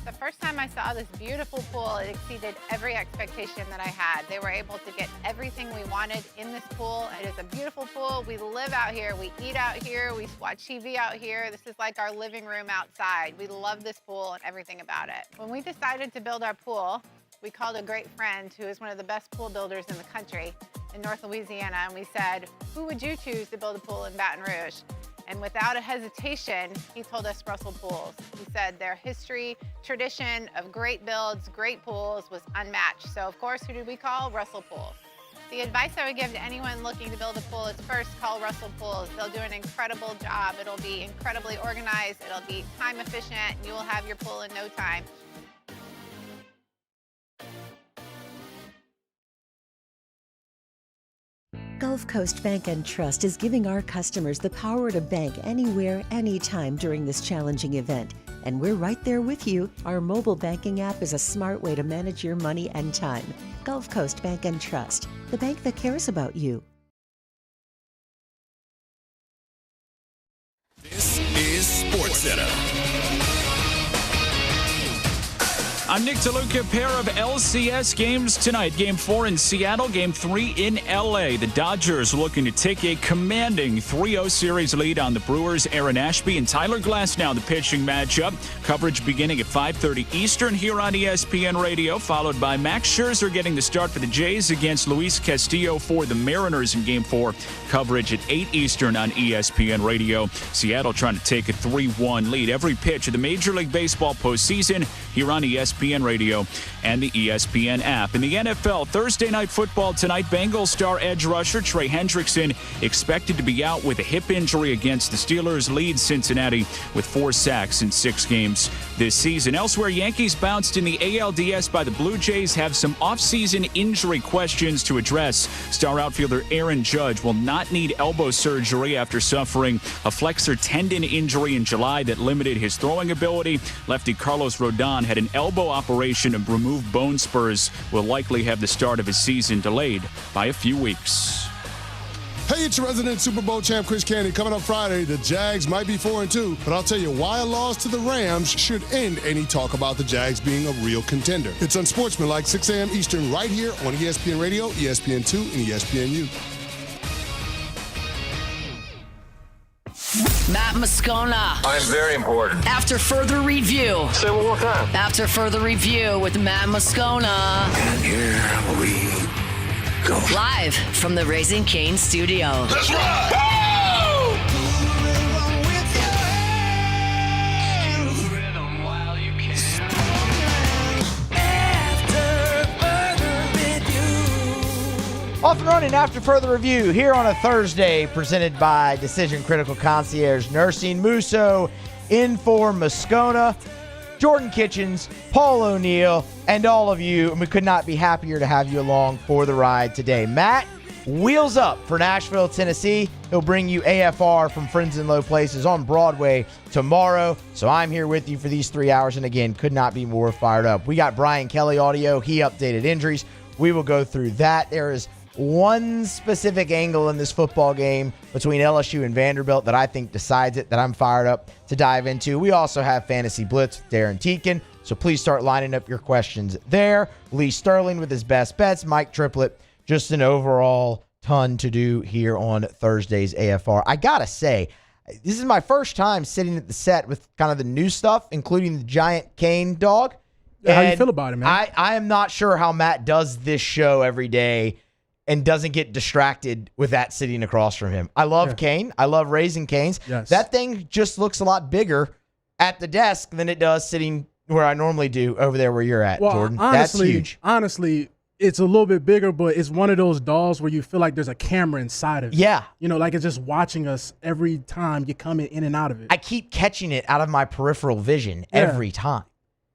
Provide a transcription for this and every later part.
The first time I saw this beautiful pool, it exceeded every expectation that I had. They were able to get everything we wanted in this pool. It is a beautiful pool. We live out here. We eat out here. We watch TV out here. This is like our living room outside. We love this pool and everything about it. When we decided to build our pool, we called a great friend who is one of the best pool builders in the country in North Louisiana, and we said, who would you choose to build a pool in Baton Rouge? And without a hesitation, he told us Russell Pools. He said their history, tradition of great builds, great pools was unmatched. So of course, who did we call? Russell Pools. The advice I would give to anyone looking to build a pool is first call Russell Pools. They'll do an incredible job. It'll be incredibly organized. It'll be time efficient. And you will have your pool in no time. Gulf Coast Bank and Trust is giving our customers the power to bank anywhere, anytime during this challenging event. And we're right there with you. Our mobile banking app is a smart way to manage your money and time. Gulf Coast Bank and Trust, the bank that cares about you. This is SportsCenter. I'm Nick DeLuca. Pair of LCS games tonight. Game 4 in Seattle, Game 3 in LA. The Dodgers looking to take a commanding 3-0 series lead on the Brewers. Aaron Ashby and Tyler Glasnow, the pitching matchup. Coverage beginning at 5:30 Eastern here on ESPN Radio, followed by Max Scherzer getting the start for the Jays against Luis Castillo for the Mariners in Game 4. Coverage at 8 Eastern on ESPN Radio. Seattle trying to take a 3-1 lead. Every pitch of the Major League Baseball postseason here on ESPN Radio and the ESPN app. In the NFL, Thursday Night Football tonight, Bengals star edge rusher Trey Hendrickson expected to be out with a hip injury against the Steelers. Lead Cincinnati with 4 sacks in 6 games this season. Elsewhere, Yankees bounced in the ALDS by the Blue Jays, have some offseason injury questions to address. Star outfielder Aaron Judge will not need elbow surgery after suffering a flexor tendon injury in July that limited his throwing ability. Lefty Carlos Rodon had an elbow operation to remove bone spurs, will likely have the start of his season delayed by a few weeks. Hey, it's your resident Super Bowl champ, Chris Candy. Coming up Friday, the Jags might be 4-2, but I'll tell you why a loss to the Rams should end any talk about the Jags being a real contender. It's Unsportsmanlike, 6 a.m. Eastern, right here on ESPN Radio, ESPN2, and ESPNU. Matt Moscona. I'm very important. After further review. Say it one more time. After further review with Matt Moscona. And here we go. Live from the Raising Cane studio. Let's ride! Off and running after further review here on a Thursday, presented by Decision Critical Concierge Nursing. Musso in for Moscona, Jordan Kitchens, Paul O'Neill, and all of you. And we could not be happier to have you along for the ride today. Matt, wheels up for Nashville, Tennessee. He'll bring you AFR from Friends in Low Places on Broadway tomorrow. So I'm here with you for these 3 hours. And again, could not be more fired up. We got Brian Kelly audio. He updated injuries. We will go through that. There is one specific angle in this football game between LSU and Vanderbilt that I think decides it, that I'm fired up to dive into. We also have Fantasy Blitz with Darin Tietgen, so please start lining up your questions there. Lee Sterling with his best bets, Mike Triplett, just an overall ton to do here on Thursday's AFR. I gotta say, this is my first time sitting at the set with kind of the new stuff, including the giant cane dog. Yeah, how you feel about it, man? I am not sure how Matt does this show every day and doesn't get distracted with that sitting across from him. I love Kane. I love Raising Canes. Yes. That thing just looks a lot bigger at the desk than it does sitting where I normally do over there where you're at, Jordan. That's huge. Honestly, it's a little bit bigger, but it's one of those dolls where you feel like there's a camera inside of it. Yeah. You know, like it's just watching us every time you come in and out of it. I keep catching it out of my peripheral vision every time.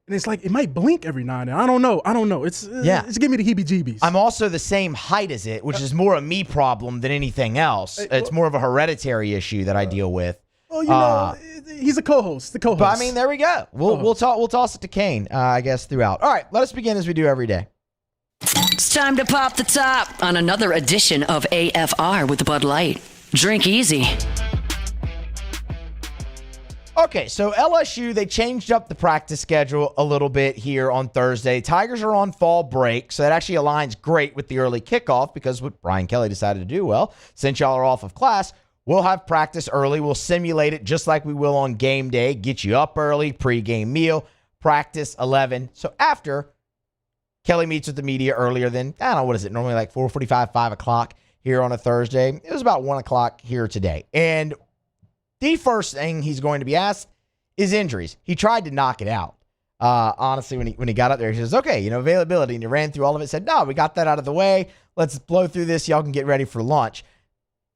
And it's like it might blink every now and then. I don't know. It's giving me the heebie-jeebies. I'm also the same height as it, which is more a me problem than anything else. It's more of a hereditary issue that I deal with. Well, you know, he's a co-host. The co-host. But I mean, there we go. We'll toss it to Kane, I guess, throughout. All right, let us begin as we do every day. It's time to pop the top on another edition of AFR with Bud Light. Drink easy. Okay, so LSU, they changed up the practice schedule a little bit here on Thursday. Tigers are on fall break, so that actually aligns great with the early kickoff because what Brian Kelly decided to do, well, since y'all are off of class, we'll have practice early. We'll simulate it just like we will on game day, get you up early, pregame meal, practice 11. So after Kelly meets with the media earlier than, I don't know, what is it, normally like 4:45, 5 o'clock here on a Thursday. It was about 1 o'clock here today. And the first thing he's going to be asked is injuries. He tried to knock it out. Honestly, when he got up there, he says, okay, availability. And he ran through all of it, said, no, we got that out of the way. Let's blow through this. Y'all can get ready for lunch.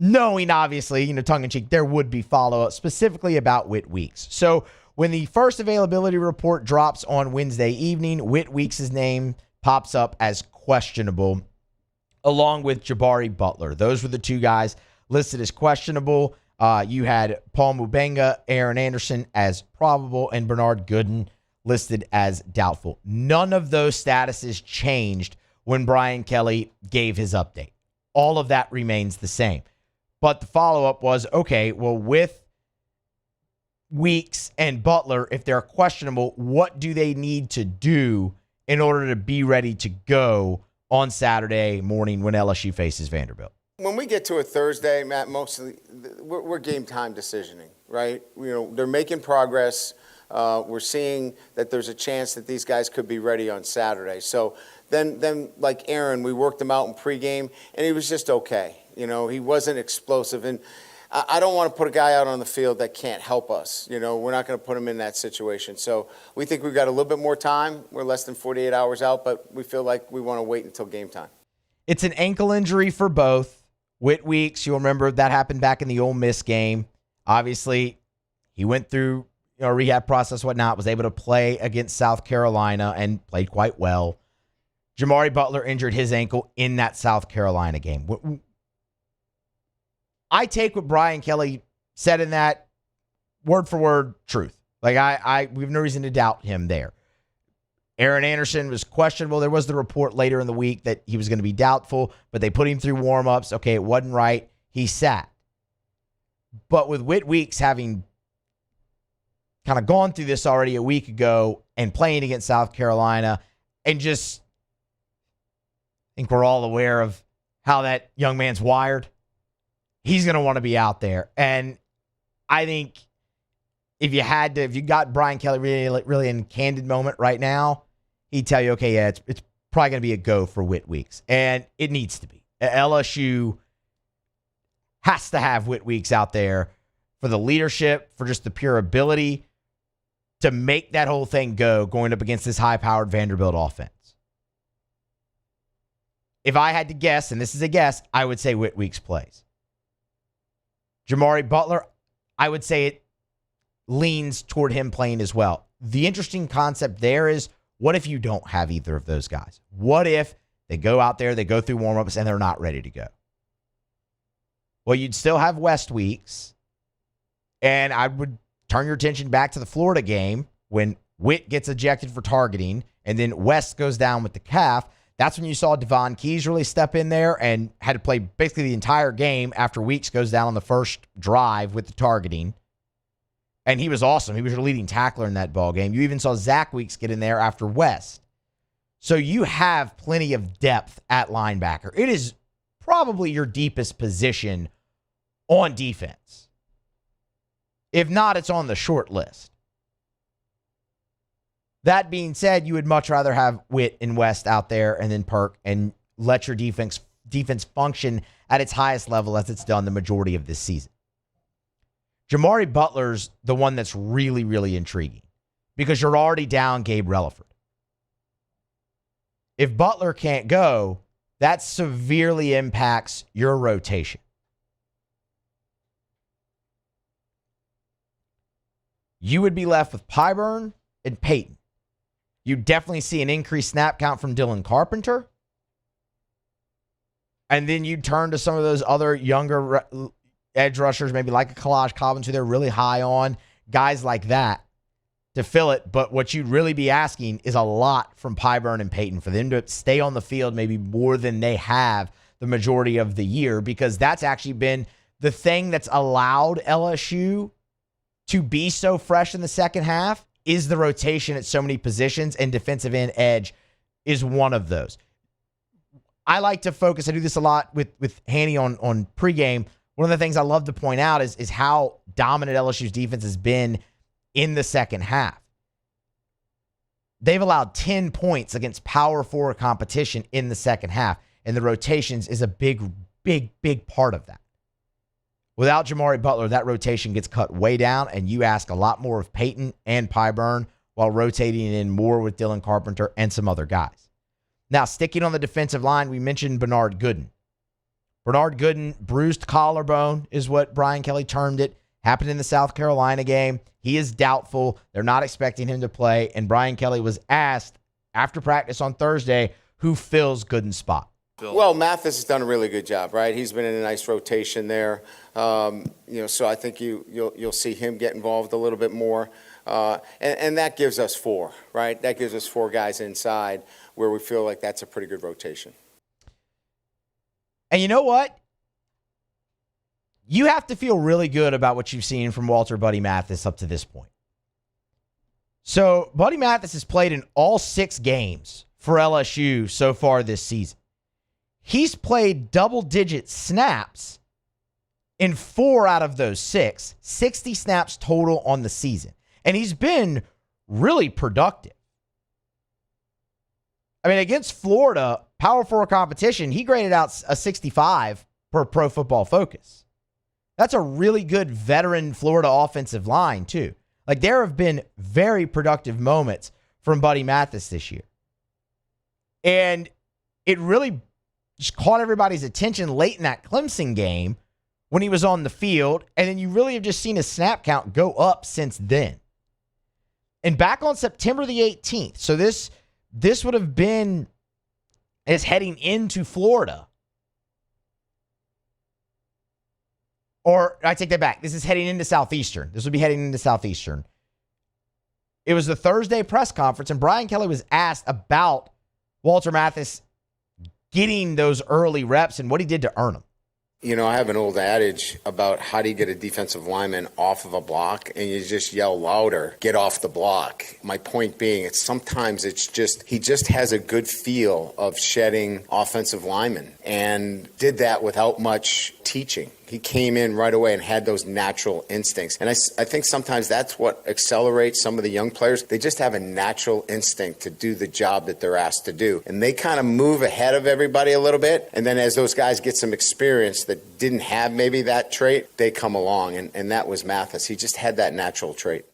Knowing, obviously, tongue-in-cheek, there would be follow-up specifically about Whit Weeks. So when the first availability report drops on Wednesday evening, Whit Weeks' name pops up as questionable, along with Jabari Butler. Those were the two guys listed as questionable. You had Paul Mubenga, Aaron Anderson as probable, and Bernard Gooden listed as doubtful. None of those statuses changed when Brian Kelly gave his update. All of that remains the same. But the follow-up was, okay, well, with Weeks and Butler, if they're questionable, what do they need to do in order to be ready to go on Saturday morning when LSU faces Vanderbilt? When we get to a Thursday, Matt, mostly we're game time decisioning, right? They're making progress. We're seeing that there's a chance that these guys could be ready on Saturday. So then like Aaron, we worked him out in pregame, and he was just okay. He wasn't explosive. And I don't want to put a guy out on the field that can't help us. We're not going to put him in that situation. So we think we've got a little bit more time. We're less than 48 hours out, but we feel like we want to wait until game time. It's an ankle injury for both. Whit Weeks, you'll remember that happened back in the Ole Miss game. Obviously, he went through a rehab process, whatnot, was able to play against South Carolina and played quite well. Jabari Butler injured his ankle in that South Carolina game. I take what Brian Kelly said in that word for word truth. We have no reason to doubt him there. Aaron Anderson was questionable. There was the report later in the week that he was going to be doubtful, but they put him through warm-ups. Okay, it wasn't right. He sat. But with Whit Weeks having kind of gone through this already a week ago and playing against South Carolina, and just I think we're all aware of how that young man's wired. He's going to want to be out there. And I think if you got Brian Kelly really in a candid moment right now, he'd tell you, okay, yeah, it's probably going to be a go for Whit Weeks. And it needs to be. LSU has to have Whit Weeks out there for the leadership, for just the pure ability to make that whole thing go going up against this high-powered Vanderbilt offense. If I had to guess, and this is a guess, I would say Whit Weeks plays. Jabari Butler, I would say it leans toward him playing as well. The interesting concept there is, what if you don't have either of those guys? What if they go out there, they go through warm-ups, and they're not ready to go? Well, you'd still have West Weeks, and I would turn your attention back to the Florida game when Whit gets ejected for targeting, and then West goes down with the calf. That's when you saw Devon Keys really step in there and had to play basically the entire game after Weeks goes down on the first drive with the targeting. And he was awesome. He was your leading tackler in that ball game. You even saw Zach Weeks get in there after West. So you have plenty of depth at linebacker. It is probably your deepest position on defense. If not, it's on the short list. That being said, you would much rather have Whit and West out there and then Perk and let your defense function at its highest level as it's done the majority of this season. Jabari Butler's the one that's really, really intriguing because you're already down Gabe Relaford. If Butler can't go, that severely impacts your rotation. You would be left with Pyburn and Peyton. You definitely see an increased snap count from Dylan Carpenter. And then you turn to some of those other younger edge rushers, maybe like a Kalaj Collins, who they're really high on, guys like that to fill it. But what you'd really be asking is a lot from Pyburn and Peyton for them to stay on the field maybe more than they have the majority of the year, because that's actually been the thing that's allowed LSU to be so fresh in the second half is the rotation at so many positions, and defensive end edge is one of those. I like to focus, I do this a lot with Hanny on pregame. One of the things I love to point out is how dominant LSU's defense has been in the second half. They've allowed 10 points against power forward competition in the second half, and the rotations is a big part of that. Without Jamari Butler, that rotation gets cut way down, and you ask a lot more of Peyton and Pyburn while rotating in more with Dylan Carpenter and some other guys. Now, sticking on the defensive line, we mentioned Bernard Gooden. Bernard Gooden, bruised collarbone is what Brian Kelly termed it. Happened in the South Carolina game. He is doubtful. They're not expecting him to play, and Brian Kelly was asked after practice on Thursday who fills Gooden's spot. Well, Matthysse has done a really good job, right? He's been in a nice rotation there. So I think you'll see him get involved a little bit more. And that gives us four, right? That gives us four guys inside where we feel like that's a pretty good rotation. And you know what? You have to feel really good about what you've seen from Walter Buddy Matthysse up to this point. So Buddy Matthysse has played in all 6 games for LSU so far this season. He's played double-digit snaps in 4 out of those 6, 60 snaps total on the season. And he's been really productive. I mean, against Florida, power forward competition, he graded out a 65 per Pro Football Focus. That's a really good veteran Florida offensive line, too. Like, there have been very productive moments from Buddy Matthysse this year. And it really just caught everybody's attention late in that Clemson game when he was on the field, and then you really have just seen his snap count go up since then. And back on September the 18th, so this would have been as heading into Florida. Or I take that back. This is heading into Southeastern. This would be heading into Southeastern. It was the Thursday press conference, and Brian Kelly was asked about Walter Matthysse getting those early reps and what he did to earn them. You know, I have an old adage about how do you get a defensive lineman off of a block, and you just yell louder, get off the block. My point being, sometimes he just has a good feel of shedding offensive linemen, and did that without much teaching. He came in right away and had those natural instincts. And I think sometimes that's what accelerates some of the young players. They just have a natural instinct to do the job that they're asked to do. And they kind of move ahead of everybody a little bit. And then as those guys get some experience that didn't have maybe that trait, they come along. And that was Matthysse. He just had that natural trait.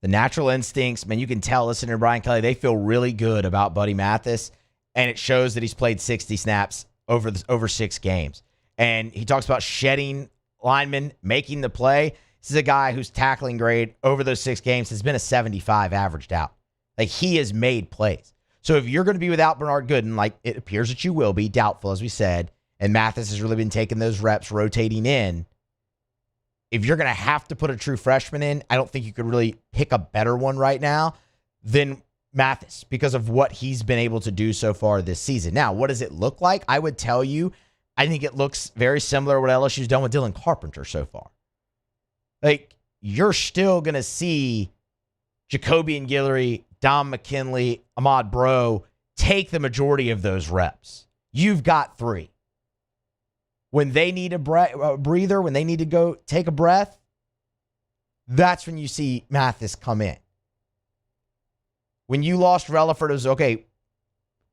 The natural instincts, man, you can tell, listening to Brian Kelly, they feel really good about Buddy Matthysse. And it shows that he's played 60 snaps over 6 games. And he talks about shedding linemen, making the play. This is a guy whose tackling grade over those 6 games has been a 75 averaged out. Like, he has made plays. So if you're going to be without Bernard Gooden, like it appears that you will be, doubtful, as we said, and Matthysse has really been taking those reps, rotating in, if you're going to have to put a true freshman in, I don't think you could really pick a better one right now than Matthysse because of what he's been able to do so far this season. Now, what does it look like? I would tell you, I think it looks very similar to what LSU's done with Dylan Carpenter so far. Like, you're still going to see Jacobian Guillory, Dom McKinley, Ahmad Bro take the majority of those reps. You've got 3. When they need a breather, when they need to go take a breath, that's when you see Matthysse come in. When you lost Relaford, it was, okay,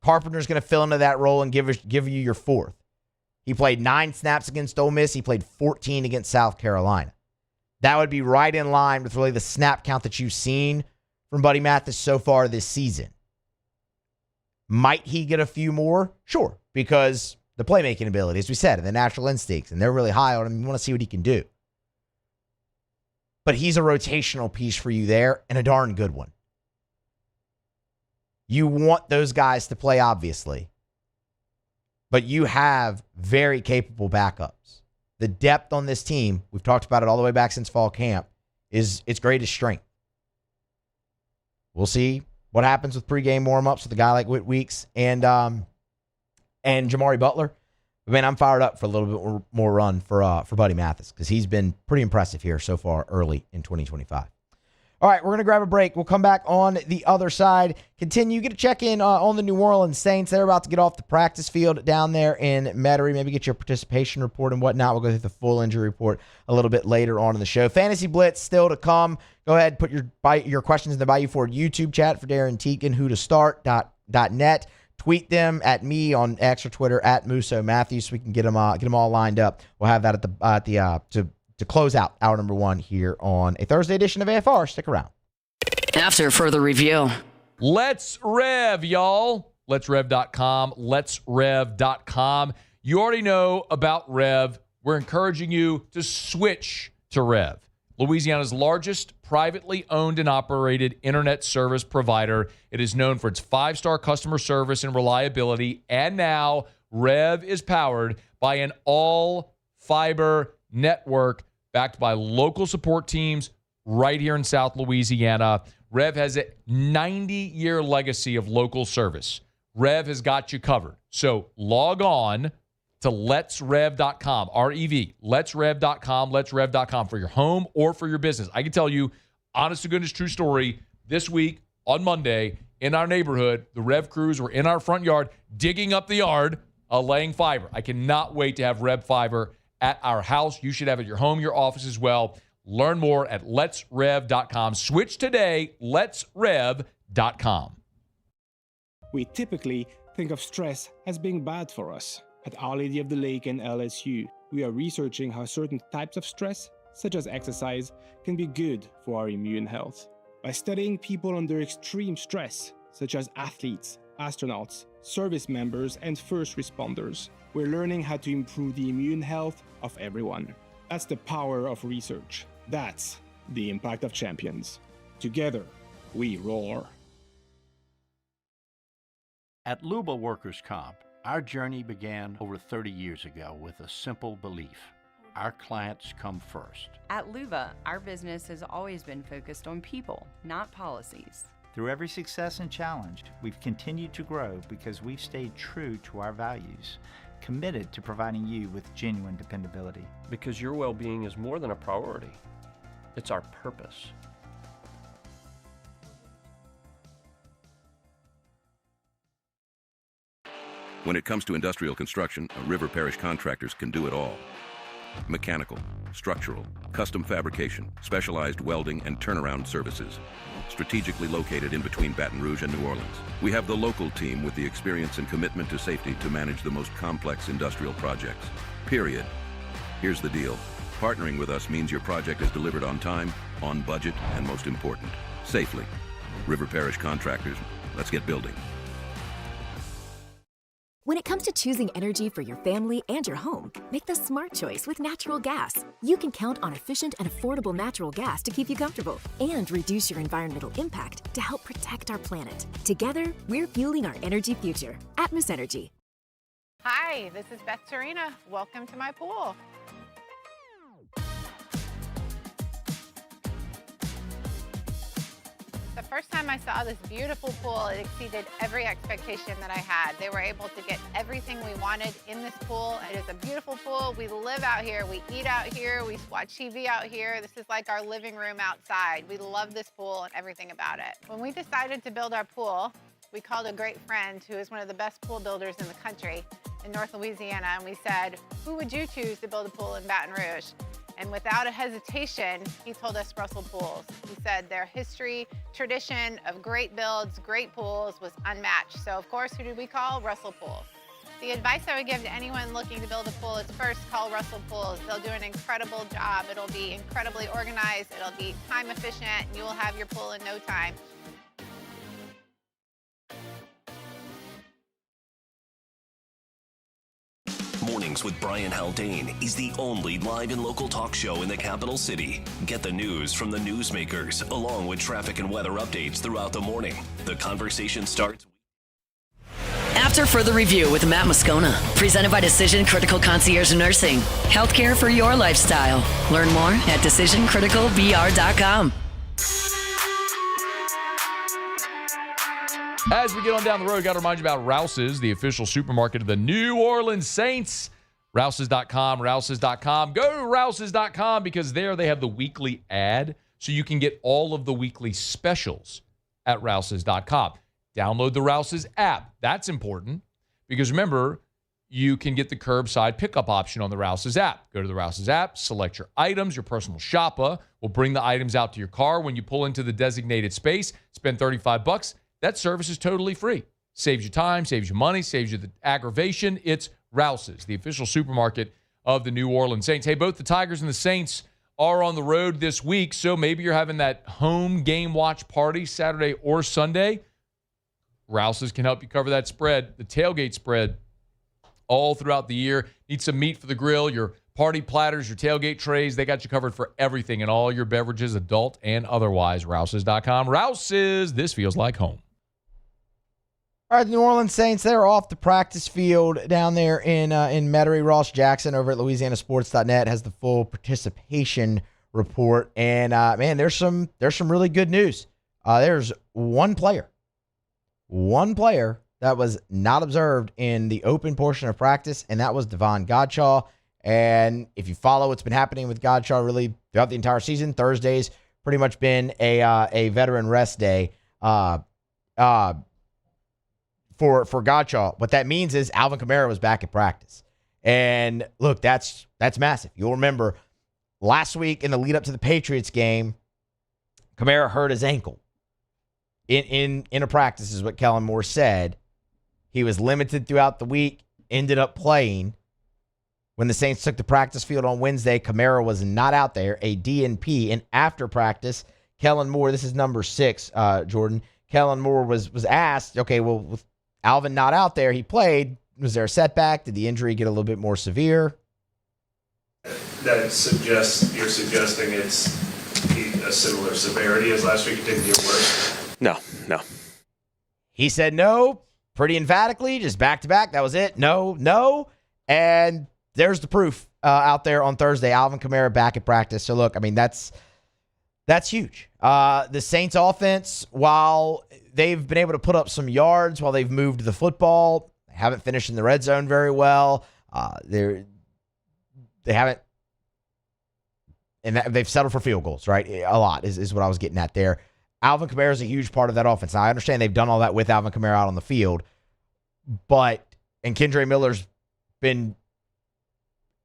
Carpenter's going to fill into that role and give you your 4th. He played 9 snaps against Ole Miss. He played 14 against South Carolina. That would be right in line with really the snap count that you've seen from Buddy Matthysse so far this season. Might he get a few more? Sure, because the playmaking ability, as we said, and the natural instincts, and they're really high on him. You want to see what he can do. But he's a rotational piece for you there, and a darn good one. You want those guys to play, obviously. But you have very capable backups. The depth on this team, we've talked about it all the way back since fall camp, is its greatest strength. We'll see what happens with pregame warm-ups with a guy like Whit Weeks and Jamari Butler. But man, I'm fired up for a little bit more run for Buddy Matthysse because he's been pretty impressive here so far early in 2025. All right, we're going to grab a break. We'll come back on the other side. Continue. Get a check-in on the New Orleans Saints. They're about to get off the practice field down there in Metairie. Maybe get your participation report and whatnot. We'll go through the full injury report a little bit later on in the show. Fantasy Blitz still to come. Go ahead, put your questions in the Bayou Ford YouTube chat for Darin, Tietgen, whotostart.net. Tweet them at me on X or Twitter at Musso Matthysse so we can get them all lined up. We'll have that to close out hour number 1 here on a Thursday edition of AFR. Stick around. After further review. Let's Rev, y'all. Let'sRev.com. Let'sRev.com. You already know about Rev. We're encouraging you to switch to Rev. Louisiana's largest privately owned and operated internet service provider. It is known for its 5-star customer service and reliability. And now Rev is powered by an all-fiber network backed by local support teams right here in South Louisiana. Rev has a 90-year legacy of local service. Rev has got you covered. So log on to Let'sRev.com, R-E-V, Let'sRev.com, Let'sRev.com for your home or for your business. I can tell you, honest to goodness, true story, this week on Monday in our neighborhood, the Rev crews were in our front yard digging up the yard, laying fiber. I cannot wait to have Rev fiber at our house. You should have it at your home, your office as well. Learn more at Let'sRev.com. Switch today, Let'sRev.com. We typically think of stress as being bad for us. At Our Lady of the Lake and LSU, we are researching how certain types of stress, such as exercise, can be good for our immune health. By studying people under extreme stress, such as athletes, astronauts, service members, and first responders, we're learning how to improve the immune health of everyone. That's the power of research. That's the impact of champions. Together, we roar. At Luba Workers' Comp, our journey began over 30 years ago with a simple belief: our clients come first. At Luba, our business has always been focused on people, not policies. Through every success and challenge, we've continued to grow because we've stayed true to our values, committed to providing you with genuine dependability. Because your well-being is more than a priority. It's our purpose. When it comes to industrial construction, River Parish Contractors can do it all. Mechanical, structural, custom fabrication, specialized welding, and turnaround services. Strategically located in between Baton Rouge and New Orleans, we have the local team with the experience and commitment to safety to manage the most complex industrial projects. Period. Here's the deal. Partnering with us means your project is delivered on time, on budget, and most important, safely. River Parish Contractors, let's get building. When it comes to choosing energy for your family and your home, make the smart choice with natural gas. You can count on efficient and affordable natural gas to keep you comfortable and reduce your environmental impact to help protect our planet. Together, we're fueling our energy future. Atmos Energy. Hi, this is Beth Tarina. Welcome to my pool. The first time I saw this beautiful pool, it exceeded every expectation that I had. They were able to get everything we wanted in this pool. It is a beautiful pool. We live out here. We eat out here. We watch TV out here. This is like our living room outside. We love this pool and everything about it. When we decided to build our pool, we called a great friend who is one of the best pool builders in the country in North Louisiana, and we said, who would you choose to build a pool in Baton Rouge? And without a hesitation, he told us Russell Pools. He said their history, tradition of great builds, great pools was unmatched. So of course, who did we call? Russell Pools. The advice I would give to anyone looking to build a pool is first call Russell Pools. They'll do an incredible job. It'll be incredibly organized. It'll be time efficient, and you will have your pool in no time. Mornings with Brian Haldane is the only live and local talk show in the capital city. Get the news from the newsmakers, along with traffic and weather updates throughout the morning. The conversation starts. After further review with Matt Moscona, presented by Decision Critical Concierge Nursing. Healthcare for your lifestyle. Learn more at DecisionCriticalVR.com. As we get on down the road, got to remind you about Rouse's, the official supermarket of the New Orleans Saints. Rouse's.com, Rouse's.com. Go to Rouse's.com because there they have the weekly ad, so you can get all of the weekly specials at Rouse's.com. Download the Rouse's app. That's important because remember, you can get the curbside pickup option on the Rouse's app. Go to the Rouse's app, select your items. Your personal shopper will bring the items out to your car when you pull into the designated space. Spend $35. That service is totally free. Saves you time, saves you money, saves you the aggravation. It's Rouse's, the official supermarket of the New Orleans Saints. Hey, both the Tigers and the Saints are on the road this week, so maybe you're having that home game watch party Saturday or Sunday. Rouse's can help you cover that spread, the tailgate spread, all throughout the year. Need some meat for the grill, your party platters, your tailgate trays. They got you covered for everything and all your beverages, adult and otherwise. Rouse's.com. Rouse's, this feels like home. All right, the New Orleans Saints, they're off the practice field down there in Metairie. Ross Jackson over at LouisianaSports.net has the full participation report. And, man, there's some really good news. There's one player that was not observed in the open portion of practice, and that was Devon Godshaw. And if you follow what's been happening with Godshaw really throughout the entire season, Thursday's pretty much been a veteran rest day for Godshaw. What that means is Alvin Kamara was back at practice. And look, that's massive. You'll remember last week in the lead up to the Patriots game, Kamara hurt his ankle in a practice, is what Kellen Moore said. He was limited throughout the week, ended up playing. When the Saints took the practice field on Wednesday, Kamara was not out there, a DNP. And after practice, Kellen Moore, this is number 6, Jordan. Kellen Moore was asked, okay, well, with Alvin not out there, he played. Was there a setback? Did the injury get a little bit more severe? That suggests you're suggesting it's a similar severity as last week. It didn't get worse. No. He said no, pretty emphatically, just back-to-back. That was it. No. And there's the proof out there on Thursday. Alvin Kamara back at practice. So, look, I mean, that's huge. The Saints offense, while they've been able to put up some yards while they've moved the football, they haven't finished in the red zone very well. They haven't, and they've settled for field goals, right? A lot is what I was getting at there. Alvin Kamara is a huge part of that offense. Now, I understand they've done all that with Alvin Kamara out on the field, and Kendre Miller's been,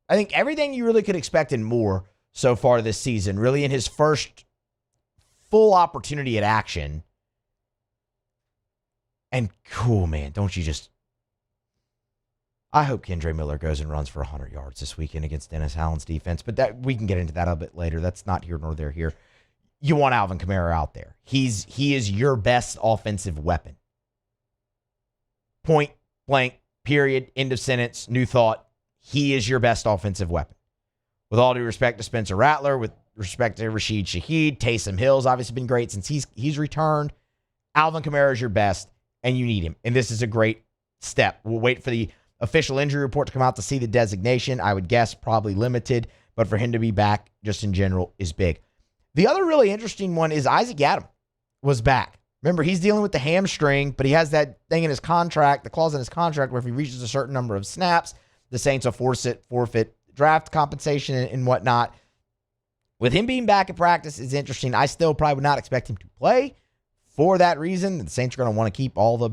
I think, everything you really could expect and more so far this season, really in his first full opportunity at action. And cool, man, don't you just... I hope Kendre Miller goes and runs for 100 yards this weekend against Dennis Allen's defense, but that we can get into that a bit later. That's not here nor there here. You want Alvin Kamara out there. He is your best offensive weapon. Point blank, period, end of sentence, new thought. He is your best offensive weapon. With all due respect to Spencer Rattler, with respect to Rashid Shaheed, Taysom Hill's obviously been great since he's returned. Alvin Kamara is your best, and you need him. And this is a great step. We'll wait for the official injury report to come out to see the designation. I would guess probably limited, but for him to be back just in general is big. The other really interesting one is Isaac Yiadom was back. Remember, he's dealing with the hamstring, but he has that thing in his contract, the clause in his contract where if he reaches a certain number of snaps, the Saints will forfeit draft compensation and whatnot. With him being back at practice is interesting. I still probably would not expect him to play for that reason. The Saints are going to want to keep all the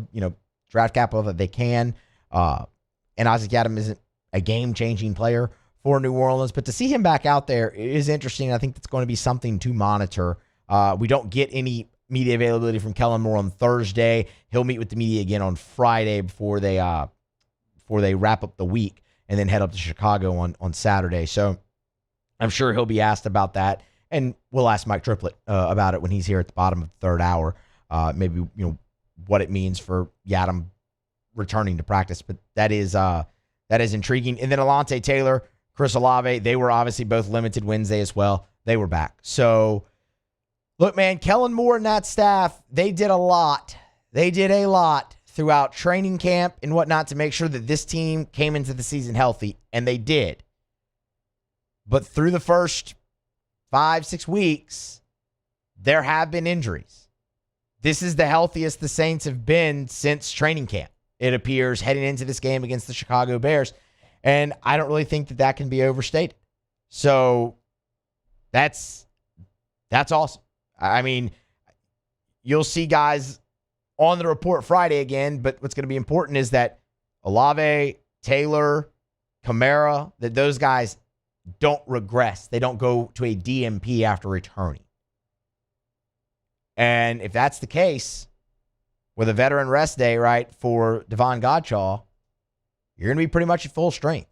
draft capital that they can. And Isaac Yiadom isn't a game-changing player for New Orleans, but to see him back out there is interesting. I think that's going to be something to monitor. We don't get any media availability from Kellen Moore on Thursday. He'll meet with the media again on Friday before they wrap up the week and then head up to Chicago on Saturday. So I'm sure he'll be asked about that, and we'll ask Mike Triplet about it when he's here at the bottom of the third hour. Maybe what it means for Yiadom returning to practice, but that is intriguing. And then Alontae Taylor, Chris Olave, they were obviously both limited Wednesday as well. They were back. So, look, man, Kellen Moore and that staff, they did a lot. They did a lot throughout training camp and whatnot to make sure that this team came into the season healthy, and they did. But through the first 5-6 weeks, there have been injuries. this is the healthiest the Saints have been since training camp, it appears, heading into this game against the Chicago Bears. And I don't really think that can be overstated. So that's awesome. I mean, you'll see guys on the report Friday again, but what's going to be important is that Olave, Taylor, Kamara, that those guys don't regress. They don't go to a DMP after returning. And if that's the case, with a veteran rest day, right, for Devon Godchaux, you're going to be pretty much at full strength.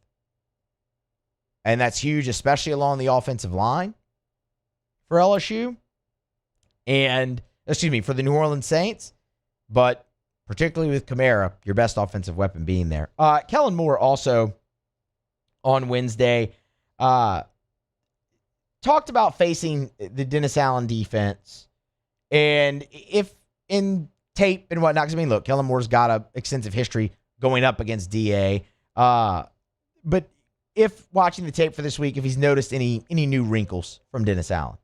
And that's huge, especially along the offensive line for LSU. For the New Orleans Saints. But particularly with Kamara, your best offensive weapon being there. Kellen Moore also on Wednesday talked about facing the Dennis Allen defense. And if in tape and whatnot, because I mean, look, Kellen Moore's got an extensive history going up against DA. But if watching the tape for this week, if he's noticed any new wrinkles from Dennis Allen.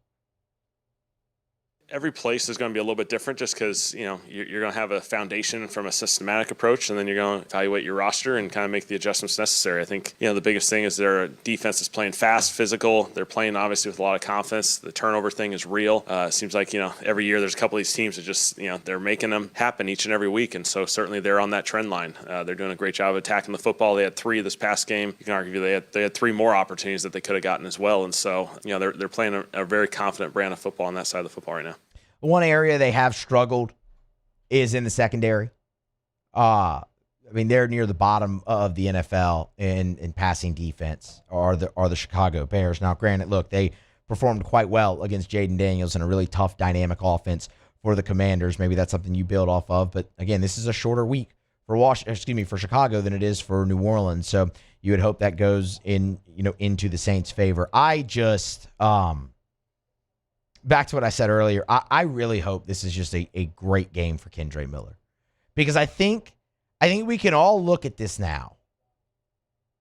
Every place is going to be a little bit different just because, you're going to have a foundation from a systematic approach, and then you're going to evaluate your roster and kind of make the adjustments necessary. I think, the biggest thing is their defense is playing fast, physical. They're playing, obviously, with a lot of confidence. The turnover thing is real. It seems like, every year there's a couple of these teams that just, they're making them happen each and every week. And so certainly they're on that trend line. They're doing a great job of attacking the football. They had 3 this past game. You can argue they had 3 more opportunities that they could have gotten as well. And so, they're playing a very confident brand of football on that side of the football right now. One area they have struggled is in the secondary. They're near the bottom of the NFL in passing defense, are the Chicago Bears. Now, granted, look, they performed quite well against Jaden Daniels in a really tough, dynamic offense for the Commanders. Maybe that's something you build off of. But again, this is a shorter week for Chicago than it is for New Orleans. So you would hope that goes into the Saints' favor. I just back to what I said earlier, I really hope this is just a great game for Kendre Miller. Because I think we can all look at this now.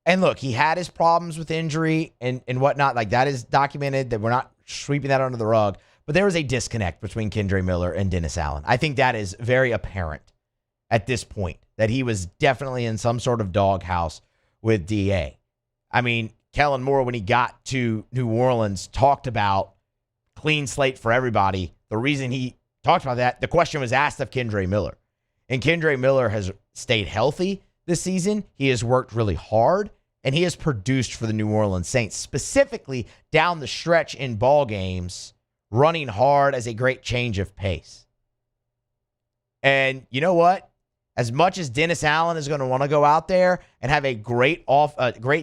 And look, he had his problems with injury and whatnot. Like, that is documented, that we're not sweeping that under the rug. But there was a disconnect between Kendre Miller and Dennis Allen. I think that is very apparent at this point, that he was definitely in some sort of doghouse with DA. I mean, Kellen Moore, when he got to New Orleans, talked about clean slate for everybody. The reason he talked about that, the question was asked of Kendre Miller. And Kendre Miller has stayed healthy this season. He has worked really hard, and he has produced for the New Orleans Saints, specifically down the stretch in ball games, running hard as a great change of pace. And you know what? As much as Dennis Allen is going to want to go out there and have a great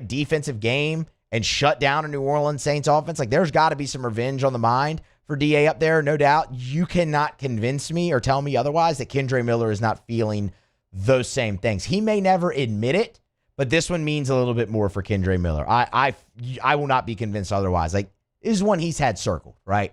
defensive game and shut down a New Orleans Saints offense, like, there's got to be some revenge on the mind for DA up there, no doubt. You cannot convince me or tell me otherwise that Kendre Miller is not feeling those same things. He may never admit it, but this one means a little bit more for Kendre Miller. I will not be convinced otherwise. Like, this is one he's had circled, right?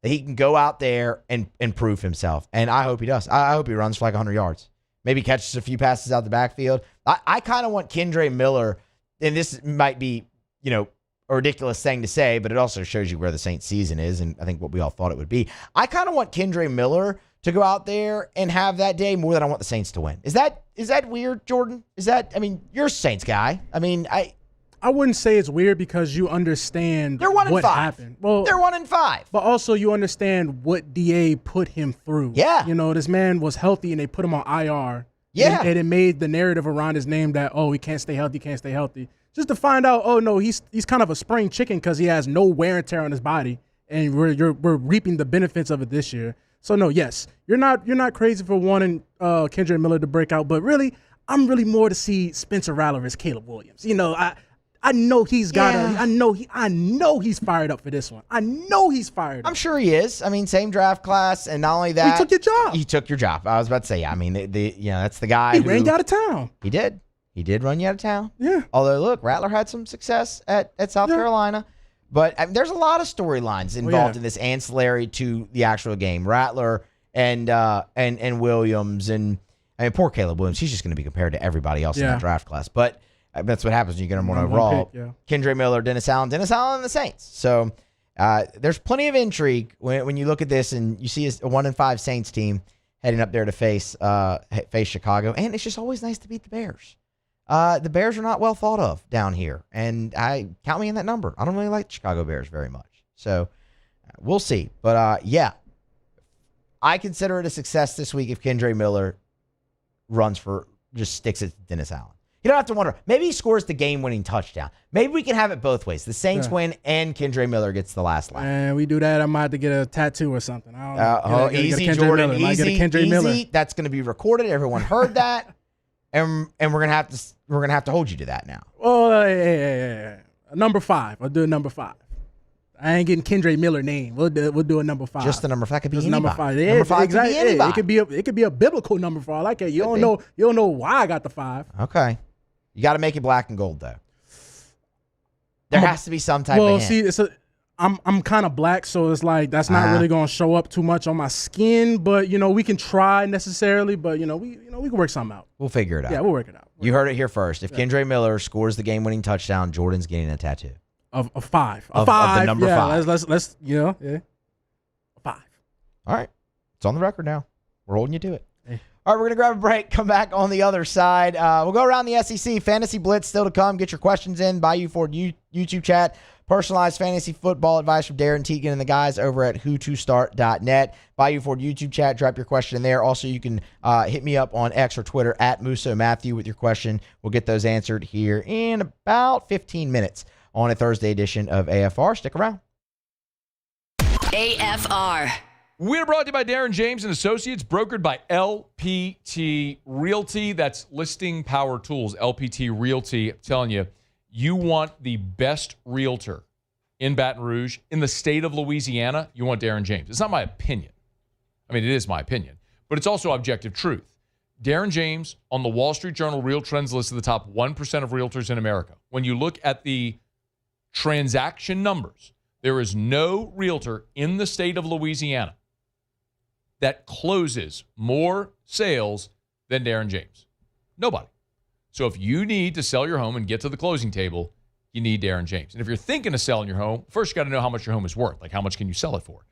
That he can go out there and prove himself. And I hope he does. I hope he runs for like 100 yards. Maybe catches a few passes out the backfield. I kind of want Kendre Miller, and this might be, a ridiculous thing to say, but it also shows you where the Saints season is, and I think what we all thought it would be. I kind of want Kendre Miller to go out there and have that day more than I want the Saints to win. Is that weird, Jordan? You're a Saints guy. I wouldn't say it's weird because you understand they're 1-5. What happened. Well, they're 1-5. But also you understand what DA put him through. Yeah. This man was healthy and they put him on IR. Yeah. And it made the narrative around his name that, he can't stay healthy. Just to find out, he's kind of a spring chicken because he has no wear and tear on his body, and we're reaping the benefits of it this year. So no, yes, you're not crazy for wanting Kendre Miller to break out, but really, I'm really more to see Spencer Rattler versus Caleb Williams. I know he's got I know he's fired up for this one. I know he's fired up. I'm sure he is. Same draft class, and not only that, he took your job. He took your job. I was about to say, that's the guy. He ran you out of town. He did. He did run you out of town. Yeah. Although, look, Rattler had some success at South Carolina. But there's a lot of storylines involved in this ancillary to the actual game. Rattler and Williams. And poor Caleb Williams. He's just going to be compared to everybody else in that draft class. But that's what happens when you get him one overall. Pick, yeah. Kendre Miller, Dennis Allen and the Saints. So There's plenty of intrigue when you look at this and you see a 1-5 Saints team heading up there to face Chicago, and it's just always nice to beat the Bears. The Bears are not well thought of down here, and count me in that number. I don't really like the Chicago Bears very much, so we'll see. But I consider it a success this week if Kendre Miller just sticks it to Dennis Allen. You don't have to wonder. Maybe he scores the game-winning touchdown. Maybe we can have it both ways. The Saints win and Kendre Miller gets the last laugh. And we do that, I might have to get a tattoo or something. I don't know. Easy, Jordan. Easy. That's going to be recorded. Everyone heard that, and we're gonna have to hold you to that now. Oh, yeah. Number 5. I'll do a number 5. I ain't getting Kendre Miller name. We'll do a number 5. Just the number 5. That could be anybody. Number 5. Yeah, Number 5 exactly. could be anybody. It could be a biblical number 5. I like it. You don't know why I got the 5. Okay. You got to make it black and gold though. There has to be some type of hint. See, I'm kind of black, so it's like that's not really going to show up too much on my skin. But we can try necessarily. But we can work something out. We'll figure it out. Yeah, we'll work it out. You heard it here first. If Kendre Miller scores the game-winning touchdown, Jordan's getting a tattoo. Of 5. Of the number 5. Let's 5. All right. It's on the record now. We're holding you to it. All right, we're going to grab a break, come back on the other side. We'll go around the SEC. Fantasy Blitz still to come. Get your questions in. Bayou Ford YouTube chat. Personalized fantasy football advice from Darin, Tietgen, and the guys over at whotostart.net. Bayou Ford YouTube chat. Drop your question in there. Also, you can hit me up on X or Twitter at Musso Matthysse with your question. We'll get those answered here in about 15 minutes on a Thursday edition of AFR. Stick around. AFR. We're brought to you by Darin James & Associates, brokered by LPT Realty. That's Listing Power Tools, LPT Realty. I'm telling you, you want the best realtor in Baton Rouge, in the state of Louisiana, you want Darin James. It's not my opinion. I mean, it is my opinion, but it's also objective truth. Darin James on the Wall Street Journal Real Trends list of the top 1% of realtors in America. When you look at the transaction numbers, there is no realtor in the state of Louisiana that closes more sales than Darin James. Nobody. So if you need to sell your home and get to the closing table, you need Darin James. And if you're thinking of selling your home, first you got to know how much your home is worth. Like, how much can you sell it for?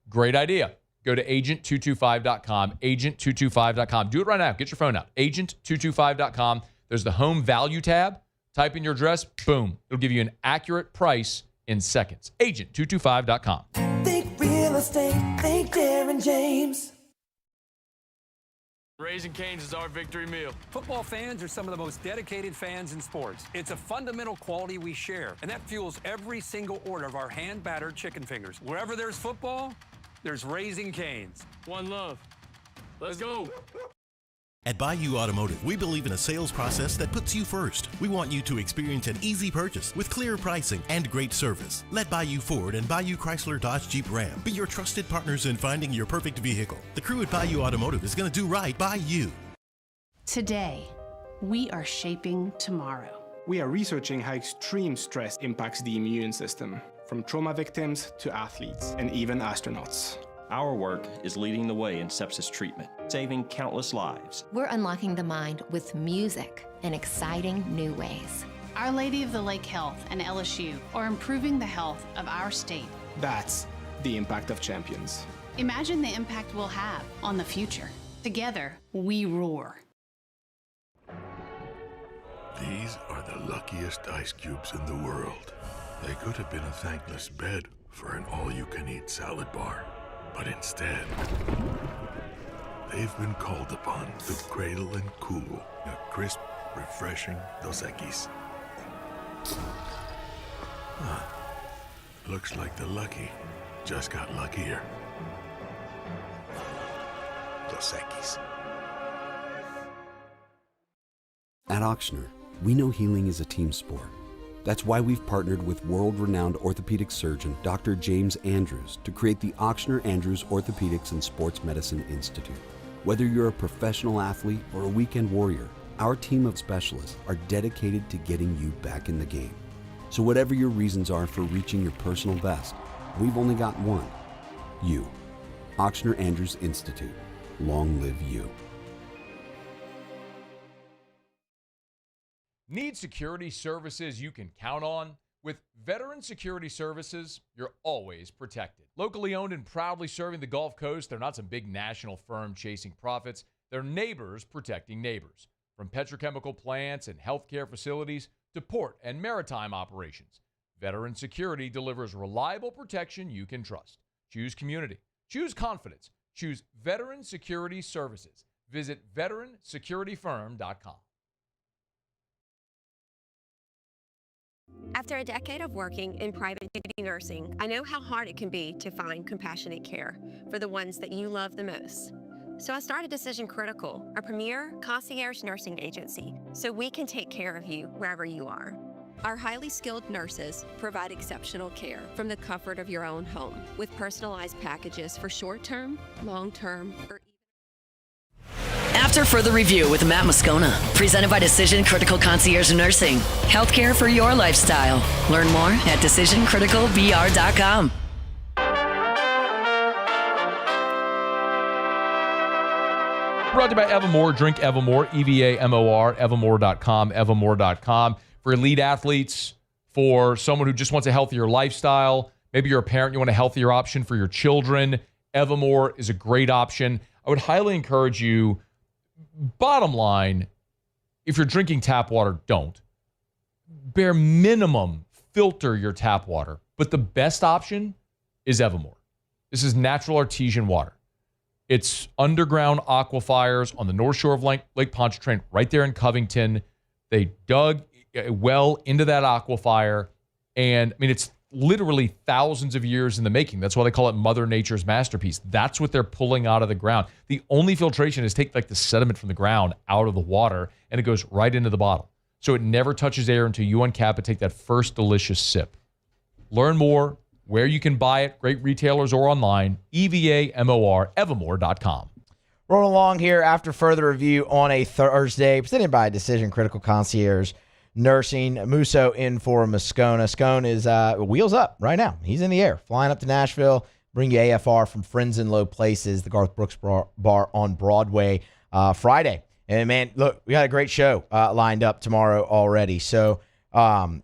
Great idea. Go to agent225.com, agent225.com. Do it right now. Get your phone out. Agent225.com. There's the home value tab. Type in your address. Boom. It'll give you an accurate price in seconds. Agent225.com. Think real estate, think Darin James. Raising Cane's is our victory meal. Football fans are some of the most dedicated fans in sports. It's a fundamental quality we share, and that fuels every single order of our hand-battered chicken fingers. Wherever there's football, there's Raising Cane's. One love. Let's go. At Bayou Automotive, we believe in a sales process that puts you first. We want you to experience an easy purchase with clear pricing and great service. Let Bayou Ford and Bayou Chrysler Dodge Jeep Ram be your trusted partners in finding your perfect vehicle. The crew at Bayou Automotive is going to do right by you. Today, we are shaping tomorrow. We are researching how extreme stress impacts the immune system, from trauma victims to athletes and even astronauts. Our work is leading the way in sepsis treatment, saving countless lives. We're unlocking the mind with music in exciting new ways. Our Lady of the Lake Health and LSU are improving the health of our state. That's the impact of champions. Imagine the impact we'll have on the future. Together, we roar. These are the luckiest ice cubes in the world. They could have been a thankless bed for an all-you-can-eat salad bar. But instead, they've been called upon to cradle and cool a crisp, refreshing Dos Equis. Looks like the lucky just got luckier. Dos Equis. At Ochsner, we know healing is a team sport. That's why we've partnered with world-renowned orthopedic surgeon Dr. James Andrews to create the Ochsner Andrews Orthopedics and Sports Medicine Institute. Whether you're a professional athlete or a weekend warrior, our team of specialists are dedicated to getting you back in the game. So whatever your reasons are for reaching your personal best, we've only got one. You. Ochsner Andrews Institute. Long live you. Need security services you can count on? With Veteran Security Services, you're always protected. Locally owned and proudly serving the Gulf Coast, they're not some big national firm chasing profits. They're neighbors protecting neighbors. From petrochemical plants and healthcare facilities to port and maritime operations, Veteran Security delivers reliable protection you can trust. Choose community. Choose confidence. Choose Veteran Security Services. Visit veteransecurityfirm.com. After a decade of working in private duty nursing, I know how hard it can be to find compassionate care for the ones that you love the most. So I started Decision Critical, a premier concierge nursing agency, so we can take care of you wherever you are. Our highly skilled nurses provide exceptional care from the comfort of your own home with personalized packages for short-term, long-term, or After Further Review with Matt Moscona, presented by Decision Critical Concierge Nursing. Healthcare for your lifestyle. Learn more at decisioncriticalvr.com. Brought to you by Evamore. Drink Evamore, EVAMOR, Evamore.com, Evamore.com. For elite athletes, for someone who just wants a healthier lifestyle. Maybe you're a parent, you want a healthier option for your children. Evamore is a great option. I would highly encourage you, bottom line, if you're drinking tap water, don't. Bare minimum, filter your tap water. But the best option is Evamore. This is natural artesian water. It's underground aquifers on the north shore of Lake Pontchartrain, right there in Covington. They dug a well into that aquifer, and I mean, it's literally thousands of years in the making. That's why they call it Mother Nature's masterpiece. That's what they're pulling out of the ground. The only filtration is take like the sediment from the ground out of the water, and it goes right into the bottle. So it never touches air until you uncap it, take that first delicious sip. Learn more where you can buy it, great retailers or online, EVAMOR, Evamore.com. Rolling along here after Further Review on a Thursday, presented by Decision Critical Concierge Nursing. Musso in for Moscona. Scone is wheels up right now. He's in the air, flying up to Nashville, bring you AFR from Friends in Low Places, the Garth Brooks bar on Broadway Friday. And, man, look, we got a great show lined up tomorrow already. So, Sean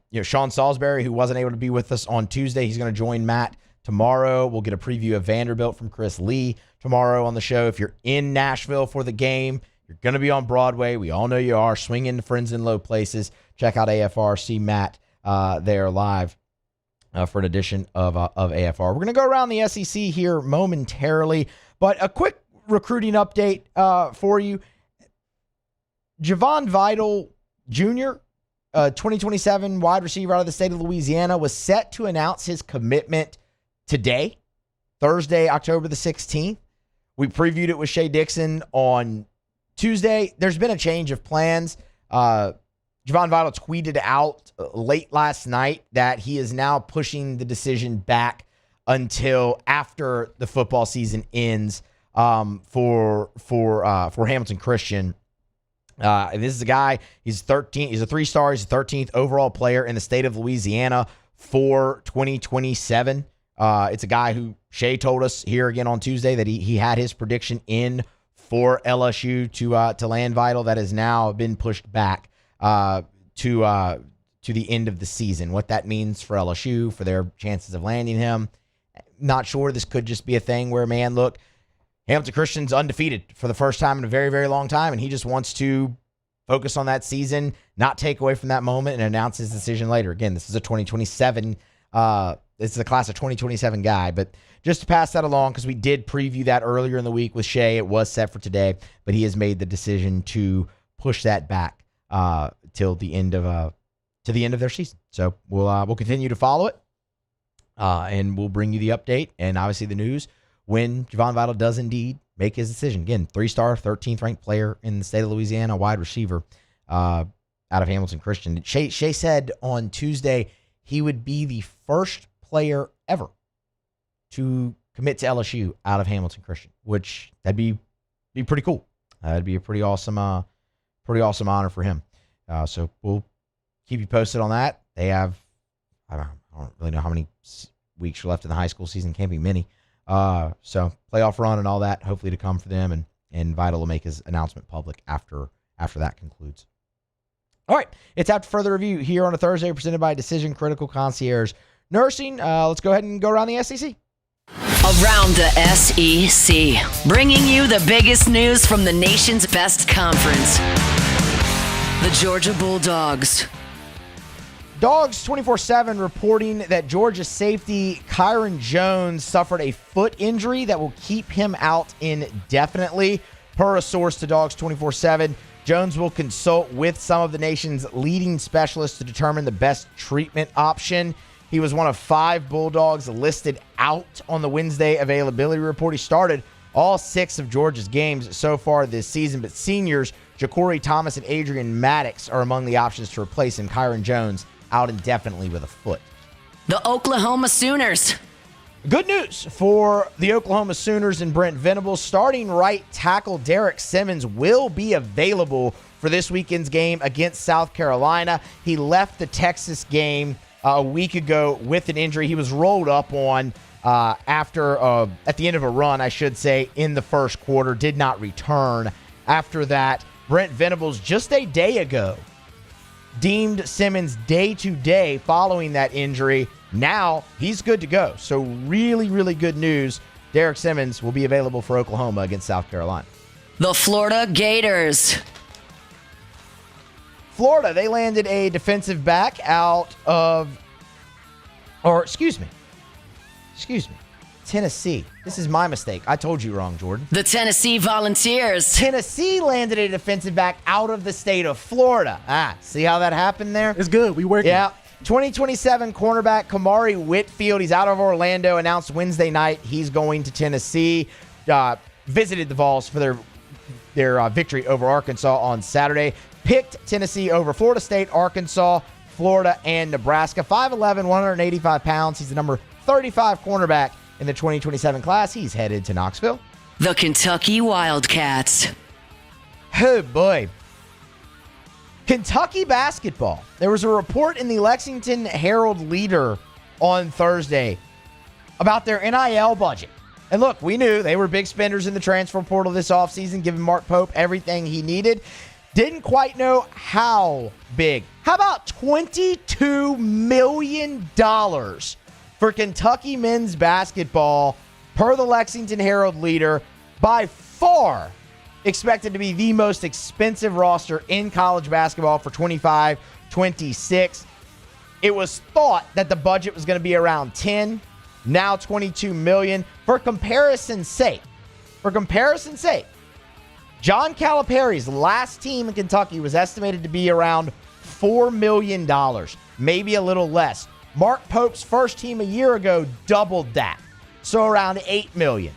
Salisbury, who wasn't able to be with us on Tuesday, he's going to join Matt tomorrow. We'll get a preview of Vanderbilt from Chris Lee tomorrow on the show. If you're in Nashville for the game, you're going to be on Broadway. We all know you are. Swing into Friends in Low Places. Check out AFR. See Matt there live for an edition of AFR. We're going to go around the SEC here momentarily, but a quick recruiting update for you. Javon Vital Jr., 2027 wide receiver out of the state of Louisiana, was set to announce his commitment today, Thursday, October the 16th. We previewed it with Shea Dixon on Tuesday. There's been a change of plans. Javon Vital tweeted out late last night that he is now pushing the decision back until after the football season ends for Hamilton Christian. And this is a guy, he's 13. He's a 3-star. He's the 13th overall player in the state of Louisiana for 2027. It's a guy who Shea told us here again on Tuesday that he had his prediction in for LSU to land Vital. That has now been pushed back to the end of the season. What that means for LSU, for their chances of landing him, not sure. This could just be a thing where, man, look, Hamilton Christian's undefeated for the first time in a very, very long time, and he just wants to focus on that season, not take away from that moment, and announce his decision later. Again, this is a 2027, this is a class of 2027 guy, but just to pass that along, because we did preview that earlier in the week with Shea. It was set for today, but he has made the decision to push that back till the end of their season. So we'll continue to follow it, and we'll bring you the update and obviously the news when Javon Vital does indeed make his decision. Again, 3-star, 13th ranked player in the state of Louisiana, wide receiver out of Hamilton Christian. Shea said on Tuesday he would be the first player ever to commit to LSU out of Hamilton Christian, which that'd be pretty cool. That'd be a pretty awesome honor for him. So we'll keep you posted on that. They have, I don't really know how many weeks are left in the high school season. Can't be many. So playoff run and all that, hopefully to come for them, and Vital will make his announcement public after that concludes. All right, it's After Further Review here on a Thursday, presented by Decision Critical Concierge Nursing. Let's go ahead and go around the SEC. Around the SEC, bringing you the biggest news from the nation's best conference. The Georgia Bulldogs. Dogs 24/7 reporting that Georgia safety Kyron Jones suffered a foot injury that will keep him out indefinitely. Per a source to Dogs 24/7, Jones will consult with some of the nation's leading specialists to determine the best treatment option. He was one of 5 Bulldogs listed out on the Wednesday availability report. He started all 6 of Georgia's games so far this season, but seniors Ja'Cory Thomas and Adrian Maddox are among the options to replace him. Kyron Jones out indefinitely with a foot. The Oklahoma Sooners. Good news for the Oklahoma Sooners and Brent Venables. Starting right tackle Derek Simmons will be available for this weekend's game against South Carolina. He left the Texas game a week ago with an injury. He was rolled up on at the end of a run, I should say, in the first quarter. Did not return after that. Brent Venables just a day ago deemed Simmons day-to-day following that injury. Now he's good to go. So really, really good news. Derek Simmons will be available for Oklahoma against South Carolina. The Florida Gators. Florida, they landed a defensive back Tennessee. This is my mistake. I told you wrong, Jordan. The Tennessee Volunteers. Tennessee landed a defensive back out of the state of Florida. See how that happened there? It's good. We working. Yeah. 2027 cornerback Kamari Whitfield. He's out of Orlando. Announced Wednesday night he's going to Tennessee. Visited the Vols for their victory over Arkansas on Saturday. Picked Tennessee over Florida State, Arkansas, Florida, and Nebraska. 5'11", 185 pounds. He's the number 35 cornerback in the 2027 class. He's headed to Knoxville. The Kentucky Wildcats. Oh, boy. Kentucky basketball. There was a report in the Lexington Herald-Leader on Thursday about their NIL budget. And look, we knew they were big spenders in the transfer portal this offseason, giving Mark Pope everything he needed. Didn't quite know how big. How about $22 million for Kentucky men's basketball, per the Lexington Herald-Leader? By far expected to be the most expensive roster in college basketball for 25-26. It was thought that the budget was going to be around 10, now $22 million. For comparison's sake, John Calipari's last team in Kentucky was estimated to be around $4 million, maybe a little less. Mark Pope's first team a year ago doubled that, so around $8 million.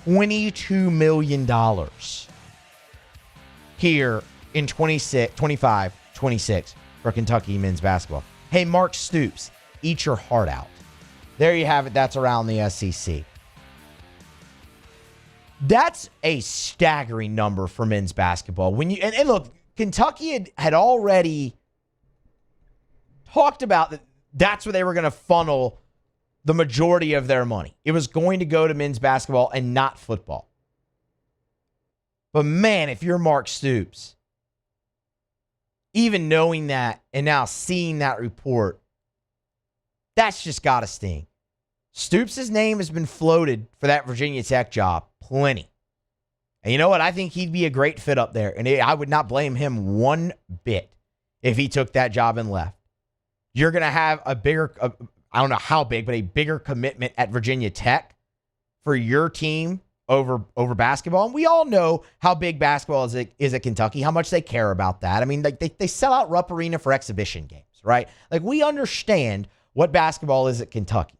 $22 million here in 25-26 for Kentucky men's basketball. Hey, Mark Stoops, eat your heart out. There you have it. That's around the SEC. That's a staggering number for men's basketball. And look, Kentucky had already talked about that. That's where they were going to funnel the majority of their money. It was going to go to men's basketball and not football. But man, if you're Mark Stoops, even knowing that and now seeing that report, that's just got to sting. Stoops' name has been floated for that Virginia Tech job plenty. And you know what? I think he'd be a great fit up there. And I would not blame him one bit if he took that job and left. You're going to have a bigger, I don't know how big, but a bigger commitment at Virginia Tech for your team over basketball. And we all know how big basketball is at Kentucky, how much they care about that. I mean, like they sell out Rupp Arena for exhibition games, right? Like, we understand what basketball is at Kentucky.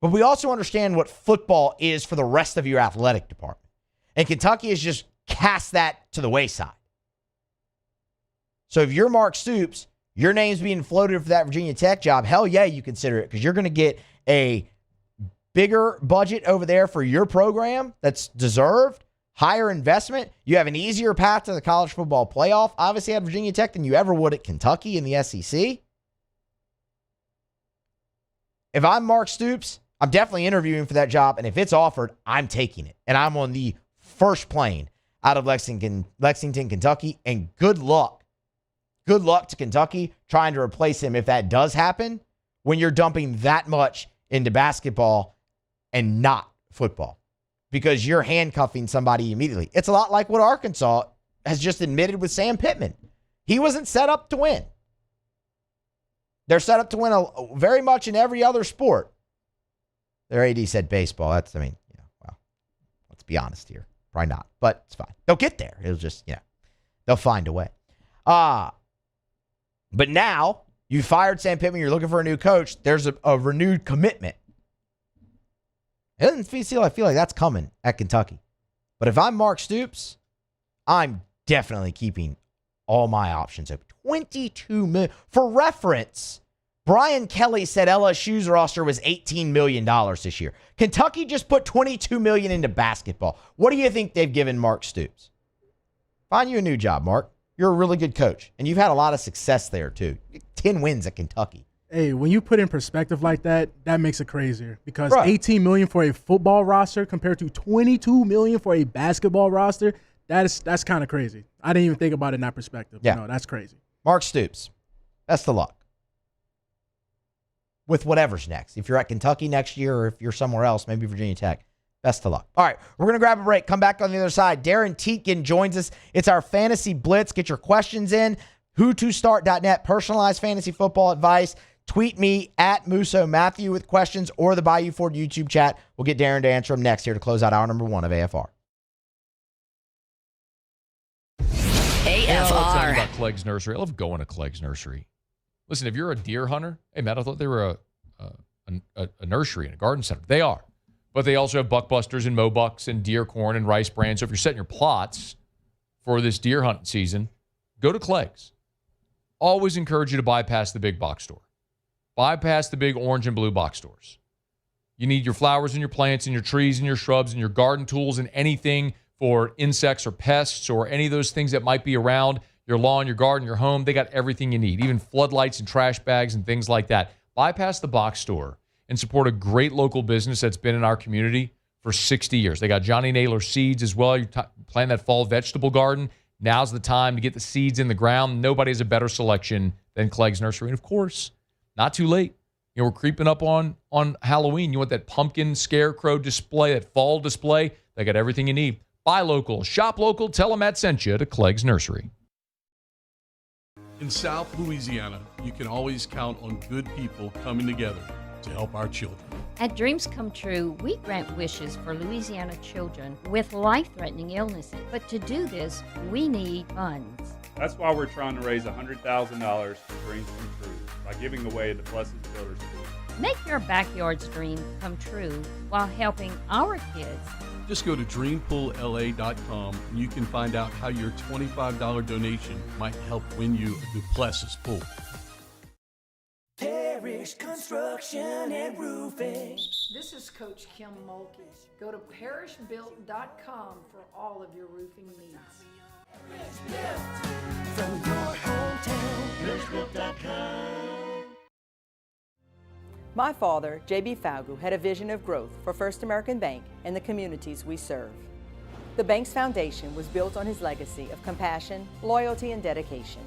But we also understand what football is for the rest of your athletic department. And Kentucky has just cast that to the wayside. So if you're Mark Stoops, your name's being floated for that Virginia Tech job, hell yeah, you consider it, because you're going to get a bigger budget over there for your program that's deserved, higher investment. You have an easier path to the college football playoff, obviously, at Virginia Tech than you ever would at Kentucky in the SEC. If I'm Mark Stoops, I'm definitely interviewing for that job, and if it's offered, I'm taking it. And I'm on the first plane out of Lexington, Kentucky, and good luck good luck to Kentucky trying to replace him if that does happen when you're dumping that much into basketball and not football, because you're handcuffing somebody immediately. It's a lot like what Arkansas has just admitted with Sam Pittman. He wasn't set up to win. They're set up to win very much in every other sport. Their AD said baseball. Well, let's be honest here. Probably not, but it's fine. They'll get there. It'll just, they'll find a way. But now you fired Sam Pittman. You're looking for a new coach. There's a renewed commitment. It doesn't feel like that's coming at Kentucky. But if I'm Mark Stoops, I'm definitely keeping all my options open. $22 million. For reference, Brian Kelly said LSU's roster was $18 million this year. Kentucky just put $22 million into basketball. What do you think they've given Mark Stoops? Find you a new job, Mark. You're a really good coach, and you've had a lot of success there, too. 10 wins at Kentucky. Hey, when you put in perspective like that, that makes it crazier. Because $18 million for a football roster compared to $22 million for a basketball roster, that's kind of crazy. I didn't even think about it in that perspective. Yeah. No, that's crazy. Mark Stoops, best of luck with whatever's next. If you're at Kentucky next year or if you're somewhere else, maybe Virginia Tech, best of luck. All right, we're going to grab a break. Come back on the other side. Darin Tietgen joins us. It's our Fantasy Blitz. Get your questions in. WhoToStart.net, personalized fantasy football advice. Tweet me at Musso Matthew with questions or the Bayou Ford YouTube chat. We'll get Darin to answer them next here to close out hour number 1 of AFR. I love talking about Clegg's Nursery. I love going to Clegg's Nursery. Listen, if you're a deer hunter, hey, Matt, I thought they were a nursery and a garden center. They are. But they also have buckbusters and mobucks and deer corn and rice bran. So if you're setting your plots for this deer hunting season, go to Clegg's. Always encourage you to bypass the big box store. Bypass the big orange and blue box stores. You need your flowers and your plants and your trees and your shrubs and your garden tools and anything for insects or pests or any of those things that might be around your lawn, your garden, your home. They got everything you need, even floodlights and trash bags and things like that. Bypass the box store and support a great local business that's been in our community for 60 years. They got Johnny Naylor seeds as well. You plant that fall vegetable garden. Now's the time to get the seeds in the ground. Nobody has a better selection than Clegg's Nursery. And, of course, not too late. We're creeping up on Halloween. You want that pumpkin scarecrow display, that fall display. They got everything you need. Buy local, shop local, tell them Matt sent you to Clegg's Nursery. In South Louisiana, you can always count on good people coming together to help our children. At Dreams Come True, we grant wishes for Louisiana children with life-threatening illnesses. But to do this, we need funds. That's why we're trying to raise $100,000 for Dreams Come True by giving away the Blessed Builder School. Make your backyard's dream come true while helping our kids. Just go to dreampoolla.com and you can find out how your $25 donation might help win you a Duplessis pool. Parish Construction and Roofing. This is Coach Kim Mulkey. Go to parishbuilt.com for all of your roofing needs. From your hometown, parishbuilt.com. My father, J.B. Falgu, had a vision of growth for First American Bank and the communities we serve. The bank's foundation was built on his legacy of compassion, loyalty, and dedication.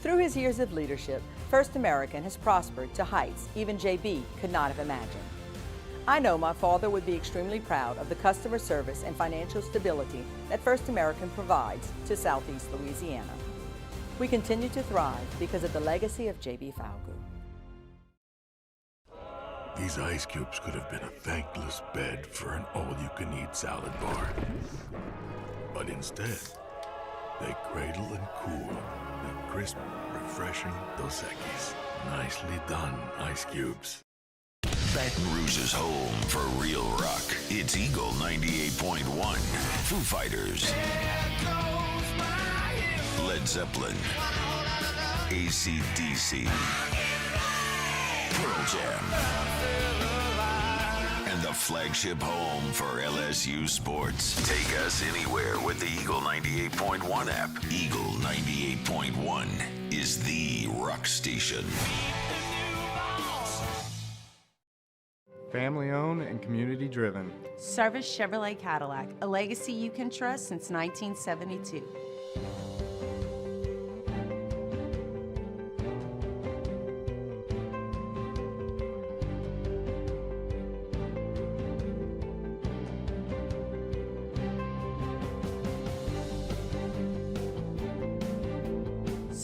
Through his years of leadership, First American has prospered to heights even J.B. could not have imagined. I know my father would be extremely proud of the customer service and financial stability that First American provides to Southeast Louisiana. We continue to thrive because of the legacy of J.B. Falgu. These ice cubes could have been a thankless bed for an all-you-can-eat salad bar. But instead, they cradle and cool the crisp, refreshing Dos Equis. Nicely done, ice cubes. Baton Rouge's home for real rock. It's Eagle 98.1. Foo Fighters. Led Zeppelin. AC/DC. Pearl Jam. And the flagship home for LSU sports. Take us anywhere with the Eagle 98.1 app. Eagle 98.1 is the rock station. Family owned and community driven. Service Chevrolet Cadillac, a legacy you can trust since 1972.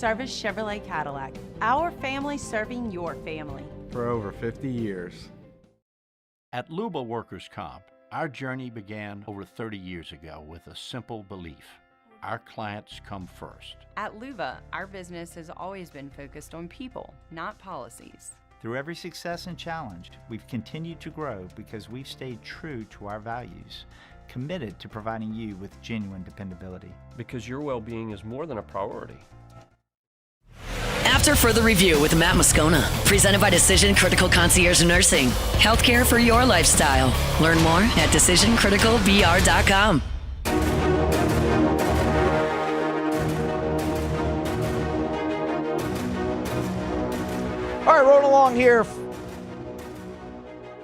Service Chevrolet Cadillac. Our family serving your family. For over 50 years. At Luba Workers' Comp, our journey began over 30 years ago with a simple belief. Our clients come first. At Luba, our business has always been focused on people, not policies. Through every success and challenge, we've continued to grow because we've stayed true to our values, committed to providing you with genuine dependability. Because your well-being is more than a priority. After Further Review with Matt Moscona, presented by Decision Critical Concierge Nursing. Healthcare for your lifestyle. Learn more at decisioncriticalvr.com. All right, rolling along here.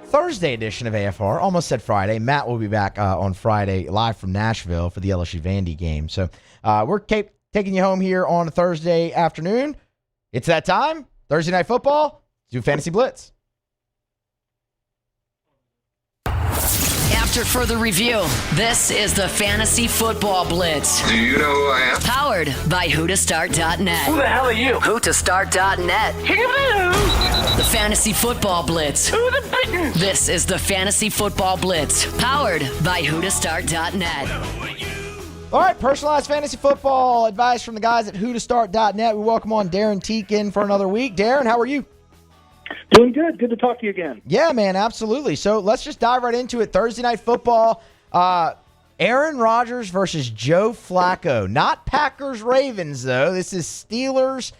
Thursday edition of AFR. Almost said Friday. Matt will be back on Friday live from Nashville for the LSU-Vandy game. So we're taking you home here on a Thursday afternoon. It's that time. Thursday Night Football. Do Fantasy Blitz. After Further Review, this is the Fantasy Football Blitz. Do you know who I am? Powered by whotostart.net. Who the hell are you? Whotostart.net. The Fantasy Football Blitz. This is the Fantasy Football Blitz. Powered by whotostart.net. All right, personalized fantasy football advice from the guys at whotostart.net. We welcome on Darin Tietgen for another week. Darin, how are you? Doing good. Good to talk to you again. Yeah, man, absolutely. So let's just dive right into it. Thursday Night Football. Aaron Rodgers versus Joe Flacco. Not Packers-Ravens, though. This is Steelers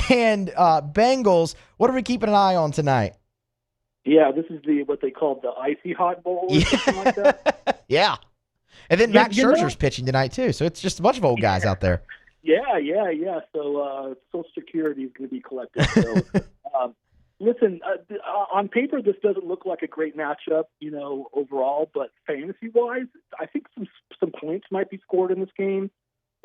and Bengals. What are we keeping an eye on tonight? Yeah, this is what they call the icy hot bowl or something like that. Yeah. And then Max Scherzer's pitching tonight, too. So it's just a bunch of old guys out there. Yeah. So Social Security is going to be collected. So, listen, on paper, this doesn't look like a great matchup, overall. But fantasy-wise, I think some points might be scored in this game.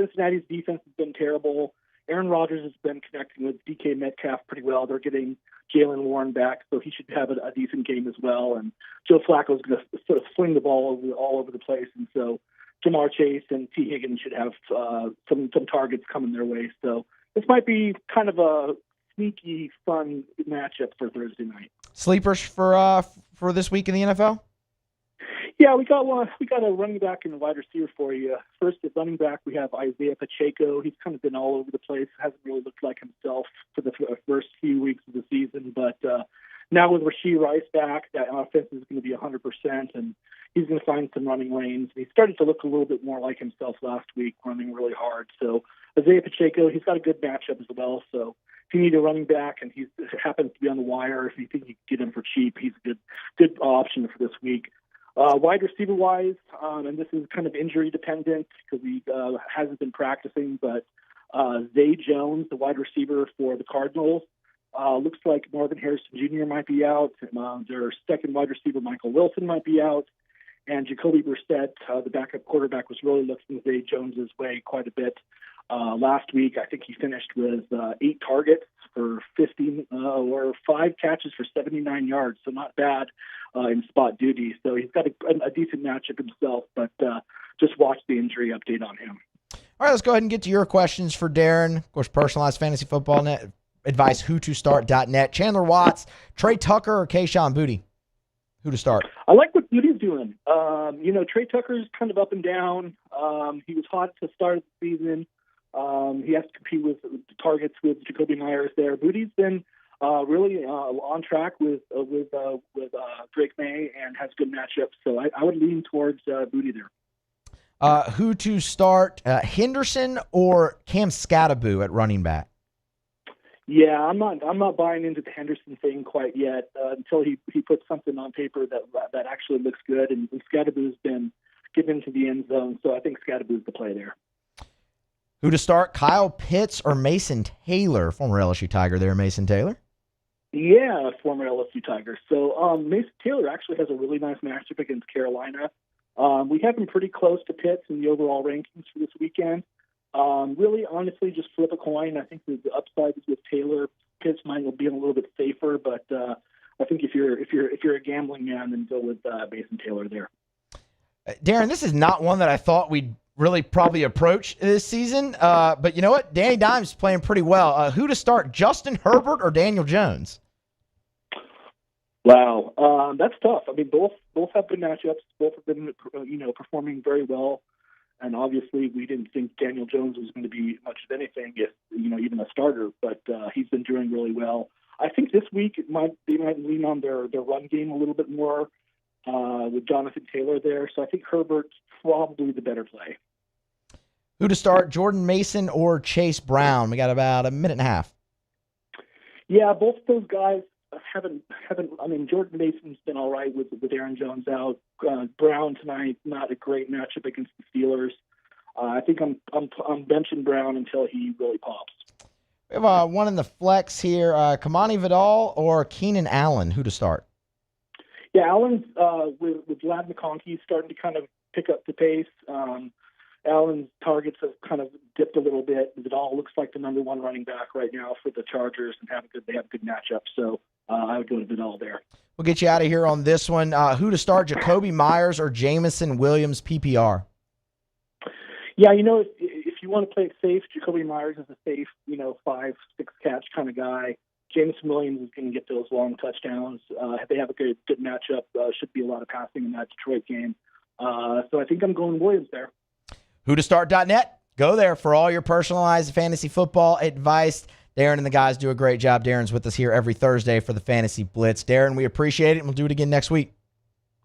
Cincinnati's defense has been terrible. Aaron Rodgers has been connecting with DK Metcalf pretty well. They're getting Jalen Warren back, so he should have a decent game as well. And Joe Flacco is going to sort of fling the ball all over the place, and so Jamar Chase and Tietgen should have some targets coming their way. So this might be kind of a sneaky, fun matchup for Thursday night. Sleepers for this week in the NFL? Yeah, we got a running back and a wide receiver for you. First, at running back, we have Isaiah Pacheco. He's kind of been all over the place. Hasn't really looked like himself for the first few weeks of the season. But now with Rashee Rice back, that offense is going to be 100%, and he's going to find some running lanes. He started to look a little bit more like himself last week, running really hard. So Isaiah Pacheco, he's got a good matchup as well. So if you need a running back and he happens to be on the wire, if you think you can get him for cheap, he's a good option for this week. Wide receiver-wise, and this is kind of injury-dependent because he hasn't been practicing, but Zay Jones, the wide receiver for the Cardinals, looks like Marvin Harrison Jr. might be out. Their second wide receiver, Michael Wilson, might be out. And Jacoby Brissett, the backup quarterback, was really looking Zay Jones's way quite a bit. Last week, I think he finished with 8 targets for 15 or 5 catches for 79 yards, so not bad in spot duty. So he's got a decent matchup himself, but just watch the injury update on him. All right, let's go ahead and get to your questions for Darin. Of course, personalized fantasy football net advice, whotostart.net. Chandler Watts, Trey Tucker, or Kayshon Boutte? Who to start? I like what Boutte's doing. Trey Tucker's kind of up and down. He was hot to start the season. He has to compete with targets with Jacoby Myers there. Boutte's been really on track with Drake May and has good matchups. So I would lean towards Boutte there. Who to start, Henderson or Cam Skattebo at running back? Yeah, I'm not buying into the Henderson thing quite yet until he puts something on paper that actually looks good. And Skattebo's been given to the end zone, so I think Skattebo's the play there. Who to start, Kyle Pitts or Mason Taylor? Former LSU Tiger there, Mason Taylor. Yeah, former LSU Tiger. So Mason Taylor actually has a really nice matchup against Carolina. We have him pretty close to Pitts in the overall rankings for this weekend. Really, honestly, just flip a coin. I think the upside is with Taylor. Pitts might be a little bit safer, but I think if you're a gambling man, then go with Mason Taylor there. Darin, this is not one that I thought we'd really probably approach this season. But you know what? Danny Dimes playing pretty well. Who to start, Justin Herbert or Daniel Jones? Wow, that's tough. I mean, both have good matchups. Both have been, performing very well. And obviously, we didn't think Daniel Jones was going to be much of anything, if even a starter. But he's been doing really well. I think this week they might lean on their run game a little bit more with Jonathan Taylor there. So I think Herbert's probably the better play. Who to start, Jordan Mason or Chase Brown? We got about a minute and a half. Yeah, both of those guys haven't. I mean, Jordan Mason's been all right with Aaron Jones out. Brown tonight, not a great matchup against the Steelers. I think I'm benching Brown until he really pops. We have one in the flex here. Kamani Vidal or Keenan Allen? Who to start? Yeah, Allen's with Vlad McConkey starting to kind of pick up the pace. Allen's targets have kind of dipped a little bit. Vidal looks like the number one running back right now for the Chargers, and they have a good matchup. So I would go to Vidal there. We'll get you out of here on this one. Who to start, Jacoby Myers or Jamison Williams, PPR? Yeah, if you want to play it safe, Jacoby Myers is a safe, 5-6 catch kind of guy. Jamison Williams is going to get those long touchdowns. They have a good matchup. Should be a lot of passing in that Detroit game. So I think I'm going Williams there. WhoToStart.net. Go there for all your personalized fantasy football advice. Darin and the guys do a great job. Darin's with us here every Thursday for the Fantasy Blitz. Darin, we appreciate it, and we'll do it again next week.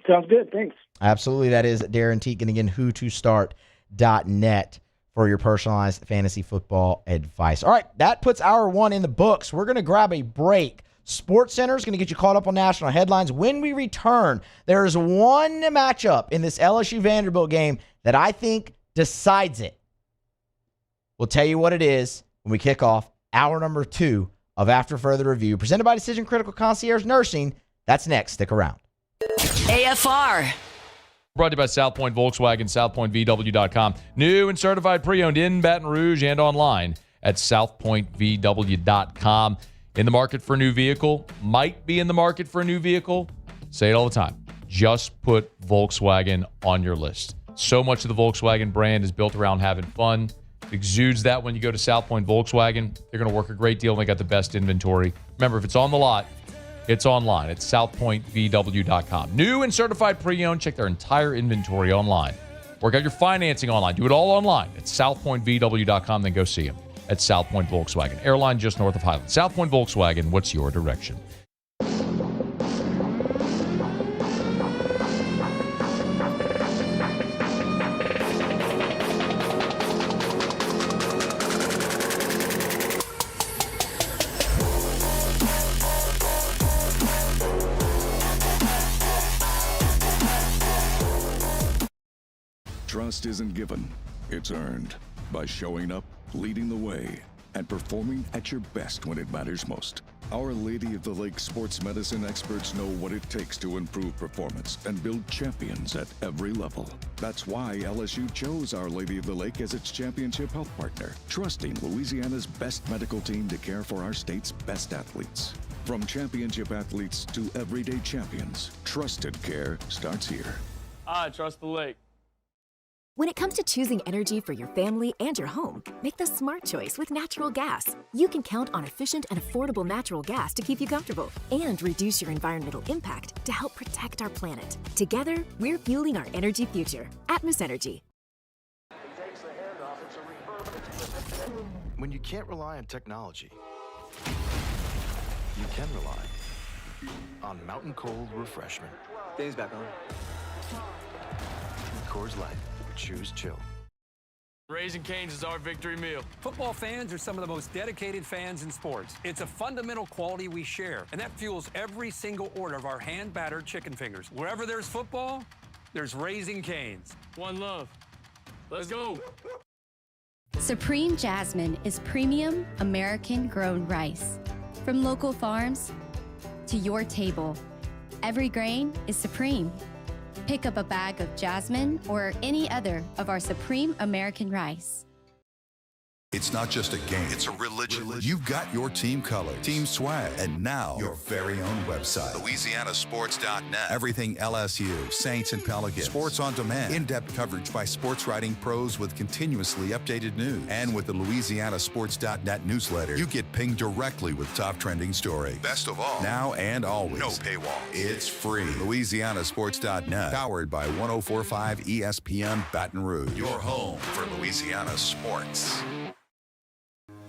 Sounds good. Thanks. Absolutely. That is Darin Tietgen. Again, WhoToStart.net for your personalized fantasy football advice. All right, that puts hour one in the books. We're going to grab a break. SportsCenter is going to get you caught up on national headlines. When we return, there is one matchup in this LSU-Vanderbilt game that I think decides it. We'll tell you what it is when we kick off hour number 2 of After Further Review, presented by Decision Critical Concierge Nursing. That's next. Stick around. AFR. Brought to you by South Point Volkswagen, southpointvw.com. New and certified pre-owned in Baton Rouge and online at southpointvw.com. In the market for a new vehicle, might be in the market for a new vehicle. Say it all the time. Just put Volkswagen on your list. So much of the Volkswagen brand is built around having fun. It exudes that when you go to South Point Volkswagen. They're going to work a great deal, and they got the best inventory. Remember, if it's on the lot, it's online at southpointvw.com. New and certified pre-owned. Check their entire inventory online. Work out your financing online. Do it all online at southpointvw.com. Then go see them at South Point Volkswagen. Airline just north of Highland. South Point Volkswagen, what's your direction? Trust isn't given, it's earned by showing up, leading the way, and performing at your best when it matters most. Our Lady of the Lake sports medicine experts know what it takes to improve performance and build champions at every level. That's why LSU chose Our Lady of the Lake as its championship health partner, trusting Louisiana's best medical team to care for our state's best athletes. From championship athletes to everyday champions, trusted care starts here. I trust the lake. When it comes to choosing energy for your family and your home, make the smart choice with natural gas. You can count on efficient and affordable natural gas to keep you comfortable and reduce your environmental impact to help protect our planet. Together, we're fueling our energy future. Atmos Energy. When you can't rely on technology, you can rely on Mountain Cold Refreshment. Dave's back on. Coors Light. Choose chill. Raising Cane's is our victory meal. Football fans are some of the most dedicated fans in sports. It's a fundamental quality we share, and that fuels every single order of our hand-battered chicken fingers. Wherever there's football, there's Raising Cane's. One love. Let's go. Supreme Jasmine is premium American-grown rice. From local farms to your table, every grain is supreme. Pick up a bag of Jasmine or any other of our Supreme American rice. It's not just a game, it's a religion. You've got your team color, team swag, and now your very own website. LouisianaSports.net. Everything LSU, Saints, and Pelicans. Sports on demand. In-depth coverage by sports writing pros with continuously updated news. And with the LouisianaSports.net newsletter, you get pinged directly with top trending stories. Best of all, now and always, no paywall. It's free. LouisianaSports.net. Powered by 104.5 ESPN Baton Rouge. Your home for Louisiana sports.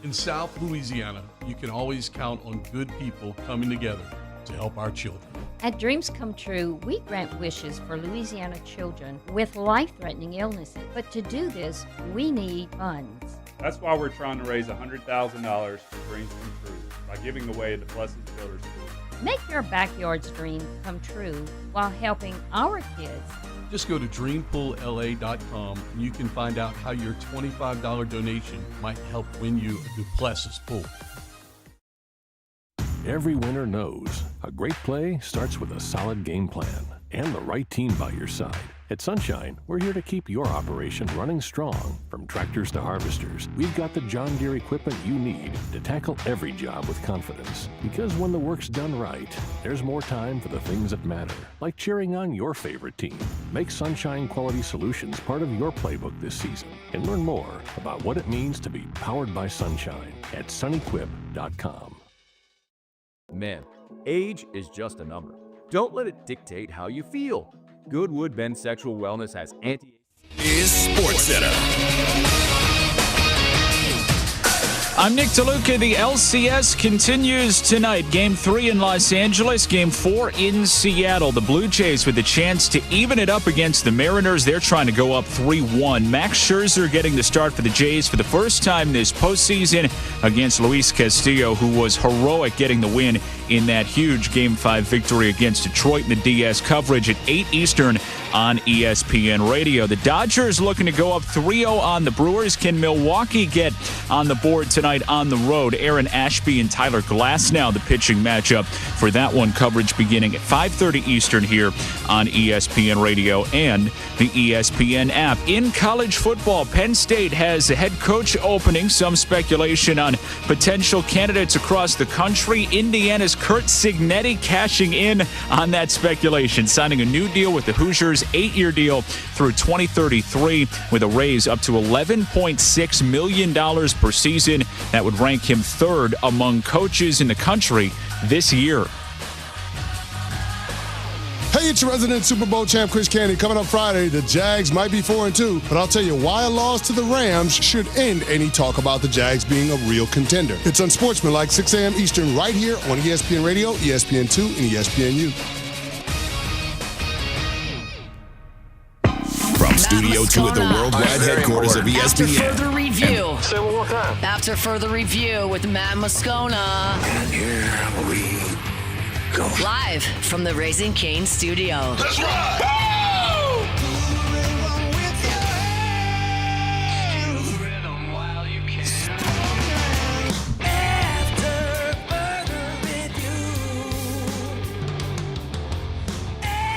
In South Louisiana, you can always count on good people coming together to help our children. At Dreams Come True, we grant wishes for Louisiana children with life-threatening illnesses. But to do this, we need funds. That's why we're trying to raise $100,000 for Dreams Come True by giving away the Blessed Builder School. Make your backyard's dream come true while helping our kids. Just go to dreampoolla.com and you can find out how your $25 donation might help win you a Duplessis pool. Every winner knows a great play starts with a solid game plan and the right team by your side. At Sunshine, we're here to keep your operation running strong. From tractors to harvesters, we've got the John Deere equipment you need to tackle every job with confidence. Because when the work's done right, there's more time for the things that matter, like cheering on your favorite team. Make Sunshine Quality Solutions part of your playbook this season and learn more about what it means to be powered by Sunshine at sunequip.com. Men, age is just a number. Don't let it dictate how you feel. Goodwood Men's Sexual Wellness has is Sports Center. I'm Nick DeLuca. The LCS continues tonight. Game 3 in Los Angeles, Game 4 in Seattle. The Blue Jays with a chance to even it up against the Mariners. They're trying to go up 3-1. Max Scherzer getting the start for the Jays for the first time this postseason against Luis Castillo, who was heroic getting the win in that huge Game 5 victory against Detroit in the DS coverage at 8 Eastern on ESPN Radio. The Dodgers looking to go up 3-0 on the Brewers. Can Milwaukee get on the board tonight on the road? Aaron Ashby and Tyler Glasnow, the pitching matchup for that one. Coverage beginning at 5:30 Eastern here on ESPN Radio and the ESPN app. In college football, Penn State has a head coach opening. Some speculation on potential candidates across the country. Indiana's Kurt Cignetti cashing in on that speculation, signing a new deal with the Hoosiers, 8-year deal through 2033 with a raise up to $11.6 million per season. That would rank him third among coaches in the country this year. Hey, it's your resident Super Bowl champ, Chris Candy. Coming up Friday, the Jags might be 4-2, but I'll tell you why a loss to the Rams should end any talk about the Jags being a real contender. It's Unsportsmanlike, 6 a.m. Eastern, right here on ESPN Radio, ESPN2, and ESPNU. From Studio 2 at the worldwide headquarters of ESPN. After further review. Say one more time. After further review with Matt Moscona. And here we go. Live from the Raising Cane studio. Let's ride!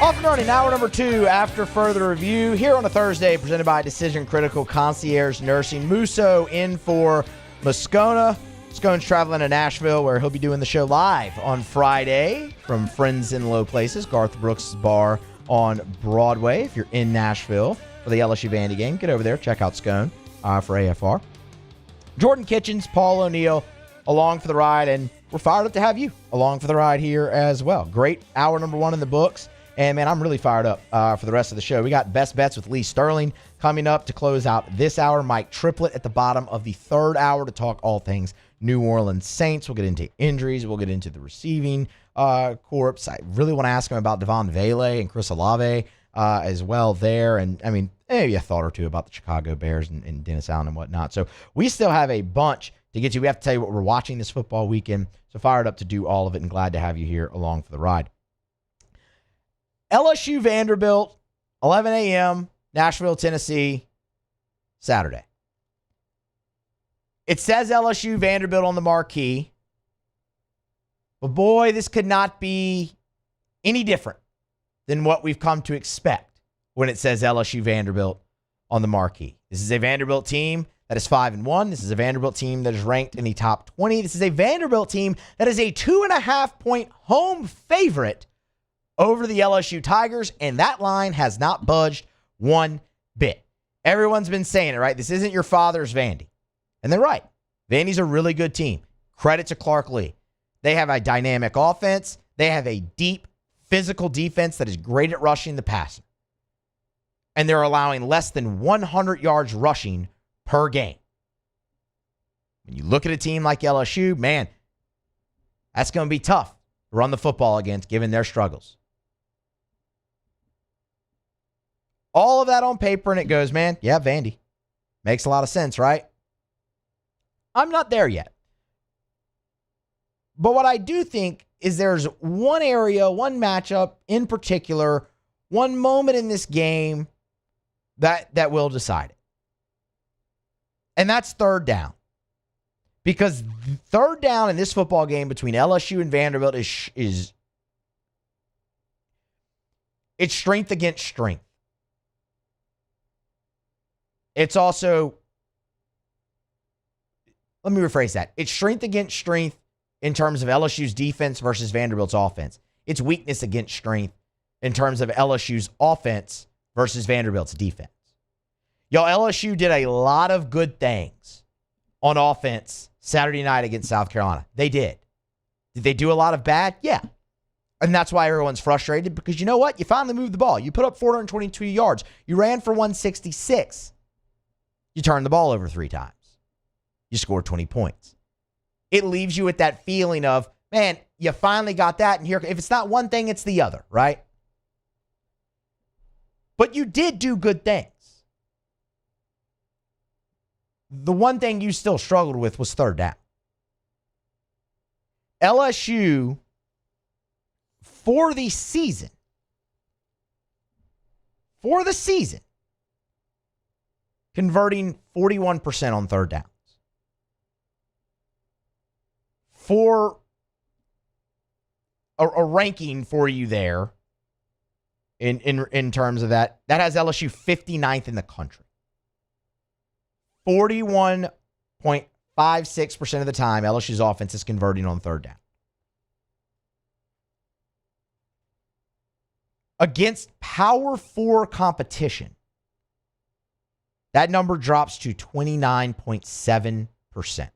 Off and running, hour number 2 after further review here on a Thursday, presented by Decision Critical Concierge Nursing. Musso in for Moscona. Moscona's traveling to Nashville, where he'll be doing the show live on Friday from Friends in Low Places, Garth Brooks' bar on Broadway. If you're in Nashville for the LSU-Vandy game, get over there, check out Scone for AFR. Jordan Kitchens, Paul O'Neill along for the ride, and we're fired up to have you along for the ride here as well. Great hour number 1 in the books. And, man, I'm really fired up for the rest of the show. We got Best Bets with Lee Sterling coming up to close out this hour. Mike Triplet at the bottom of the third hour to talk all things New Orleans Saints. We'll get into injuries. We'll get into the receiving corps. I really want to ask him about Devon Vele and Chris Olave as well there. And, I mean, maybe a thought or two about the Chicago Bears and Dennis Allen and whatnot. So we still have a bunch to get to. We have to tell you what we're watching this football weekend. So fired up to do all of it and glad to have you here along for the ride. LSU-Vanderbilt, 11 a.m., Nashville, Tennessee, Saturday. It says LSU-Vanderbilt on the marquee, but boy, this could not be any different than what we've come to expect when it says LSU-Vanderbilt on the marquee. This is a Vanderbilt team that is 5-1. This is a Vanderbilt team that is ranked in the top 20. This is a Vanderbilt team that is a 2.5-point home favorite over the LSU Tigers, and that line has not budged one bit. Everyone's been saying it, right? This isn't your father's Vandy. And they're right. Vandy's a really good team. Credit to Clark Lee. They have a dynamic offense. They have a deep physical defense that is great at rushing the passer. And they're allowing less than 100 yards rushing per game. When you look at a team like LSU, man, that's going to be tough to run the football against given their struggles. All of that on paper, and it goes, man, yeah, Vandy. Makes a lot of sense, right? I'm not there yet. But what I do think is there's one area, one matchup in particular, one moment in this game that will decide it. And that's third down. Because third down in this football game between LSU and Vanderbilt is it's strength against strength. It's also, let me rephrase that. It's strength against strength in terms of LSU's defense versus Vanderbilt's offense. It's weakness against strength in terms of LSU's offense versus Vanderbilt's defense. Y'all, LSU did a lot of good things on offense Saturday night against South Carolina. They did. Did they do a lot of bad? Yeah. And that's why everyone's frustrated, because you know what? You finally moved the ball. You put up 422 yards. You ran for 166. You turned the ball over 3 times. You scored 20 points. It leaves you with that feeling of, man, you finally got that, and here, if it's not one thing, it's the other, right? But you did do good things. The one thing you still struggled with was third down. LSU, for the season, converting 41% on third downs. For a ranking for you there in terms of that has LSU 59th in the country. 41.56% of the time, LSU's offense is converting on third down. Against Power 4 competition, that number drops to 29.7%.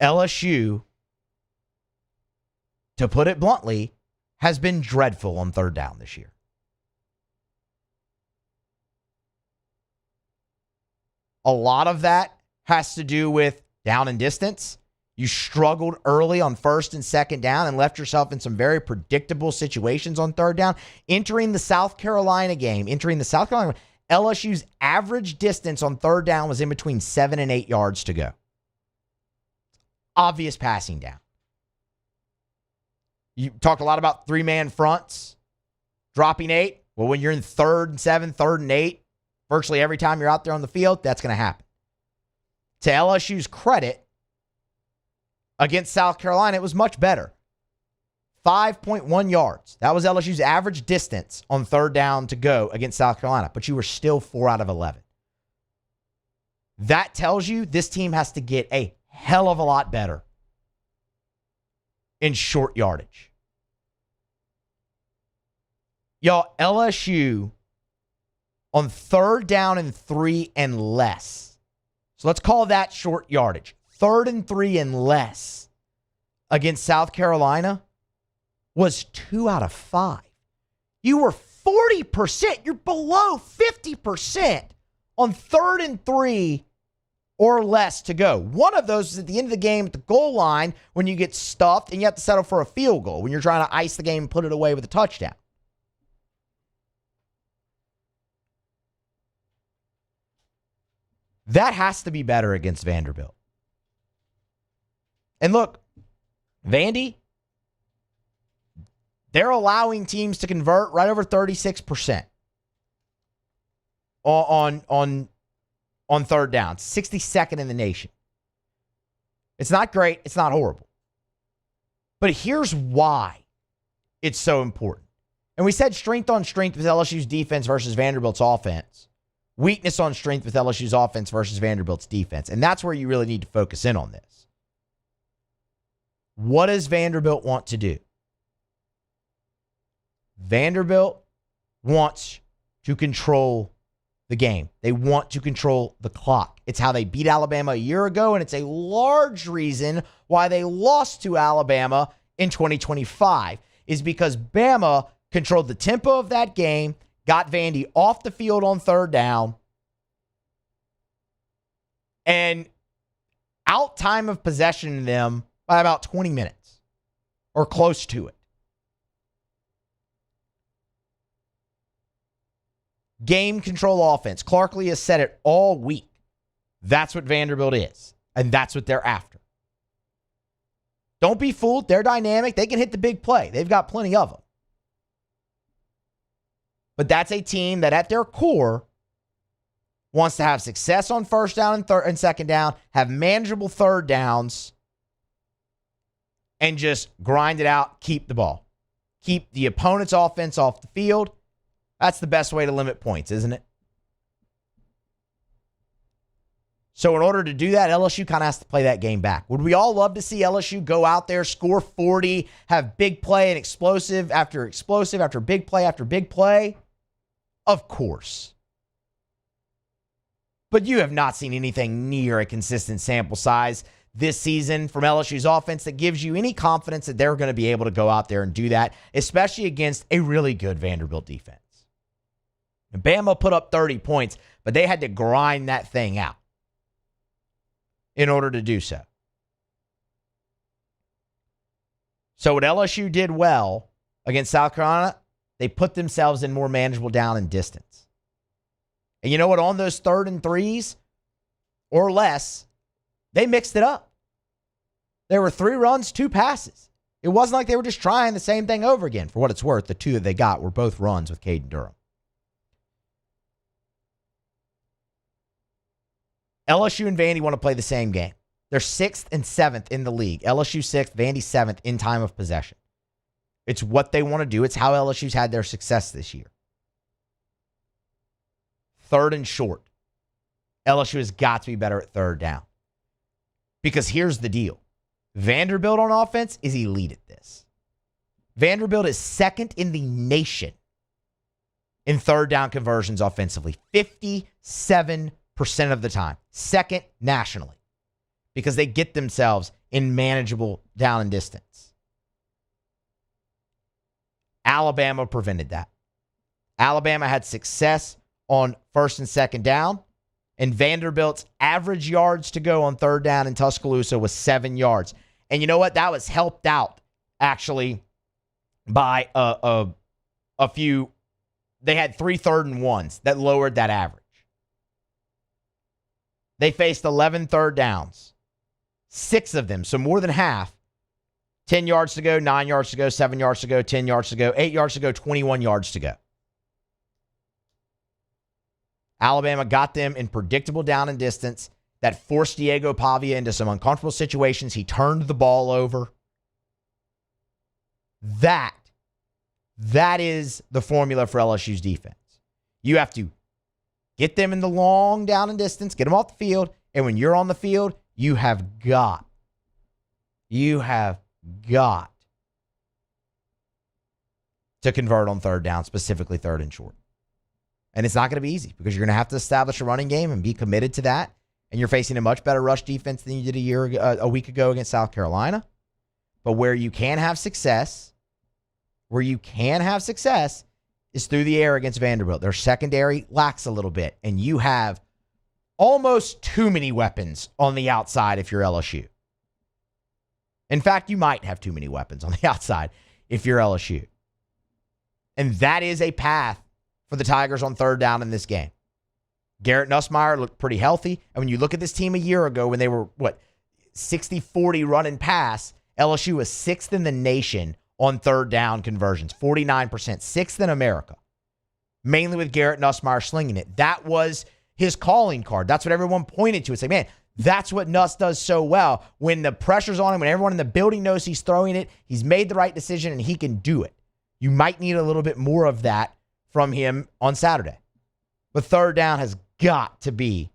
LSU, to put it bluntly, has been dreadful on third down this year. A lot of that has to do with down and distance. You struggled early on first and second down and left yourself in some very predictable situations on third down. Entering the South Carolina game, LSU's average distance on third down was in between 7 and 8 yards to go. Obvious passing down. You talked a lot about 3-man fronts, dropping 8. Well, when you're in 3rd and 7, 3rd and 8, virtually every time you're out there on the field, that's going to happen. To LSU's credit, against South Carolina, it was much better. 5.1 yards. That was LSU's average distance on third down to go against South Carolina, but you were still 4 out of 11. That tells you this team has to get a hell of a lot better in short yardage. Y'all, LSU on third down and 3 and less. So let's call that short yardage. 3rd and 3 and less against South Carolina was 2 out of 5. You were 40%. You're below 50% on 3rd and 3 or less to go. One of those is at the end of the game at the goal line when you get stuffed and you have to settle for a field goal when you're trying to ice the game and put it away with a touchdown. That has to be better against Vanderbilt. And look, Vandy, they're allowing teams to convert right over 36% on third down. 62nd in the nation. It's not great. It's not horrible. But here's why it's so important. And we said strength on strength with LSU's defense versus Vanderbilt's offense weakness on strength with LSU's offense versus Vanderbilt's defense. And that's where you really need to focus in on this. What does Vanderbilt want to do? Vanderbilt wants to control the game. They want to control the clock. It's how they beat Alabama a year ago, and it's a large reason why they lost to Alabama in 2025, is because Bama controlled the tempo of that game, got Vandy off the field on third down, and out time of possession them by about 20 minutes or close to it. Game control offense. Clark Lee has said it all week. That's what Vanderbilt is, and that's what they're after. Don't be fooled. They're dynamic. They can hit the big play. They've got plenty of them. But that's a team that at their core wants to have success on first down and second down, have manageable third downs, and just grind it out, keep the ball. Keep the opponent's offense off the field. That's the best way to limit points, isn't it? So in order to do that, LSU kind of has to play that game back. Would we all love to see LSU go out there, score 40, have big play and explosive after big play after big play? Of course. But you have not seen anything near a consistent sample size this season from LSU's offense that gives you any confidence that they're going to be able to go out there and do that, especially against a really good Vanderbilt defense. And Bama put up 30 points, but they had to grind that thing out in order to do so. So what LSU did well against South Carolina, they put themselves in more manageable down and distance. And you know what? On those 3rd and 3s or less, they mixed it up. There were 3 runs, 2 passes. It wasn't like they were just trying the same thing over again. For what it's worth, the 2 that they got were both runs with Caden Durham. LSU and Vandy want to play the same game. They're 6th and 7th in the league. LSU 6th, Vandy 7th in time of possession. It's what they want to do. It's how LSU's had their success this year. 3rd and short. LSU has got to be better at third down. Because here's the deal. Vanderbilt on offense is elite at this. Vanderbilt is 2nd in the nation in third down conversions offensively. 57% of the time. 2nd nationally. Because they get themselves in manageable down and distance. Alabama prevented that. Alabama had success on first and second down, and Vanderbilt's average yards to go on third down in Tuscaloosa was 7 yards. And you know what? That was helped out, actually, by a few. They had 3 3rd and 1s that lowered that average. They faced 11 third downs. 6 of them, so more than half. 10 yards to go, 9 yards to go, 7 yards to go, 10 yards to go, 8 yards to go, 21 yards to go. Alabama got them in predictable down and distance that forced Diego Pavia into some uncomfortable situations. He turned the ball over. That is the formula for LSU's defense. You have to get them in the long down and distance, get them off the field, and when you're on the field, you have got to convert on third down, specifically 3rd and short. And it's not going to be easy because you're going to have to establish a running game and be committed to that. And you're facing a much better rush defense than you did a week ago against South Carolina. But where you can have success is through the air against Vanderbilt. Their secondary lacks a little bit, and you have almost too many weapons on the outside if you're LSU. In fact, you might have too many weapons on the outside if you're LSU. And that is a path for the Tigers on third down in this game. Garrett Nussmeier looked pretty healthy. And when you look at this team a year ago when they were, 60-40 run and pass, LSU was 6th in the nation on third down conversions, 49%, 6th in America, mainly with Garrett Nussmeier slinging it. That was his calling card. That's what everyone pointed to and said, man, that's what Nuss does so well. When the pressure's on him, when everyone in the building knows he's throwing it, he's made the right decision and he can do it. You might need a little bit more of that from him on Saturday. But third down has got to be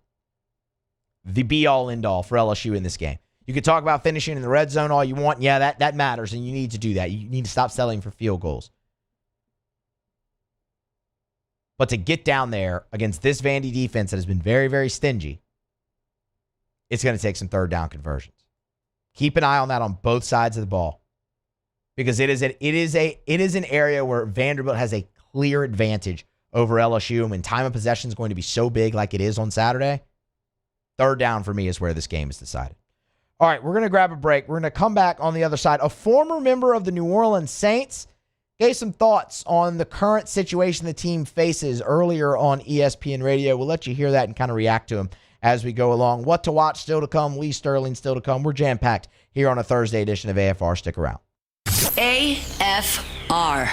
the be-all, end-all for LSU in this game. You could talk about finishing in the red zone all you want. Yeah, that matters, and you need to do that. You need to stop settling for field goals. But to get down there against this Vandy defense that has been very, very stingy, it's going to take some third down conversions. Keep an eye on that on both sides of the ball, because it is an area where Vanderbilt has a clear advantage over LSU, and when time of possession is going to be so big like it is on Saturday, third down for me is where this game is decided. All right, we're going to grab a break. We're going to come back on the other side. A former member of the New Orleans Saints gave some thoughts on the current situation the team faces earlier on ESPN Radio. We'll let you hear that and kind of react to him as we go along. What to watch still to come. Lee Sterling still to come. We're jam-packed here on a Thursday edition of AFR. Stick around. AFR.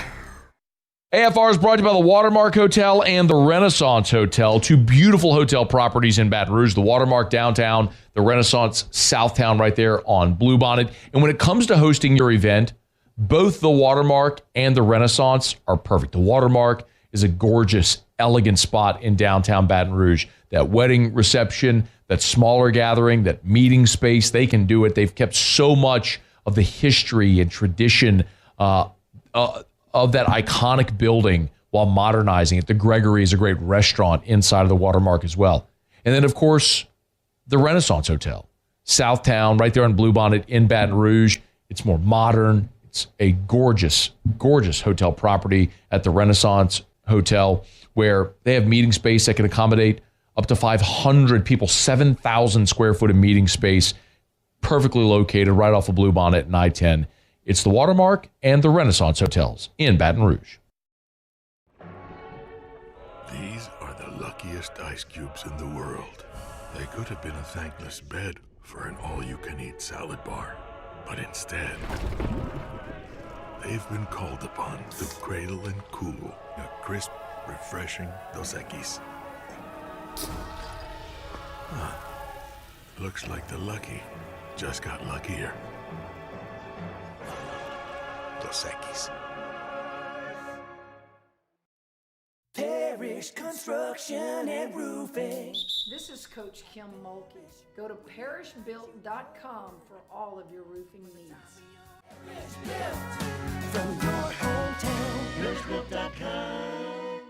AFR is brought to you by the Watermark Hotel and the Renaissance Hotel, two beautiful hotel properties in Baton Rouge, the Watermark downtown, the Renaissance Southtown right there on Bluebonnet. And when it comes to hosting your event, both the Watermark and the Renaissance are perfect. The Watermark is a gorgeous, elegant spot in downtown Baton Rouge. That wedding reception, that smaller gathering, that meeting space, they can do it. They've kept so much of the history and tradition of that iconic building while modernizing it. The Gregory is a great restaurant inside of the Watermark as well. And then, of course, the Renaissance Hotel. Southtown, right there on Bluebonnet in Baton Rouge. It's more modern. It's a gorgeous, gorgeous hotel property at the Renaissance Hotel where they have meeting space that can accommodate up to 500 people, 7,000 square foot of meeting space, perfectly located right off of Bluebonnet and I-10. It's the Watermark and the Renaissance Hotels in Baton Rouge. These are the luckiest ice cubes in the world. They could have been a thankless bed for an all-you-can-eat salad bar. But instead, they've been called upon to cradle and cool a crisp, refreshing Dos Equis. Looks like the lucky just got luckier. Dos Equis. Parish Construction and Roofing. This is Coach Kim Mulkey. Go to parishbuilt.com for all of your roofing needs. From your hometown, parishbuilt.com.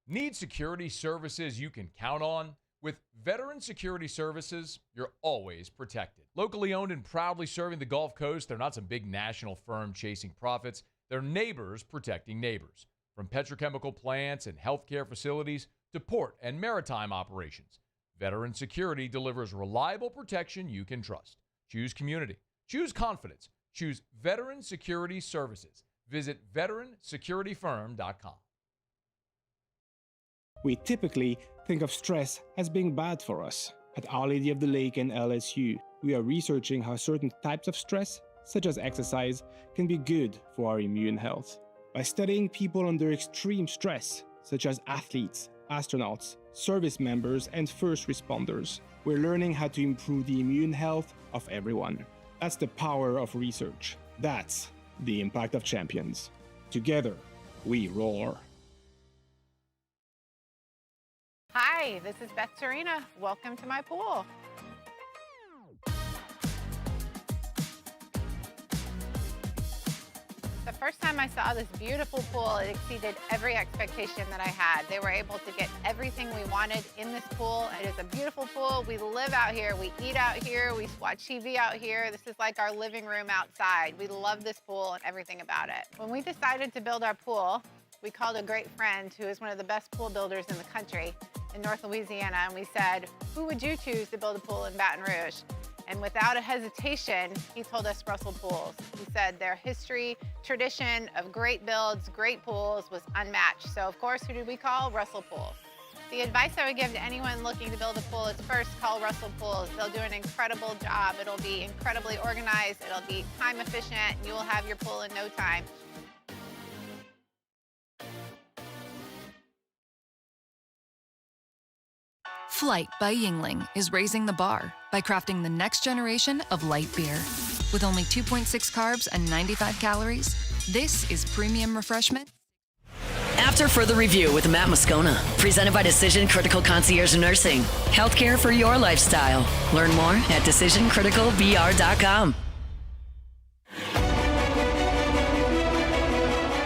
Need security services you can count on? With Veteran Security Services, you're always protected. Locally owned and proudly serving the Gulf Coast, they're not some big national firm chasing profits. They're neighbors protecting neighbors. From petrochemical plants and healthcare facilities to port and maritime operations, Veteran Security delivers reliable protection you can trust. Choose community. Choose confidence. Choose Veteran Security Services. Visit veteransecurityfirm.com. We typically think of stress as being bad for us. At Our Lady of the Lake and LSU, we are researching how certain types of stress, such as exercise, can be good for our immune health. By studying people under extreme stress, such as athletes, astronauts, service members, and first responders, we're learning how to improve the immune health of everyone. That's the power of research. That's the impact of champions. Together, we roar. Hi, this is Beth Tarina. Welcome to my pool. The first time I saw this beautiful pool, it exceeded every expectation that I had. They were able to get everything we wanted in this pool. It is a beautiful pool. We live out here, we eat out here, we watch TV out here. This is like our living room outside. We love this pool and everything about it. When we decided to build our pool, we called a great friend who is one of the best pool builders in the country in North Louisiana, and we said, who would you choose to build a pool in Baton Rouge? And without a hesitation, he told us Russell Pools. He said their history, tradition of great builds, great pools was unmatched. So of course, who did we call? Russell Pools. The advice I would give to anyone looking to build a pool is first call Russell Pools. They'll do an incredible job. It'll be incredibly organized. It'll be time efficient, and you will have your pool in no time. Flight by Yingling is raising the bar by crafting the next generation of light beer. With only 2.6 carbs and 95 calories, this is premium refreshment. After Further Review with Matt Moscona. Presented by Decision Critical Concierge Nursing. Healthcare for your lifestyle. Learn more at decisioncriticalvr.com.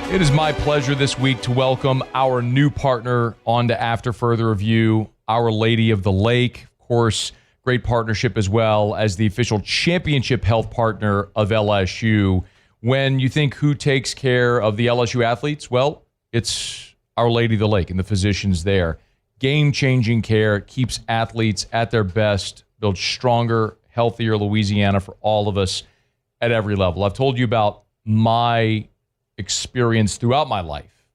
It is my pleasure this week to welcome our new partner on to After Further Review, Our Lady of the Lake. Of course, great partnership as well as the official championship health partner of LSU. When you think who takes care of the LSU athletes, well, it's Our Lady of the Lake and the physicians there. Game-changing care, keeps athletes at their best, builds stronger, healthier Louisiana for all of us at every level. I've told you about my experience throughout my life,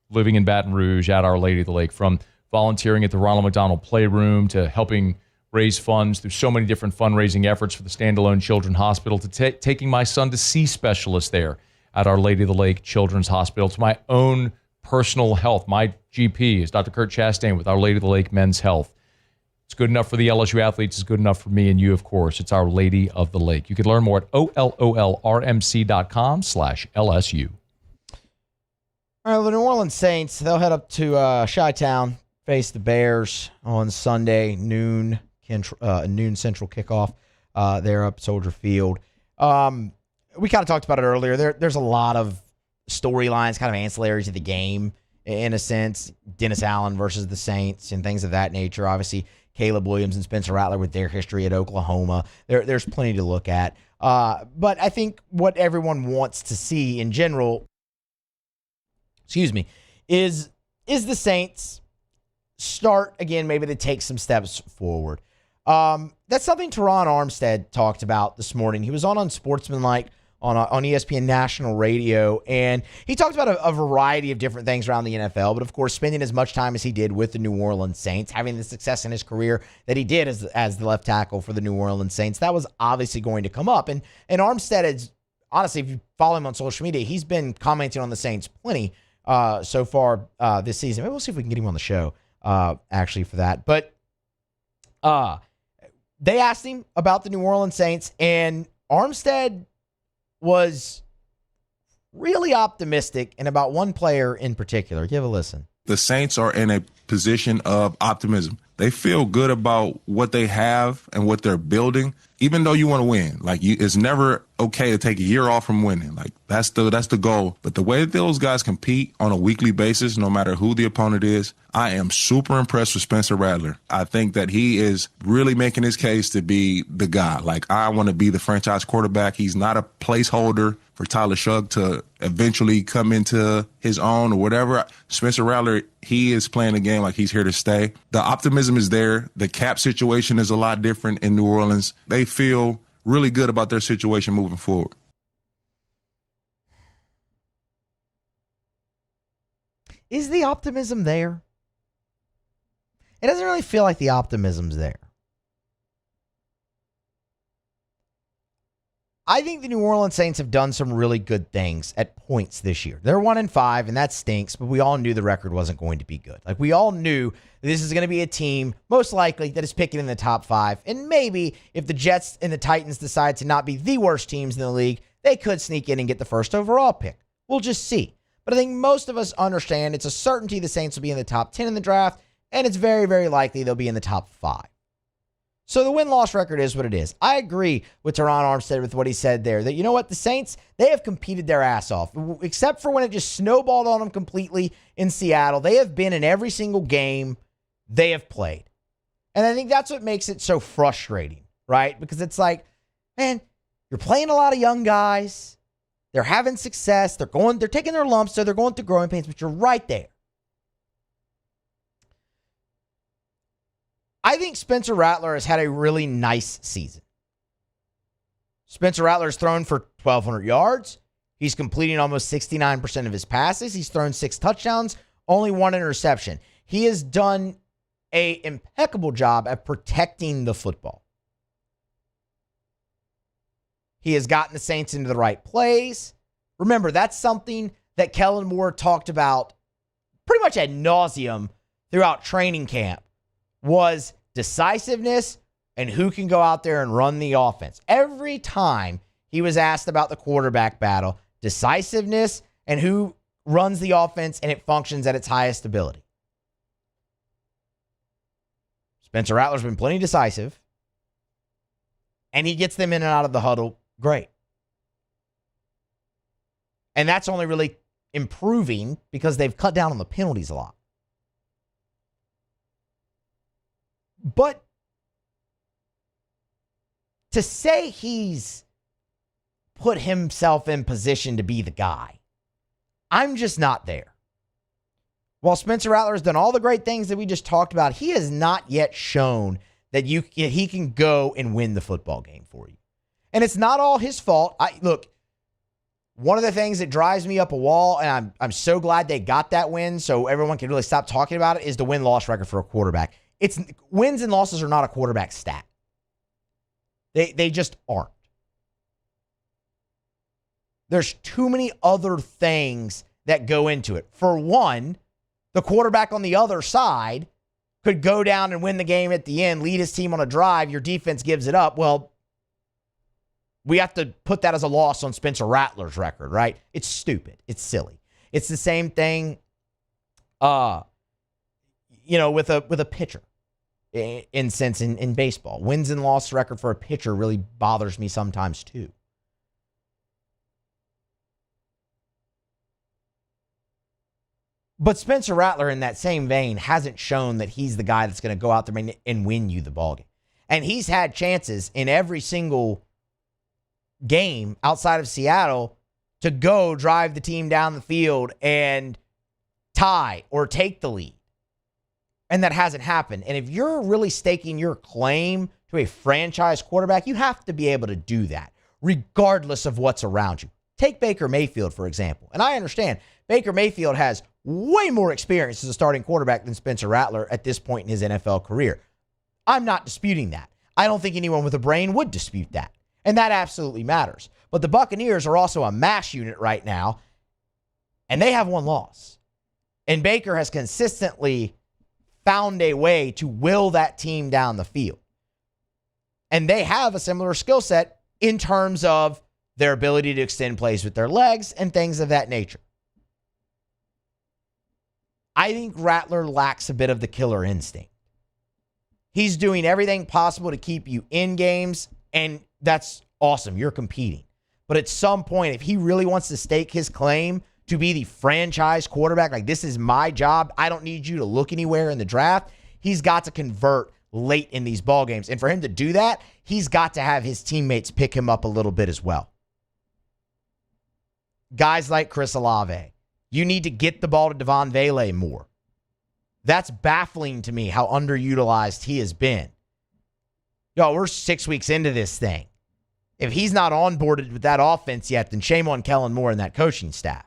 living in Baton Rouge at Our Lady of the Lake, from volunteering at the Ronald McDonald Playroom to helping raise funds through so many different fundraising efforts for the standalone Children's Hospital to taking my son to see specialists there at Our Lady of the Lake Children's Hospital, to my own personal health. My GP is Dr. Kurt Chastain with Our Lady of the Lake Men's Health. It's good enough for the LSU athletes. It's good enough for me and you, of course. It's Our Lady of the Lake. You can learn more at ololrmc.com/LSU. All right, the New Orleans Saints, they'll head up to Chi-Town, face the Bears on Sunday, noon central kickoff there up Soldier Field. We kind of talked about it earlier. There's a lot of storylines, kind of ancillary to the game, in a sense. Dennis Allen versus the Saints and things of that nature. Obviously, Caleb Williams and Spencer Rattler with their history at Oklahoma. There's plenty to look at. But I think what everyone wants to see in general, is the Saints start again, maybe to take some steps forward. That's something Teron Armstead talked about this morning. He was on Unsportsmanlike on ESPN National Radio, and he talked about a variety of different things around the NFL, but of course spending as much time as he did with the New Orleans Saints, having the success in his career that he did as the left tackle for the New Orleans Saints, that was obviously going to come up. And Armstead is, honestly, if you follow him on social media, he's been commenting on the Saints plenty so far this season. Maybe we'll see if we can get him on the show actually for that. But they asked him about the New Orleans Saints, and Armstead was really optimistic and about one player in particular. Give a listen. The Saints are in a position of optimism. They feel good about what they have and what they're building, even though you want to win. It's never okay to take a year off from winning. That's the goal. But the way those guys compete on a weekly basis, no matter who the opponent is, I am super impressed with Spencer Rattler. I think that he is really making his case to be the guy. I want to be the franchise quarterback. He's not a placeholder for Tyler Shugg to eventually come into his own or whatever. Spencer Rattler, he is playing the game like he's here to stay. The optimism is there. The cap situation is a lot different in New Orleans. They feel really good about their situation moving forward. Is the optimism there? It doesn't really feel like the optimism's there. I think the New Orleans Saints have done some really good things at points this year. They're 1-5, and that stinks, but we all knew the record wasn't going to be good. We all knew this is going to be a team, most likely, that is picking in the top 5. And maybe if the Jets and the Titans decide to not be the worst teams in the league, they could sneak in and get the first overall pick. We'll just see. But I think most of us understand it's a certainty the Saints will be in the top 10 in the draft, and it's very, very likely they'll be in the top 5. So the win-loss record is what it is. I agree with Teron Armstead with what he said there, that, you know what, the Saints, they have competed their ass off. Except for when it just snowballed on them completely in Seattle, they have been in every single game they have played. And I think that's what makes it so frustrating, right? Because it's like, man, you're playing a lot of young guys. They're having success. They're taking their lumps, so they're going through growing pains, but you're right there. I think Spencer Rattler has had a really nice season. Spencer Rattler has thrown for 1,200 yards. He's completing almost 69% of his passes. He's thrown 6 touchdowns, only 1 interception. He has done an impeccable job at protecting the football. He has gotten the Saints into the right plays. Remember, that's something that Kellen Moore talked about pretty much ad nauseum throughout training camp, was decisiveness and who can go out there and run the offense. Every time he was asked about the quarterback battle, decisiveness and who runs the offense and it functions at its highest ability. Spencer Rattler's been plenty decisive, and he gets them in and out of the huddle great. And that's only really improving because they've cut down on the penalties a lot. But to say he's put himself in position to be the guy, I'm just not there. While Spencer Rattler has done all the great things that we just talked about, he has not yet shown that he can go and win the football game for you. And it's not all his fault. Look, one of the things that drives me up a wall, and I'm so glad they got that win so everyone can really stop talking about it, is the win-loss record for a quarterback. Wins and losses are not a quarterback stat. They just aren't. There's too many other things that go into it. For one, the quarterback on the other side could go down and win the game at the end, lead his team on a drive, your defense gives it up. Well, we have to put that as a loss on Spencer Rattler's record, right? It's stupid. It's silly. It's the same thing, with a pitcher. In baseball, wins and loss record for a pitcher really bothers me sometimes too. But Spencer Rattler, in that same vein, hasn't shown that he's the guy that's going to go out there and win you the ballgame. And he's had chances in every single game outside of Seattle to go drive the team down the field and tie or take the lead. And that hasn't happened. And if you're really staking your claim to a franchise quarterback, you have to be able to do that, regardless of what's around you. Take Baker Mayfield, for example. And I understand Baker Mayfield has way more experience as a starting quarterback than Spencer Rattler at this point in his NFL career. I'm not disputing that. I don't think anyone with a brain would dispute that. And that absolutely matters. But the Buccaneers are also a mash unit right now, and they have one loss. And Baker has consistently found a way to will that team down the field. And they have a similar skill set in terms of their ability to extend plays with their legs and things of that nature. I think Rattler lacks a bit of the killer instinct. He's doing everything possible to keep you in games, and that's awesome. You're competing. But at some point, if he really wants to stake his claim to be the franchise quarterback, like this is my job, I don't need you to look anywhere in the draft, he's got to convert late in these ball games. And for him to do that, he's got to have his teammates pick him up a little bit as well. Guys like Chris Olave, you need to get the ball to Devon Vele more. That's baffling to me how underutilized he has been. We're 6 weeks into this thing. If he's not onboarded with that offense yet, then shame on Kellen Moore and that coaching staff.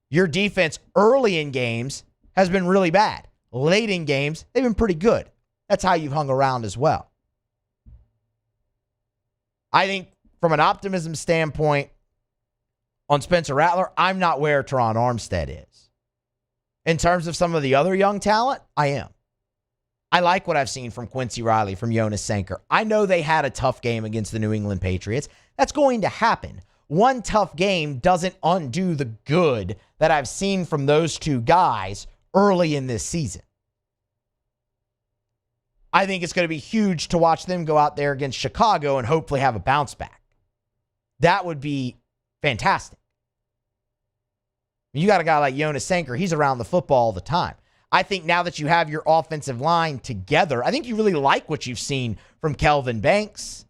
Your defense early in games has been really bad. Late in games, they've been pretty good. That's how you've hung around as well. I think from an optimism standpoint on Spencer Rattler, I'm not where Teron Armstead is. In terms of some of the other young talent, I am. I like what I've seen from Quincy Riley, from Jonas Sanker. I know they had a tough game against the New England Patriots. That's going to happen. One tough game doesn't undo the good that I've seen from those two guys early in this season. I think it's going to be huge to watch them go out there against Chicago and hopefully have a bounce back. That would be fantastic. You got a guy like Jonas Sanker, he's around the football all the time. I think now that you have your offensive line together, I think you really like what you've seen from Kelvin Banks.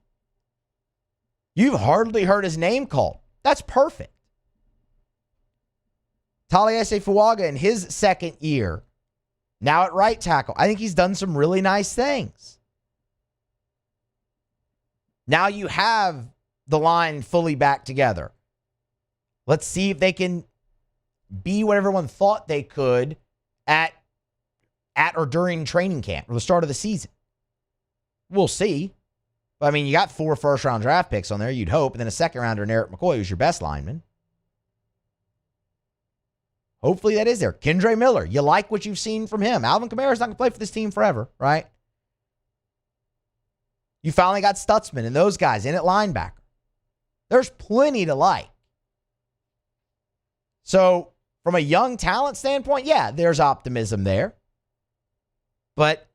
You've hardly heard his name called. That's perfect. Taliesin Fuaga in his second year, now at right tackle. I think he's done some really nice things. Now you have the line fully back together. Let's see if they can be what everyone thought they could at or during training camp or the start of the season. We'll see. I mean, you got 4 first-round draft picks on there, you'd hope, and then a second-rounder in Eric McCoy, who's your best lineman. Hopefully that is there. Kendre Miller, you like what you've seen from him. Alvin Kamara's not going to play for this team forever, right? You finally got Stutzman and those guys in at linebacker. There's plenty to like. So from a young talent standpoint, yeah, there's optimism there. But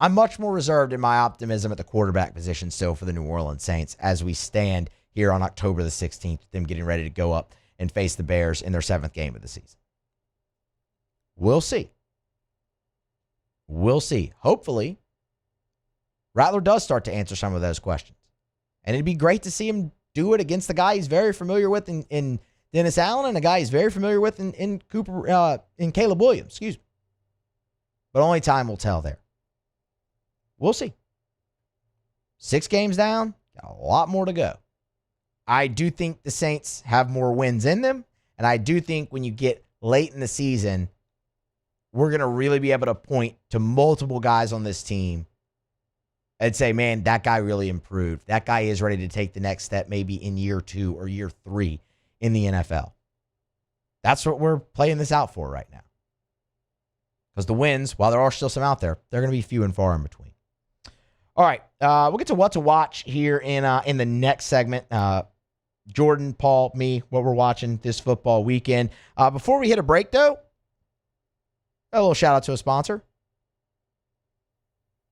I'm much more reserved in my optimism at the quarterback position still for the New Orleans Saints as we stand here on October the 16th, them getting ready to go up and face the Bears in their 7th game of the season. We'll see. We'll see. Hopefully, Rattler does start to answer some of those questions. And it'd be great to see him do it against the guy he's very familiar with in Dennis Allen and a guy he's very familiar with in Caleb Williams. Excuse me. But only time will tell there. We'll see. 6 games down, got a lot more to go. I do think the Saints have more wins in them, and I do think when you get late in the season, we're going to really be able to point to multiple guys on this team and say, man, that guy really improved. That guy is ready to take the next step maybe in year 2 or year 3 in the NFL. That's what we're playing this out for right now. Because the wins, while there are still some out there, they're going to be few and far in between. All right, we'll get to what to watch here in the next segment. Jordan, Paul, me, what we're watching this football weekend. Before we hit a break, though, a little shout out to a sponsor.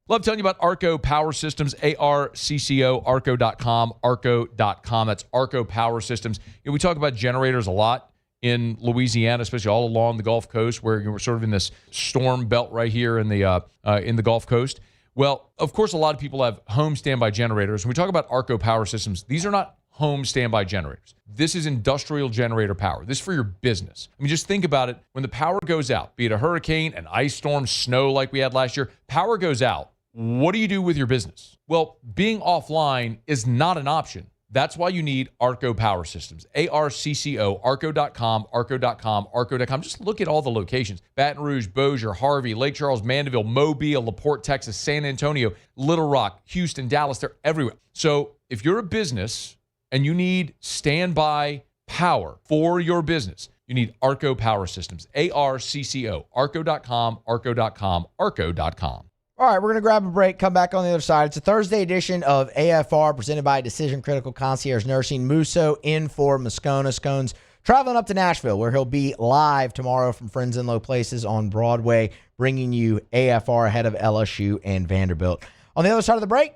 Love telling you about Arco Power Systems, ARCCO, arco.com, arco.com. That's Arco Power Systems. We talk about generators a lot in Louisiana, especially all along the Gulf Coast, where we're sort of in this storm belt right here in the Gulf Coast. Well, of course, a lot of people have home standby generators. When we talk about Arco Power Systems, these are not home standby generators. This is industrial generator power. This is for your business. I mean, just think about it. When the power goes out, be it a hurricane, an ice storm, snow like we had last year, power goes out. What do you do with your business? Well, being offline is not an option. That's why you need Arco Power Systems. ARCCO, arco.com, arco.com, arco.com. Just look at all the locations. Baton Rouge, Bossier, Harvey, Lake Charles, Mandeville, Mobile, LaPorte, Texas, San Antonio, Little Rock, Houston, Dallas. They're everywhere. So if you're a business and you need standby power for your business, you need Arco Power Systems. ARCCO, arco.com, arco.com, arco.com. All right, we're going to grab a break, come back on the other side. It's a Thursday edition of AFR presented by Decision Critical Concierge Nursing. Musso in for Moscona. Scone's traveling up to Nashville, where he'll be live tomorrow from Friends in Low Places on Broadway, bringing you AFR ahead of LSU and Vanderbilt. On the other side of the break,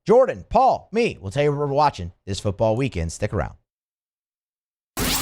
Jordan, Paul, me, we'll tell you what we're watching this football weekend. Stick around.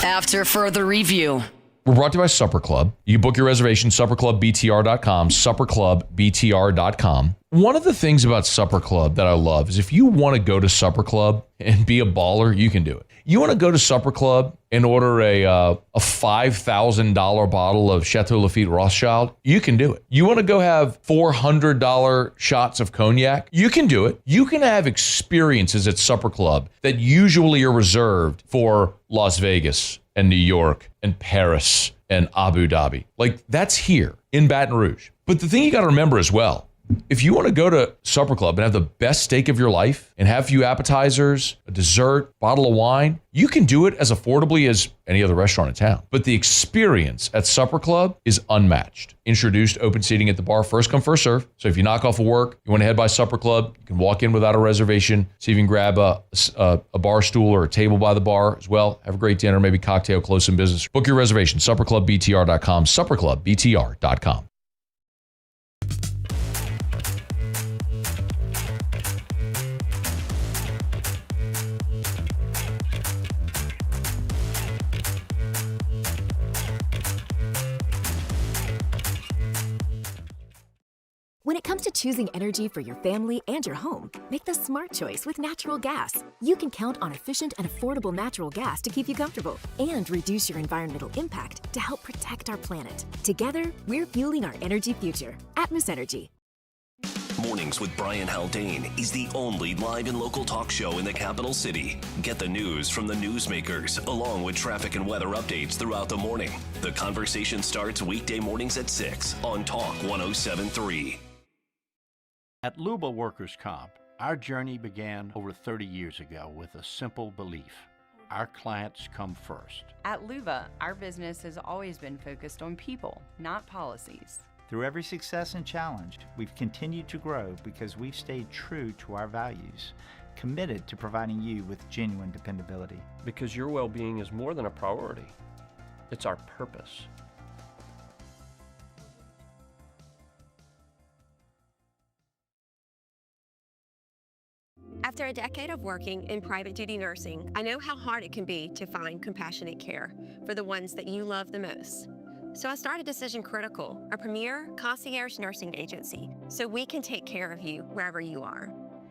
After further review. We're brought to you by Supper Club. You can book your reservation, supperclubbtr.com, supperclubbtr.com. One of the things about Supper Club that I love is if you want to go to Supper Club and be a baller, you can do it. You want to go to Supper Club and order a $5,000 bottle of Chateau Lafite Rothschild, you can do it. You want to go have $400 shots of cognac, you can do it. You can have experiences at Supper Club that usually are reserved for Las Vegas and New York and Paris and Abu Dhabi. Like, that's here in Baton Rouge. But the thing you got to remember as well, if you want to go to Supper Club and have the best steak of your life and have a few appetizers, a dessert, bottle of wine, you can do it as affordably as any other restaurant in town. But the experience at Supper Club is unmatched. Introduced open seating at the bar, first come, first serve. So if you knock off of work, you want to head by Supper Club, you can walk in without a reservation, see if you can grab a bar stool or a table by the bar as well. Have a great dinner, maybe cocktail, close some business. Book your reservation, supperclubbtr.com, supperclubbtr.com. When it comes to choosing energy for your family and your home, make the smart choice with natural gas. You can count on efficient and affordable natural gas to keep you comfortable and reduce your environmental impact to help protect our planet. Together, we're fueling our energy future. Atmos Energy. Mornings with Brian Haldane is the only live and local talk show in the capital city. Get the news from the newsmakers, along with traffic and weather updates throughout the morning. The conversation starts weekday mornings at 6 on Talk 107.3. At Luba Workers' Comp, our journey began over 30 years ago with a simple belief: our clients come first. At Luba, our business has always been focused on people, not policies. Through every success and challenge, we've continued to grow because we've stayed true to our values. committed to providing you with genuine dependability. Because your well-being is more than a priority. It's our purpose. After a decade of working in private duty nursing, I know how hard it can be to find compassionate care for the ones that you love the most. So I started Decision Critical, a premier concierge nursing agency, so we can take care of you wherever you are.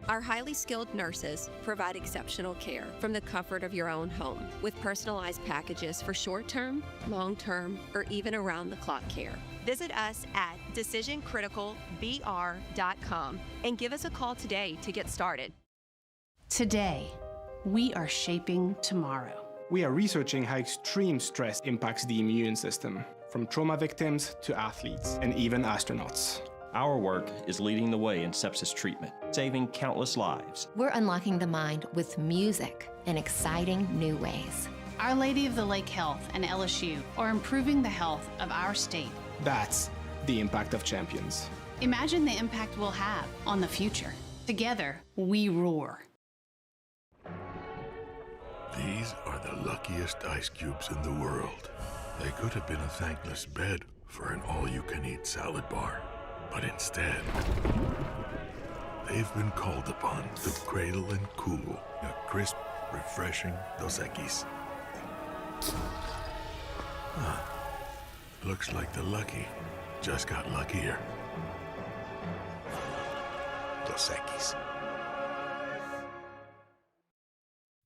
Our highly skilled nurses provide exceptional care from the comfort of your own home, with personalized packages for short-term, long-term, or even around-the-clock care. Visit us at decisioncriticalbr.com and give us a call today to get started. Today, we are shaping tomorrow. We are researching how extreme stress impacts the immune system, from trauma victims to athletes and even astronauts. Our work is leading the way in sepsis treatment, saving countless lives. We're unlocking the mind with music in exciting new ways. Our Lady of the Lake Health and LSU are improving the health of our state. That's the impact of champions. Imagine the impact we'll have on the future. Together, we roar. These are the luckiest ice cubes in the world. They could have been a thankless bed for an all-you-can-eat salad bar. But instead, they've been called upon to cradle and cool a crisp, refreshing Dos Equis. Looks like the lucky just got luckier. Dos Equis.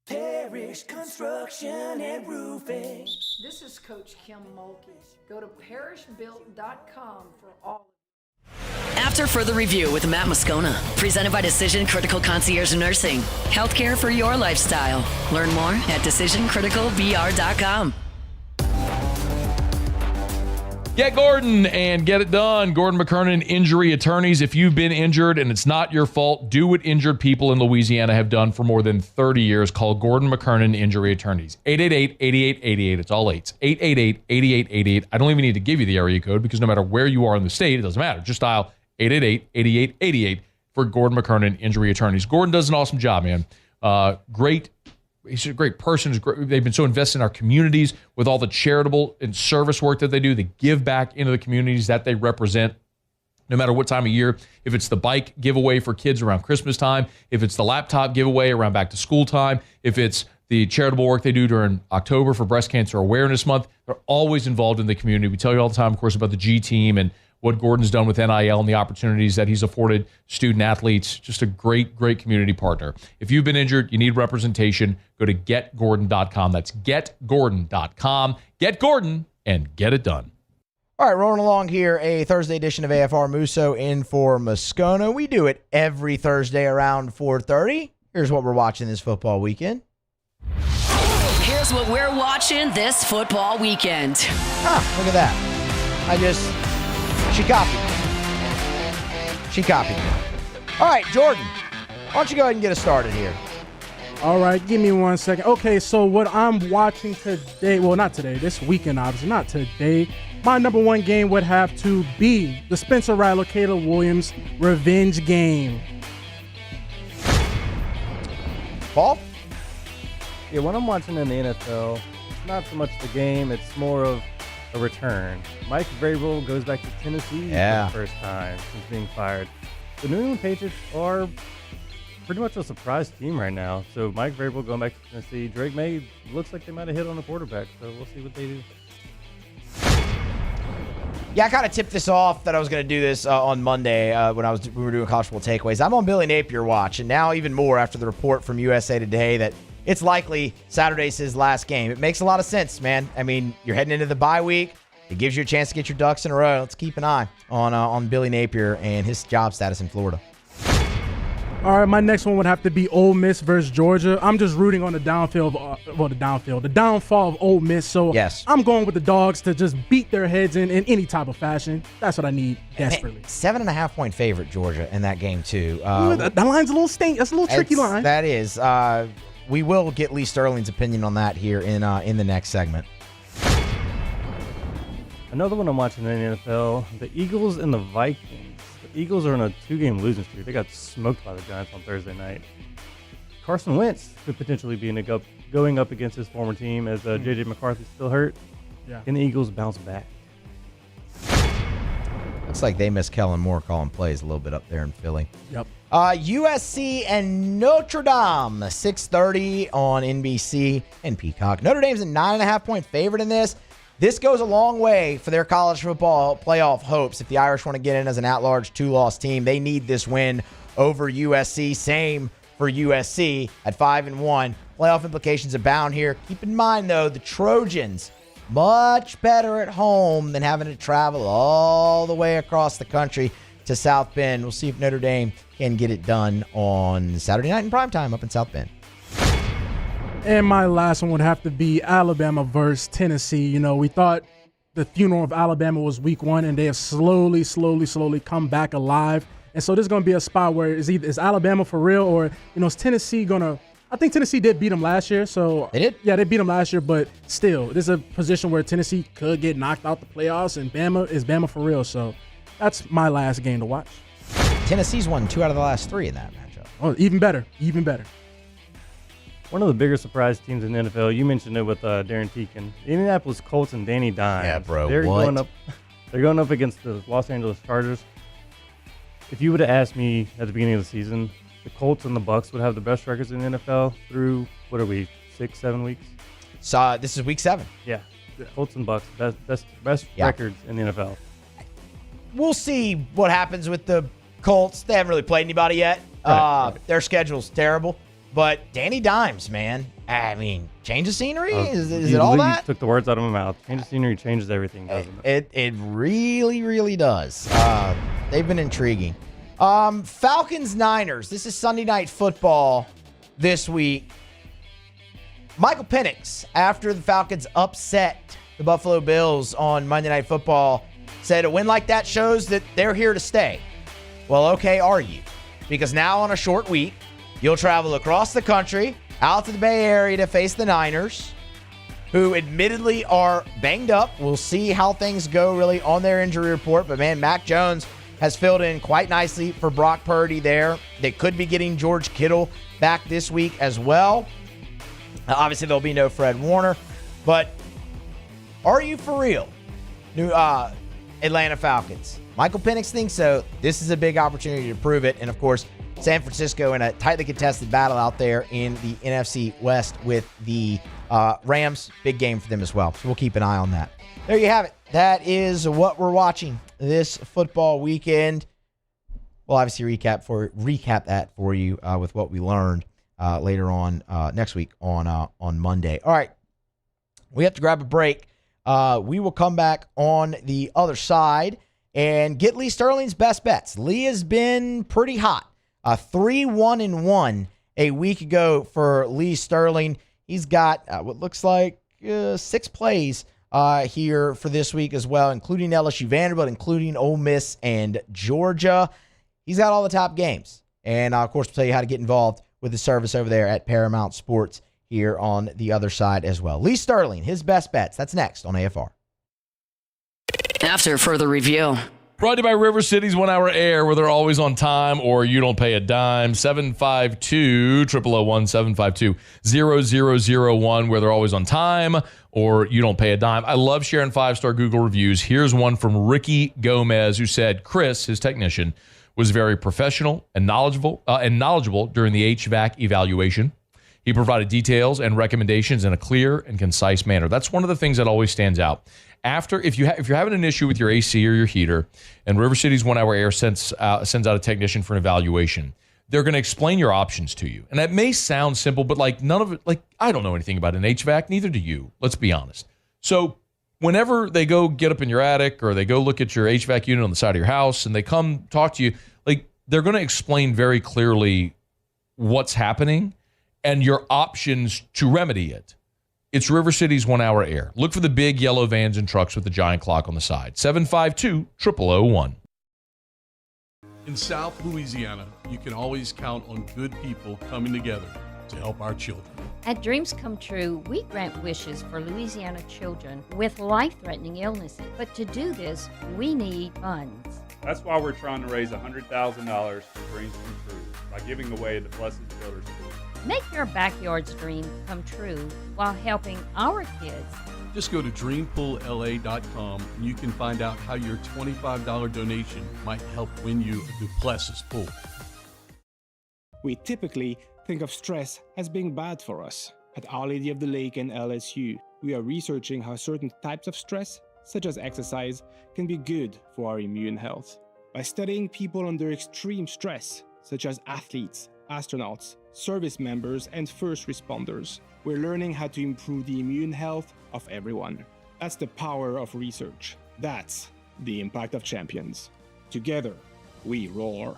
Parish Construction and Roofing. This is Coach Kim Mulkey. Go to parishbuilt.com for all. After further review with Matt Moscona, presented by Decision Critical Concierge Nursing. Healthcare for your lifestyle. Learn more at decisioncriticalbr.com. Get Gordon and get it done. Gordon McKernan Injury Attorneys. If you've been injured and it's not your fault, do what injured people in Louisiana have done for more than 30 years. Call Gordon McKernan Injury Attorneys. 888-8888. It's all eights. 888-8888. I don't even need to give you the area code because no matter where you are in the state, it doesn't matter. Just dial 888-8888 for Gordon McKernan Injury Attorneys. Gordon does an awesome job, man. He's a great person. They've been so invested in our communities with all the charitable and service work that they do. They give back into the communities that they represent, no matter what time of year. If it's the bike giveaway for kids around Christmas time, if it's the laptop giveaway around back to school time, if it's the charitable work they do during October for Breast Cancer Awareness Month, they're always involved in the community. We tell you all the time, of course, about the G Team and what Gordon's done with NIL and the opportunities that he's afforded student athletes. Just a great, great community partner. If you've been injured, you need representation, go to getgordon.com. That's getgordon.com. Get Gordon and get it done. All right, rolling along here, a Thursday edition of AFR. Musso in for Moscona. We do it every Thursday around 4:30. Here's what we're watching this football weekend. Here's what we're watching this football weekend. Look at that. She copied me. All right, Jordan, why don't you go ahead and get us started here? All right, give me 1 second. Okay, so what I'm watching today, well, not today, this weekend, obviously, not today. My number one game would have to be the Spencer Rattler, Caleb Williams revenge game. Paul? Yeah, when I'm watching in the NFL, it's not so much the game, it's more of a return. Mike Vrabel goes back to Tennessee for the first time since being fired. The New England Patriots are pretty much a surprise team right now. So Mike Vrabel going back to Tennessee. Drake May looks like they might have hit on the quarterback, so we'll see what they do. Yeah, I kind of tipped this off that I was going to do this on Monday when we were doing college football takeaways. I'm on Billy Napier watch, and now even more after the report from USA Today that it's likely Saturday's his last game. It makes a lot of sense, man. I mean, you're heading into the bye week. It gives you a chance to get your ducks in a row. Let's keep an eye on Billy Napier and his job status in Florida. All right, my next one would have to be Ole Miss versus Georgia. I'm just rooting on the downfall of Ole Miss. So yes. I'm going with the Dogs to just beat their heads in any type of fashion. That's what I need desperately. 7.5-point favorite, Georgia, in that game, too. That line's a little stink. That's a little tricky line. That is. We will get Lee Sterling's opinion on that here in the next segment. Another one I'm watching in the NFL, the Eagles and the Vikings. The Eagles are in a 2-game losing streak. They got smoked by the Giants on Thursday night. Carson Wentz could potentially be going up against his former team as J.J. McCarthy's still hurt. Yeah. Can the Eagles bounce back? Looks like they miss Kellen Moore calling plays a little bit up there in Philly. Yep. USC and Notre Dame, 6:30 on NBC and Peacock. Notre Dame's a 9.5-point favorite in this. This goes a long way for their college football playoff hopes. If the Irish want to get in as an at-large 2-loss team, they need this win over USC. Same for USC at 5-1. Playoff implications abound here. Keep in mind, though, the Trojans much better at home than having to travel all the way across the country to South Bend. We'll see if Notre Dame can get it done on Saturday night in primetime up in South Bend. And my last one would have to be Alabama versus Tennessee. You know, we thought the funeral of Alabama was week 1, and they have slowly come back alive. And so this is going to be a spot where is Alabama for real, or, you know, is Tennessee going to – I think Tennessee did beat them last year. So they did? Yeah, they beat them last year, but still, this is a position where Tennessee could get knocked out the playoffs, and Bama for real. So that's my last game to watch. Tennessee's won 2 out of the last 3 in that matchup. Oh, even better. One of the bigger surprise teams in the NFL, you mentioned it with Darin Tietgen. The Indianapolis Colts and Danny Dimes. Yeah, bro, They're what? going up against the Los Angeles Chargers. If you would have asked me at the beginning of the season, the Colts and the Bucs would have the best records in the NFL through, 6-7 weeks? So this is week 7. Yeah. Colts and Bucs, best records in the NFL. We'll see what happens with the Colts. They haven't really played anybody yet. Right. Their schedule's terrible. But Danny Dimes, man, I mean, change of scenery? Is it all that? You took the words out of my mouth. Change of scenery changes everything, doesn't it? It really does. They've been intriguing. Falcons-Niners. This is Sunday Night Football this week. Michael Penix, after the Falcons upset the Buffalo Bills on Monday Night Football, said a win like that shows that they're here to stay. Well, okay, are you? Because now on a short week, you'll travel across the country, out to the Bay Area to face the Niners, who admittedly are banged up. We'll see how things go really on their injury report. But, man, Mac Jones has filled in quite nicely for Brock Purdy there. They could be getting George Kittle back this week as well. Obviously, there'll be no Fred Warner. But are you for real, new Atlanta Falcons? Michael Penix thinks so. This is a big opportunity to prove it. And, of course, San Francisco in a tightly contested battle out there in the NFC West with the Rams. Big game for them as well. So we'll keep an eye on that. There you have it. That is what we're watching this football weekend. We'll obviously recap that for you with what we learned later on next week on Monday. All right. We have to grab a break. We will come back on the other side and get Lee Sterling's best bets. Lee has been pretty hot. 3-1-1 a week ago for Lee Sterling. He's got what looks like 6 plays here for this week as well, including LSU-Vanderbilt, including Ole Miss and Georgia. He's got all the top games. And, of course, we'll tell you how to get involved with the service over there at Paramount Sports here on the other side as well. Lee Sterling, his best bets. That's next on AFR. After further review. Brought to you by River City's 1 Hour Air, where they're always on time or you don't pay a dime. 752-001-752-0001, where they're always on time or you don't pay a dime. I love sharing 5-star Google reviews. Here's one from Ricky Gomez, who said Chris, his technician, was very professional and knowledgeable during the HVAC evaluation. He provided details and recommendations in a clear and concise manner. That's one of the things that always stands out. If you're having an issue with your AC or your heater, and River City's 1 Hour Air sends out a technician for an evaluation, they're going to explain your options to you. And that may sound simple, but none of it, I don't know anything about an HVAC, neither do you. Let's be honest. So whenever they go get up in your attic or they go look at your HVAC unit on the side of your house and they come talk to you, they're going to explain very clearly what's happening and your options to remedy it. It's River City's 1 Hour Air. Look for the big yellow vans and trucks with the giant clock on the side. 752-0001. In South Louisiana, you can always count on good people coming together to help our children. At Dreams Come True, we grant wishes for Louisiana children with life-threatening illnesses. But to do this, we need funds. That's why we're trying to raise $100,000 for Dreams Come True by giving away the Blessed Builders Pool. Make your backyard's dream come true while helping our kids. Just go to dreampoolla.com and you can find out how your $25 donation might help win you a Duplessis pool. We typically think of stress as being bad for us. At Our Lady of the Lake and LSU, we are researching how certain types of stress, such as exercise, can be good for our immune health. By studying people under extreme stress, such as athletes, astronauts, service members, and first responders, we're learning how to improve the immune health of everyone. That's the power of research. That's the impact of champions. Together, we roar.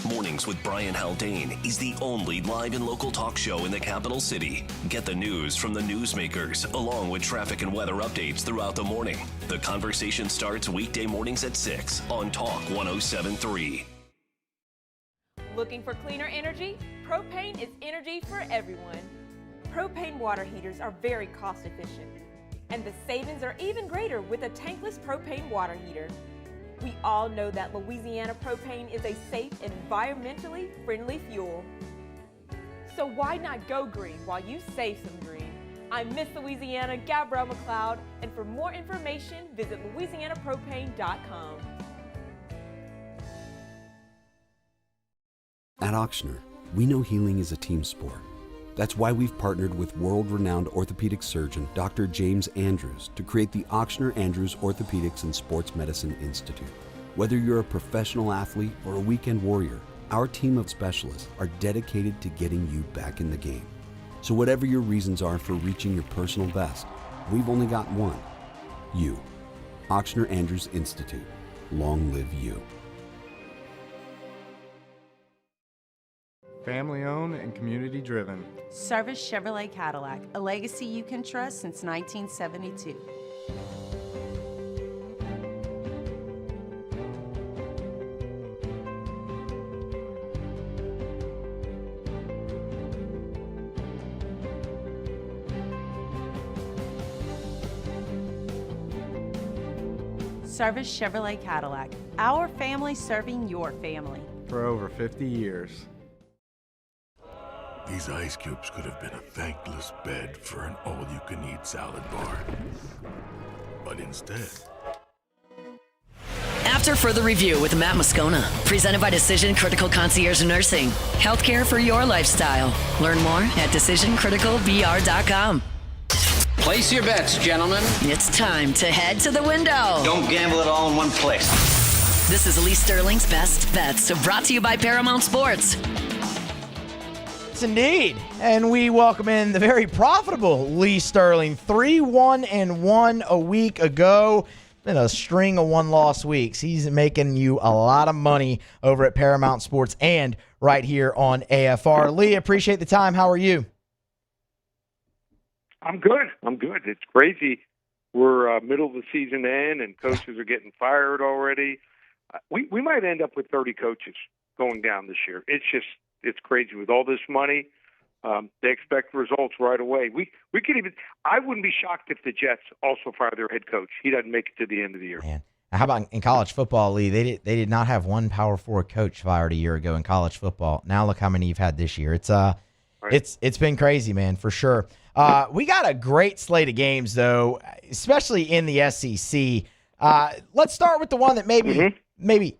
Mornings with Brian Haldane is the only live and local talk show in the capital city. Get the news from the newsmakers, along with traffic and weather updates throughout the morning. The conversation starts weekday mornings at 6 on Talk 107.3. Looking for cleaner energy? Propane is energy for everyone. Propane water heaters are very cost efficient, and the savings are even greater with a tankless propane water heater. We all know that Louisiana propane is a safe and environmentally friendly fuel. So why not go green while you save some green? I'm Miss Louisiana, Gabrielle McLeod, and for more information, visit louisianapropane.com. At Ochsner, we know healing is a team sport. That's why we've partnered with world-renowned orthopedic surgeon Dr. James Andrews to create the Ochsner Andrews Orthopedics and Sports Medicine Institute. Whether you're a professional athlete or a weekend warrior, our team of specialists are dedicated to getting you back in the game. So whatever your reasons are for reaching your personal best, we've only got one: you. Ochsner Andrews Institute. Long live you. Family owned and community driven. Service Chevrolet Cadillac, a legacy you can trust since 1972. Service Chevrolet Cadillac, our family serving your family. For over 50 years. These ice cubes could have been a thankless bed for an all-you-can-eat salad bar. But instead... After further review with Matt Moscona, presented by Decision Critical Concierge Nursing. Healthcare for your lifestyle. Learn more at decisioncriticalvr.com. Place your bets, gentlemen. It's time to head to the window. Don't gamble it all in one place. This is Lee Sterling's Best Bets, brought to you by Paramount Sports. Yes, indeed. And we welcome in the very profitable Lee Sterling. 3-1-1 a week ago. Been a string of one-loss weeks. He's making you a lot of money over at Paramount Sports and right here on AFR. Lee, appreciate the time. How are you? I'm good. It's crazy. We're middle of the season in, and coaches are getting fired already. We might end up with 30 coaches going down this year. It's crazy with all this money. They expect results right away. We could even. I wouldn't be shocked if the Jets also fire their head coach. He doesn't make it to the end of the year. Man. How about in college football, Lee? They did not have one Power 4 coach fired a year ago in college football. Now look how many you've had this year. It's been crazy, man, for sure. We got a great slate of games, though, especially in the SEC. Let's start with the one that maybe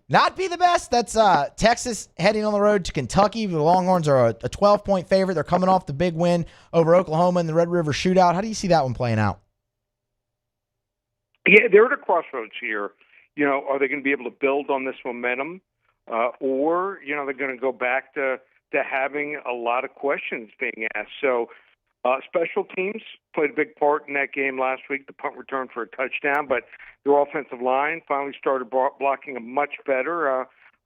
not be the best. That's Texas heading on the road to Kentucky. The Longhorns are a 12-point favorite. They're coming off the big win over Oklahoma in the Red River Shootout. How do you see that one playing out? Yeah, they're at a crossroads here. You know, are they going to be able to build on this momentum, or they're going to go back to having a lot of questions being asked? So. Special teams played a big part in that game last week. The punt return for a touchdown, but their offensive line finally started blocking much better.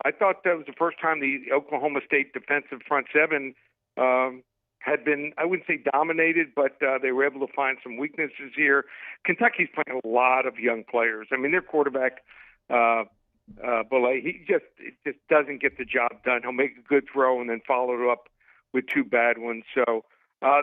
I thought that was the first time the Oklahoma State defensive front seven had been, I wouldn't say dominated, but they were able to find some weaknesses here. Kentucky's playing a lot of young players. I mean, their quarterback, Belay, he just doesn't get the job done. He'll make a good throw and then follow it up with two bad ones. So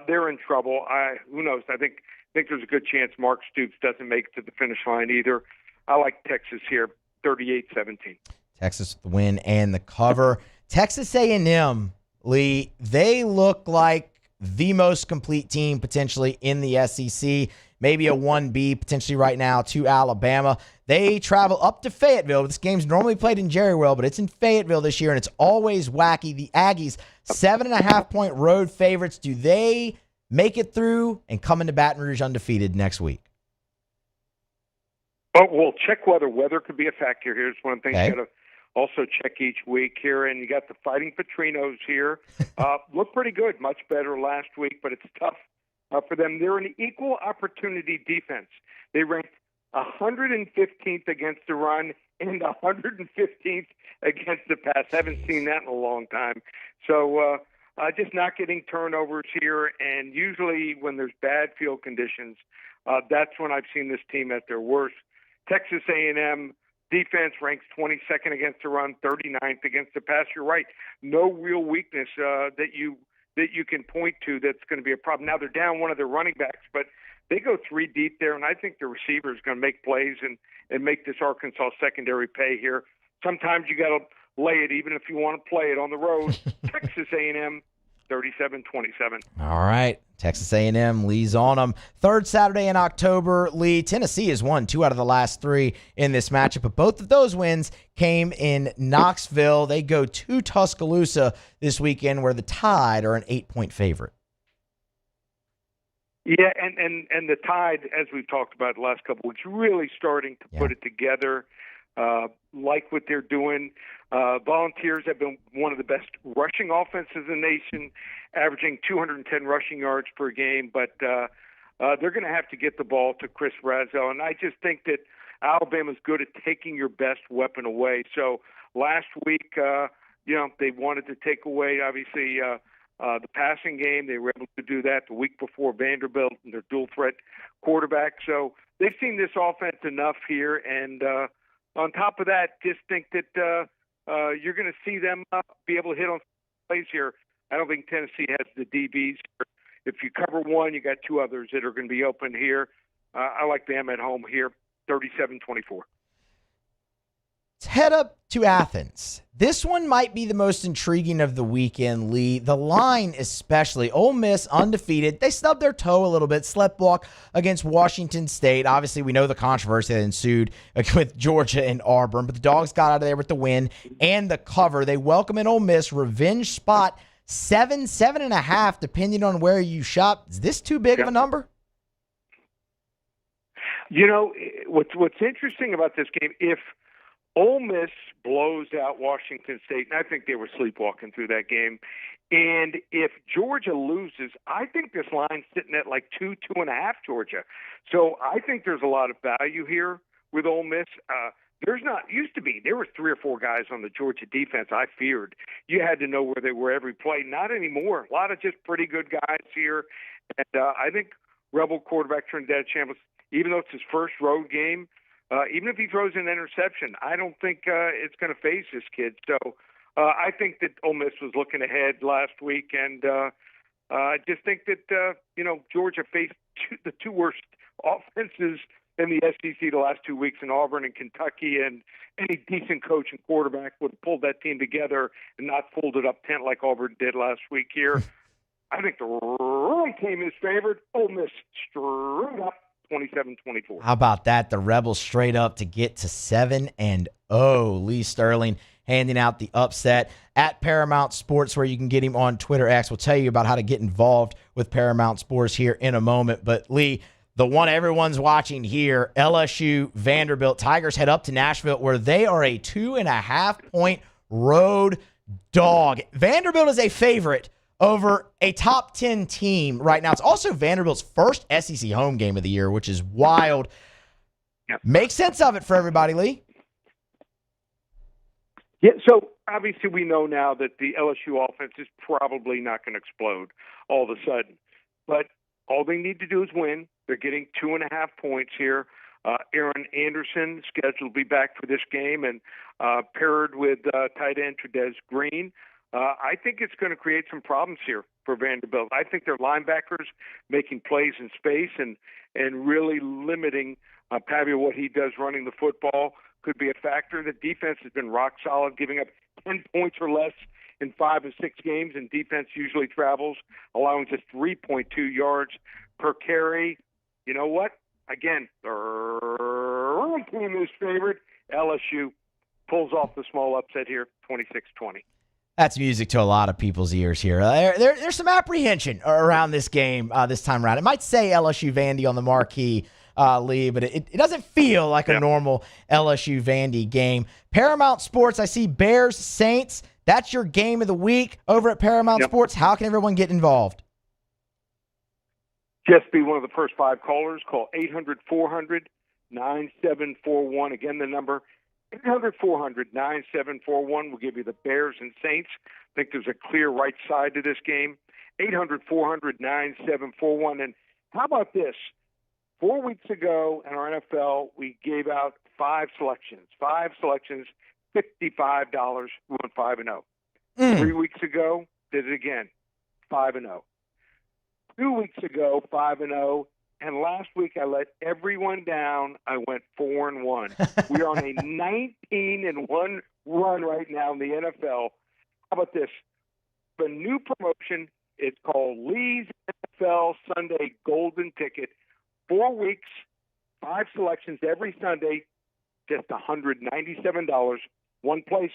they're in trouble. Who knows? I think there's a good chance Mark Stoops doesn't make it to the finish line either. I like Texas here, 38-17. Texas with the win and the cover. Texas A&M, Lee, they look like the most complete team potentially in the SEC. Maybe a 1B potentially right now to Alabama. They travel up to Fayetteville. This game's normally played in Jerrywell, but it's in Fayetteville this year, and it's always wacky. The Aggies, 7.5-point road favorites. Do they make it through and come into Baton Rouge undefeated next week? Oh, well, check weather. Weather could be a factor here. It's one of the things you got to also check each week here. And you got the Fighting Petrinos here. Look pretty good, much better last week, but it's tough for them. They're an equal opportunity defense. They ranked 115th against the run and 115th against the pass. Haven't seen that in a long time. So just not getting turnovers here. And usually when there's bad field conditions, that's when I've seen this team at their worst. Texas A&M defense ranks 22nd against the run, 39th against the pass. You're right. No real weakness that you can point to that's going to be a problem. Now they're down one of their running backs, but they go 3 deep there, and I think the receiver is going to make plays and make this Arkansas secondary pay here. Sometimes you got to lay it, even if you want to play it on the road. Texas A&M, 37-27. All right. Texas A&M, Lee's on them. Third Saturday in October, Lee, Tennessee has won 2 out of the last 3 in this matchup, but both of those wins came in Knoxville. They go to Tuscaloosa this weekend, where the Tide are an 8-point favorite. Yeah, and the Tide, as we've talked about the last couple of weeks, really starting to put it together, like what they're doing. Volunteers have been one of the best rushing offenses in the nation, averaging 210 rushing yards per game, but they're going to have to get the ball to Chris Razzell, and I just think that Alabama's good at taking your best weapon away. So last week, they wanted to take away, obviously, the passing game. They were able to do that the week before Vanderbilt and their dual-threat quarterback. So they've seen this offense enough here, and on top of that, just think that you're going to see them be able to hit on plays here. I don't think Tennessee has the DBs. If you cover one, you got 2 others that are going to be open here. I like them at home here, 37-24. Let's head up to Athens. This one might be the most intriguing of the weekend, Lee. The line especially. Ole Miss undefeated. They stubbed their toe a little bit, slept walk against Washington State. Obviously, we know the controversy that ensued with Georgia and Auburn, but the Dogs got out of there with the win and the cover. They welcome in Ole Miss. Revenge spot, 7.5, depending on where you shop. Is this too big of a number? You know, what's interesting about this game, if Ole Miss blows out Washington State, and I think they were sleepwalking through that game, and if Georgia loses, I think this line's sitting at like 2.5 Georgia. So I think there's a lot of value here with Ole Miss. Used to be, there were 3 or 4 guys on the Georgia defense I feared. You had to know where they were every play. Not anymore. A lot of just pretty good guys here. And I think Rebel quarterback Trinidad Chambliss, even though it's his first road game, even if he throws an interception, I don't think it's going to phase this kid. So I think that Ole Miss was looking ahead last week, and I just think that, Georgia faced the 2 worst offenses in the SEC the last 2 weeks in Auburn and Kentucky, and any decent coach and quarterback would have pulled that team together and not folded up tent like Auburn did last week here. I think the wrong team is favored. Ole Miss straight up 27-24. How about that? The Rebels straight up to get to 7-0. Lee Sterling handing out the upset at Paramount Sports, where you can get him on Twitter X. We'll tell you about how to get involved with Paramount Sports here in a moment. But Lee, the one everyone's watching here, LSU-Vanderbilt. Tigers head up to Nashville, where they are a 2.5-point road dog. Vanderbilt is a favorite over a top 10 team right now. It's also Vanderbilt's first SEC home game of the year, which is wild. Yep. Make sense of it for everybody, Lee. Yeah, so obviously we know now that the LSU offense is probably not going to explode all of a sudden. But all they need to do is win. They're getting 2.5 points here. Aaron Anderson scheduled to be back for this game, and paired with tight end Trudez Green. I think it's going to create some problems here for Vanderbilt. I think their linebackers making plays in space and really limiting Pavia, what he does running the football could be a factor. The defense has been rock solid, giving up 10 points or less in 5 of 6 games, and defense usually travels, allowing just 3.2 yards per carry. You know what? Again, the wrong team is favored. LSU pulls off the small upset here, 26-20. That's music to a lot of people's ears here. There's some apprehension around this game this time around. It might say LSU-Vandy on the marquee, Lee, but it doesn't feel like a normal LSU-Vandy game. Paramount Sports, I see Bears-Saints. That's your game of the week over at Paramount Sports. How can everyone get involved? Just be one of the first 5 callers. Call 800-400-9741. Again, the number 800-400-9741 will give you the Bears and Saints. I think there's a clear right side to this game. 800-400-9741. And how about this? 4 weeks ago in our NFL, we gave out 5 selections. 5 selections, $55. We went 5-0. 3 weeks ago, did it again, 5-0. 2 weeks ago, 5-0. And last week, I let everyone down. I went 4-1. We are on a 19-1 run right now in the NFL. How about this? The new promotion, it's called Lee's NFL Sunday Golden Ticket. 4 weeks, 5 selections every Sunday, just $197. One place,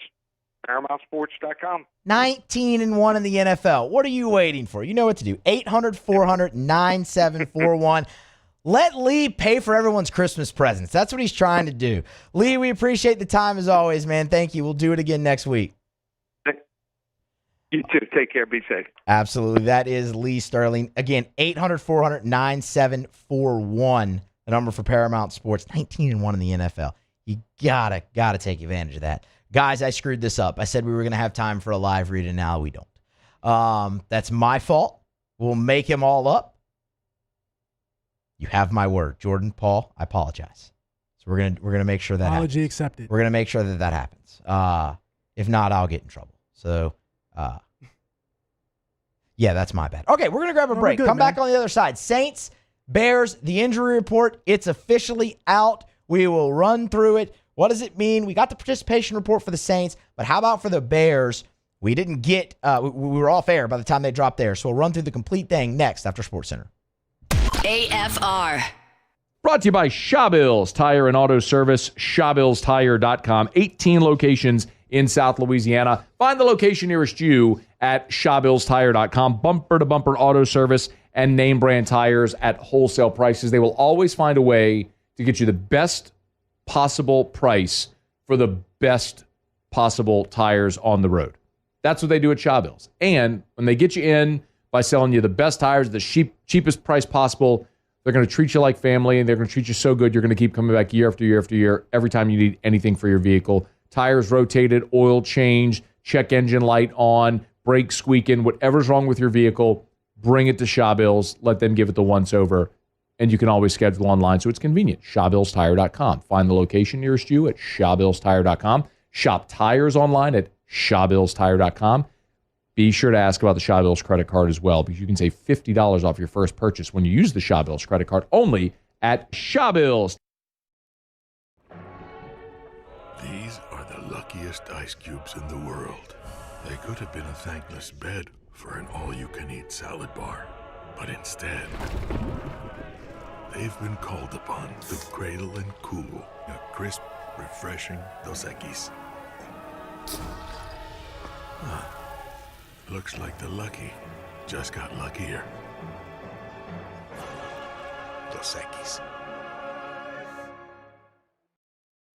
ParamountSports.com. 19-1 in the NFL. What are you waiting for? You know what to do. 800-400-9741. Let Lee pay for everyone's Christmas presents. That's what he's trying to do. Lee, we appreciate the time as always, man. Thank you. We'll do it again next week. You too. Take care. Be safe. Absolutely. That is Lee Sterling. Again, 800-400-9741. The number for Paramount Sports. 19-1 in the NFL. You gotta take advantage of that. Guys, I screwed this up. I said we were going to have time for a live read, and now we don't. That's my fault. We'll make him all up. You have my word. Jordan, Paul, I apologize. So we're gonna make sure that apology happens. accepted. We're going to make sure that happens. If not, I'll get in trouble. So, yeah, that's my bad. Okay, we're going to grab a break. Good, Come man. back on the other side. Saints, Bears, the injury report, it's officially out. We will run through it. What does it mean? We got the participation report for the Saints, but how about for the Bears? We didn't get, we were off air by the time they dropped there. So we'll run through the complete thing next after SportsCenter. AFR. Brought to you by Shawbills Tire and Auto Service, ShawbillsTire.com. 18 locations in South Louisiana. Find the location nearest you at ShawbillsTire.com. Bumper-to-bumper auto service and name brand tires at wholesale prices. They will always find a way to get you the best possible price for the best possible tires on the road. That's what they do at Shawbills. And when they get you in by selling you the best tires at the cheapest price possible, they're going to treat you like family, and they're going to treat you so good you're going to keep coming back year after year after year every time you need anything for your vehicle. Tires rotated, oil changed, check engine light on, brakes squeaking, whatever's wrong with your vehicle, bring it to Shawbills. Let them give it the once-over. And you can always schedule online, so it's convenient. ShawbillsTire.com. Find the location nearest you at ShawbillsTire.com. Shop tires online at ShawbillsTire.com. Be sure to ask about the Shawbills credit card as well, because you can save $50 off your first purchase when you use the Shawbills credit card only at Shawbills. These are the luckiest ice cubes in the world. They could have been a thankless bed for an all-you-can-eat salad bar, but instead, they've been called upon to cradle and cool a crisp, refreshing Dos Equis. Looks like the lucky just got luckier. Dos Equis.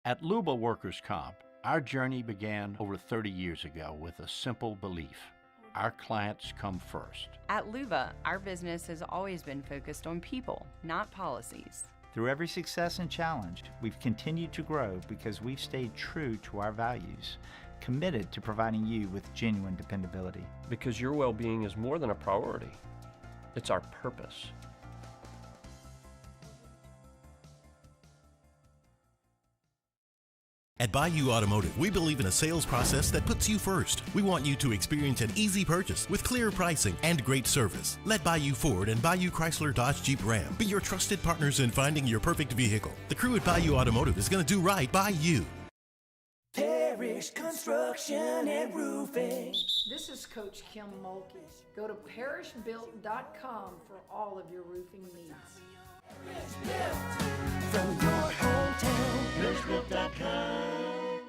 At Luba Workers' Comp, our journey began over 30 years ago with a simple belief: our clients come first. At Luba, our business has always been focused on people, not policies. Through every success and challenge, we've continued to grow because we've stayed true to our values, committed to providing you with genuine dependability. Because your well-being is more than a priority. It's our purpose. At Bayou Automotive, we believe in a sales process that puts you first. We want you to experience an easy purchase with clear pricing and great service. Let Bayou Ford and Bayou Chrysler Dodge Jeep Ram be your trusted partners in finding your perfect vehicle. The crew at Bayou Automotive is going to do right by you. Parrish Construction and Roofing. This is Coach Kim Mulkey. Go to parrishbuilt.com for all of your roofing needs. From your hometown, parrishbuilt.com.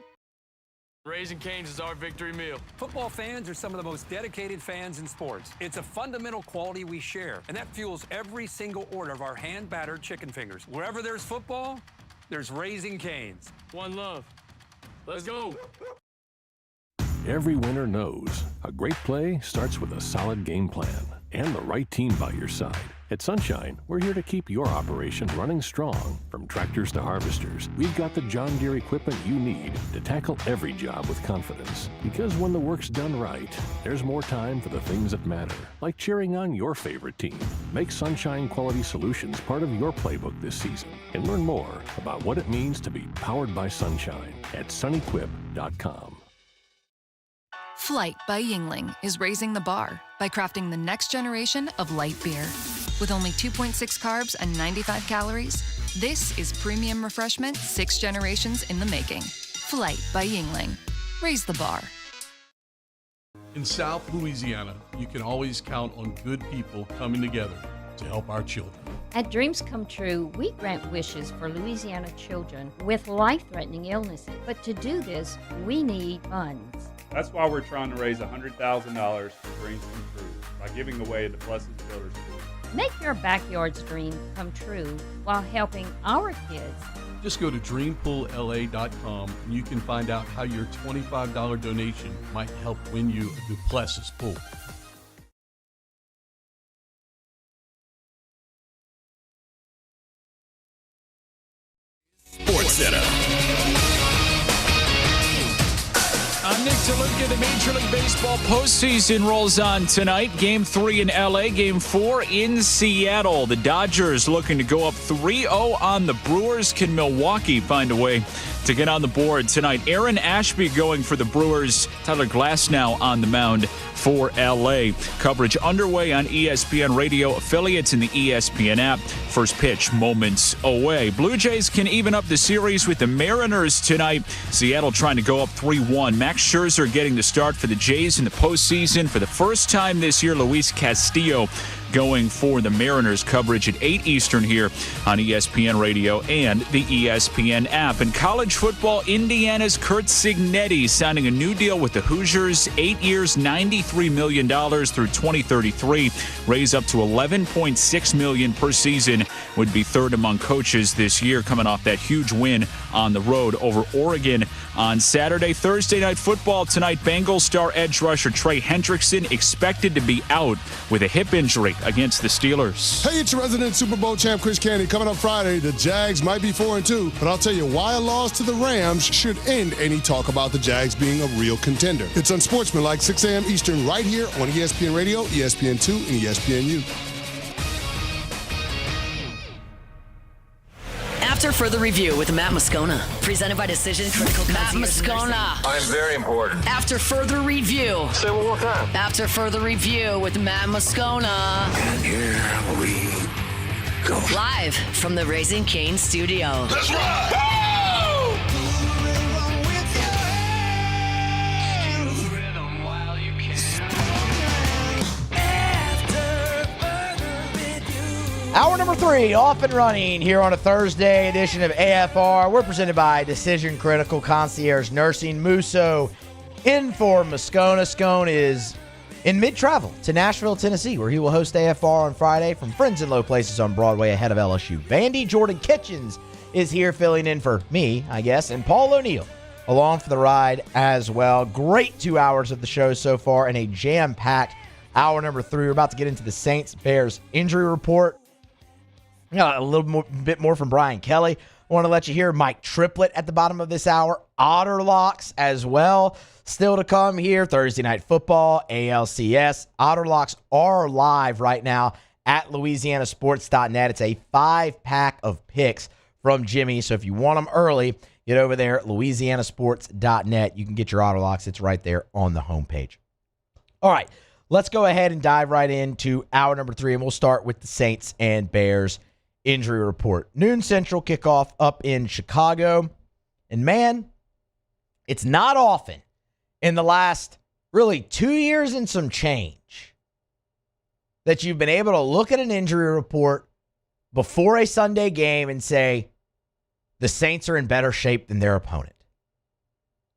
Raising Cane's is our victory meal. Football fans are some of the most dedicated fans in sports. It's a fundamental quality we share, and that fuels every single order of our hand-battered chicken fingers. Wherever there's football, there's Raising Cane's. One love. Let's go. Every winner knows a great play starts with a solid game plan and the right team by your side. At Sunshine, we're here to keep your operation running strong. From tractors to harvesters, we've got the John Deere equipment you need to tackle every job with confidence. Because when the work's done right, there's more time for the things that matter, like cheering on your favorite team. Make Sunshine Quality Solutions part of your playbook this season and learn more about what it means to be powered by Sunshine at sunequip.com. Flight by Yingling is raising the bar by crafting the next generation of light beer. With only 2.6 carbs and 95 calories, this is premium refreshment 6 generations in the making. Flight by Yingling. Raise the bar. In South Louisiana, you can always count on good people coming together to help our children. At Dreams Come True, we grant wishes for Louisiana children with life-threatening illnesses. But to do this, we need funds. That's why we're trying to raise $100,000 for Dreams Come True by giving away the Blessed Builders School. Make your backyard's dream come true while helping our kids. Just go to dreampoolla.com and you can find out how your $25 donation might help win you a Duplessis pool. Sports Center. I'm Nick DeLuca. The Major League Baseball postseason rolls on tonight. Game 3 in LA, Game 4 in Seattle. The Dodgers looking to go up 3-0 on the Brewers. Can Milwaukee find a way to get on the board tonight? Aaron Ashby going for the Brewers. Tyler Glasnow on the mound for LA. Coverage underway on ESPN radio affiliates and the ESPN app. First pitch moments away. Blue Jays can even up the series with the Mariners tonight. Seattle trying to go up 3-1. Max Scherzer getting the start for the Jays in the postseason. For the first time this year, Luis Castillo going for the Mariners. Coverage at 8 Eastern here on ESPN Radio and the ESPN app. In college football, Indiana's Curt Cignetti signing a new deal with the Hoosiers. 8 years, $93 million through 2033. Raise up to $11.6 million per season. Would be third among coaches this year, coming off that huge win on the road over Oregon on Saturday. Thursday night football tonight. Bengals star edge rusher Trey Hendrickson expected to be out with a hip injury against the Steelers. Hey, it's your resident Super Bowl champ Chris Candy. Coming up Friday, the Jags might be 4-2, but I'll tell you why a loss to the Rams should end any talk about the Jags being a real contender. It's unsportsmanlike, 6 a.m. Eastern, right here on ESPN Radio, ESPN2, and ESPNU. After Further Review with Matt Moscona, presented by Decision Critical Matt Moscona. I'm very important. After Further Review. Say it one more time. After Further Review with Matt Moscona. And here we go. Live from the Raising Cane studio. Let's ride! Hour number 3 off and running here on a Thursday edition of AFR. We're presented by Decision Critical Concierge Nursing. Musso in for Moscona. Scone is in mid-travel to Nashville, Tennessee, where he will host AFR on Friday from Friends in Low Places on Broadway ahead of LSU. Vandy. Jordan Kitchens is here filling in for me, I guess, and Paul O'Neill along for the ride as well. Great 2 hours of the show so far and a jam-packed hour number 3. We're about to get into the Saints-Bears injury report. A little bit more from Brian Kelly. I want to let you hear Mike Triplet at the bottom of this hour. Otterlocks as well. Still to come here. Thursday Night Football, ALCS. Otterlocks are live right now at LouisianaSports.net. It's a 5-pack of picks from Jimmy. So if you want them early, get over there at louisianasports.net. You can get your auto locks. It's right there on the homepage. All right, let's go ahead and dive right into hour number 3, and we'll start with the Saints and Bears injury report. Noon Central kickoff up in Chicago. And man, it's not often in the last really 2 years and some change that you've been able to look at an injury report before a Sunday game and say the Saints are in better shape than their opponent.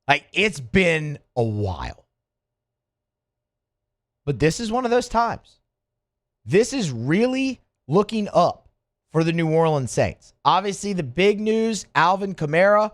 Like, it's been a while. But this is one of those times. This is really looking up for the New Orleans Saints. Obviously, the big news, Alvin Kamara,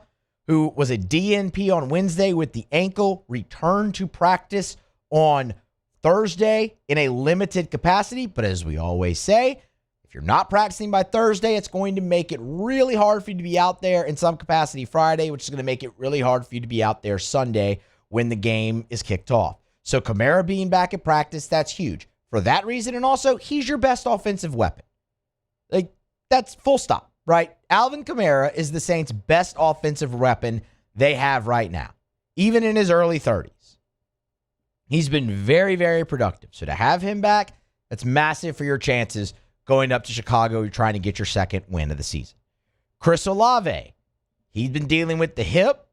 who was a DNP on Wednesday with the ankle, returned to practice on Thursday in a limited capacity. But as we always say, if you're not practicing by Thursday, it's going to make it really hard for you to be out there in some capacity Friday, which is going to make it really hard for you to be out there Sunday when the game is kicked off. So Kamara being back at practice, that's huge. For that reason, and also, he's your best offensive weapon. Like, that's full stop, right? Alvin Kamara is the Saints' best offensive weapon they have right now, even in his early 30s. He's been very, very productive. So to have him back, that's massive for your chances going up to Chicago. You're trying to get your second win of the season. Chris Olave, he's been dealing with the hip.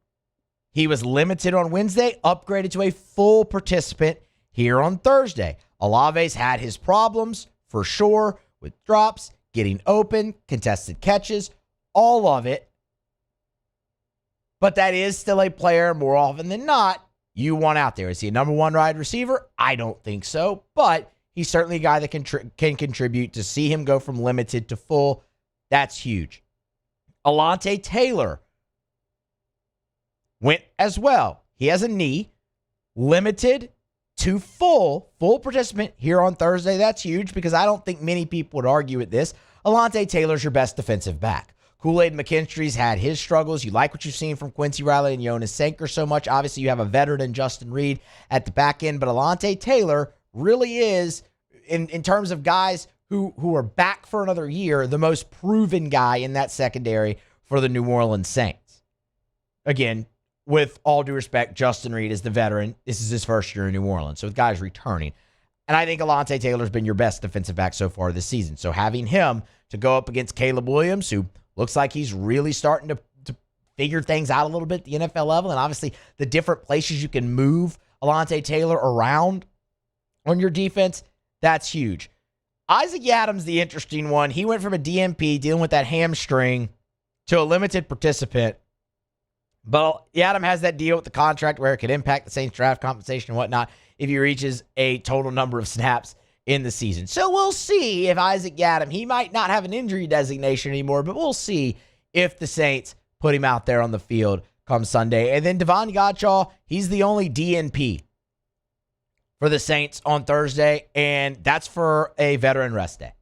He was limited on Wednesday, upgraded to a full participant here on Thursday. Olave's had his problems, for sure, with drops, getting open, contested catches, all of it. But that is still a player, more often than not, you want out there. Is he a number one wide receiver? I don't think so, but he's certainly a guy that can contribute. To see him go from limited to full, that's huge. Alontae Taylor went as well. He has a knee, limited to full participant here on Thursday. That's huge because I don't think many people would argue with this. Alontae Taylor's your best defensive back. Kool-Aid McKinstry's had his struggles. You like what you've seen from Quincy Riley and Jonas Sanker so much. Obviously, you have a veteran in Justin Reed at the back end, but Alontae Taylor really is, in terms of guys who are back for another year, the most proven guy in that secondary for the New Orleans Saints. Again, with all due respect, Justin Reed is the veteran. This is his first year in New Orleans, so the guy's returning. And I think Alontae Taylor's been your best defensive back so far this season. So having him to go up against Caleb Williams, who looks like he's really starting to figure things out a little bit at the NFL level, and obviously the different places you can move Alontae Taylor around on your defense, that's huge. Isaac Adams, the interesting one. He went from a DNP dealing with that hamstring to a limited participant. But Adam has that deal with the contract where it could impact the Saints draft compensation and whatnot if he reaches a total number of snaps in the season. So we'll see if Isaac Adam, he might not have an injury designation anymore, but we'll see if the Saints put him out there on the field come Sunday. And then Devon Gottschall, he's the only DNP for the Saints on Thursday, and that's for a veteran rest day.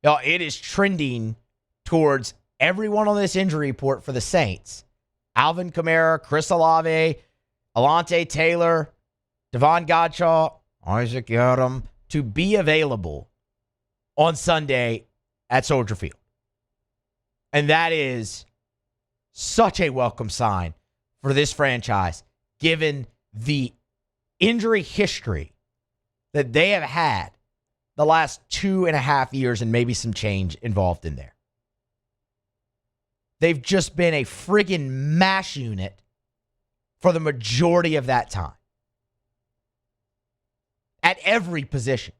Now, it is trending towards everyone on this injury report for the Saints. Alvin Kamara, Chris Olave, Alontae Taylor, Devon Gottschall, Isaac Yiadom to be available on Sunday at Soldier Field. And that is such a welcome sign for this franchise, given the injury history that they have had the last 2.5 years and maybe some change involved in there. They've just been a friggin' mash unit for the majority of that time. At every position.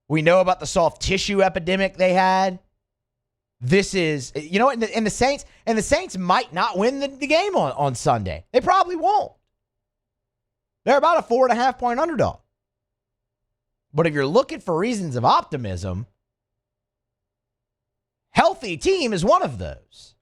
We know about the soft tissue epidemic they had. This is, you know, and the Saints might not win the game on Sunday. They probably won't. They're about a 4.5-point underdog. But if you're looking for reasons of optimism, healthy team is one of those.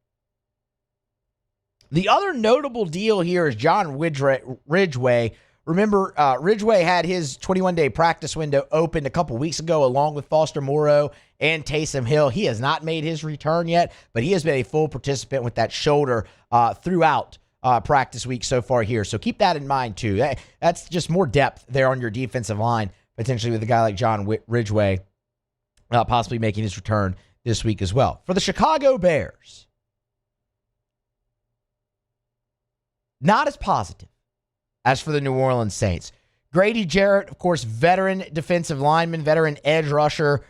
The other notable deal here is John Ridgeway. Remember, Ridgeway had his 21-day practice window opened a couple weeks ago along with Foster Moreau and Taysom Hill. He has not made his return yet, but he has been a full participant with that shoulder throughout practice week so far here. So keep that in mind, too. That's just more depth there on your defensive line, potentially with a guy like John Ridgeway possibly making his return this week as well. For the Chicago Bears, not as positive as for the New Orleans Saints. Grady Jarrett, of course, veteran defensive lineman, veteran edge rusher,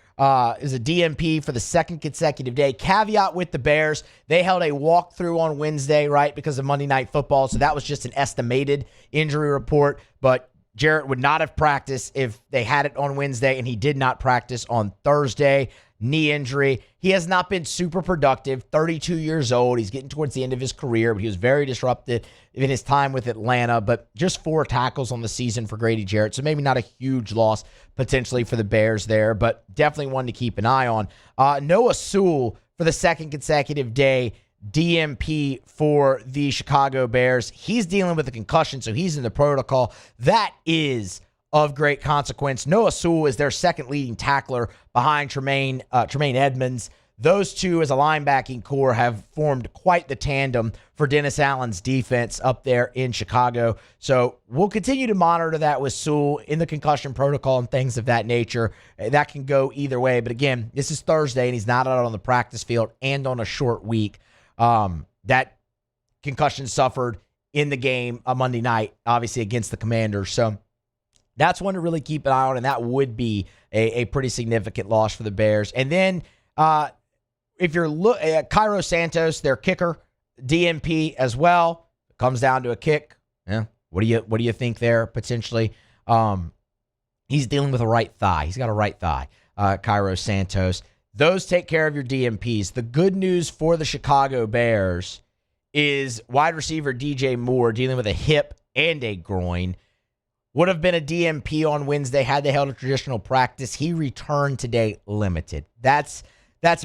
is a DMP for the second consecutive day. Caveat with the Bears, they held a walkthrough on Wednesday, right, because of Monday Night Football, so that was just an estimated injury report, but Jarrett would not have practiced if they had it on Wednesday, and he did not practice on Thursday. Knee injury. He has not been super productive. 32 years old. He's getting towards the end of his career, but he was very disruptive in his time with Atlanta. But just 4 tackles on the season for Grady Jarrett, so maybe not a huge loss potentially for the Bears there, but definitely one to keep an eye on. Noah Sewell for the second consecutive day, DMP for the Chicago Bears. He's dealing with a concussion, so he's in the protocol. That is of great consequence. Noah Sewell is their second leading tackler behind Tremaine Edmonds. Those two as a linebacking core have formed quite the tandem for Dennis Allen's defense up there in Chicago. So we'll continue to monitor that with Sewell in the concussion protocol and things of that nature. That can go either way. But again, this is Thursday and he's not out on the practice field and on a short week. That concussion suffered in the game on Monday night, obviously against the Commanders. So that's one to really keep an eye on, and that would be a pretty significant loss for the Bears. And then if you're Cairo Santos, their kicker, DMP as well. It comes down to a kick. Yeah. What do you think there potentially? He's dealing with a right thigh. He's got a right thigh, Cairo Santos. Those take care of your DMPs. The good news for the Chicago Bears is wide receiver DJ Moore dealing with a hip and a groin. Would have been a DMP on Wednesday had they held a traditional practice. He returned today limited. That's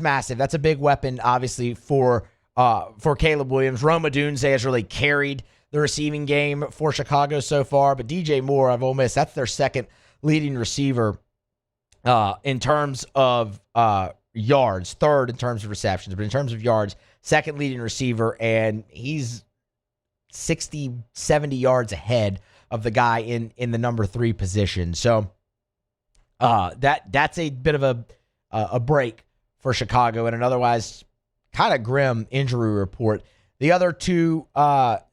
massive. That's a big weapon, obviously, for Caleb Williams. Rome Odunze has really carried the receiving game for Chicago so far, but DJ Moore of Ole Miss, that's their second leading receiver in terms of yards, third in terms of receptions, but in terms of yards, second leading receiver, and he's 60, 70 yards ahead of the guy in the number 3 position. So that's a bit of a break for Chicago and an otherwise kind of grim injury report. The other two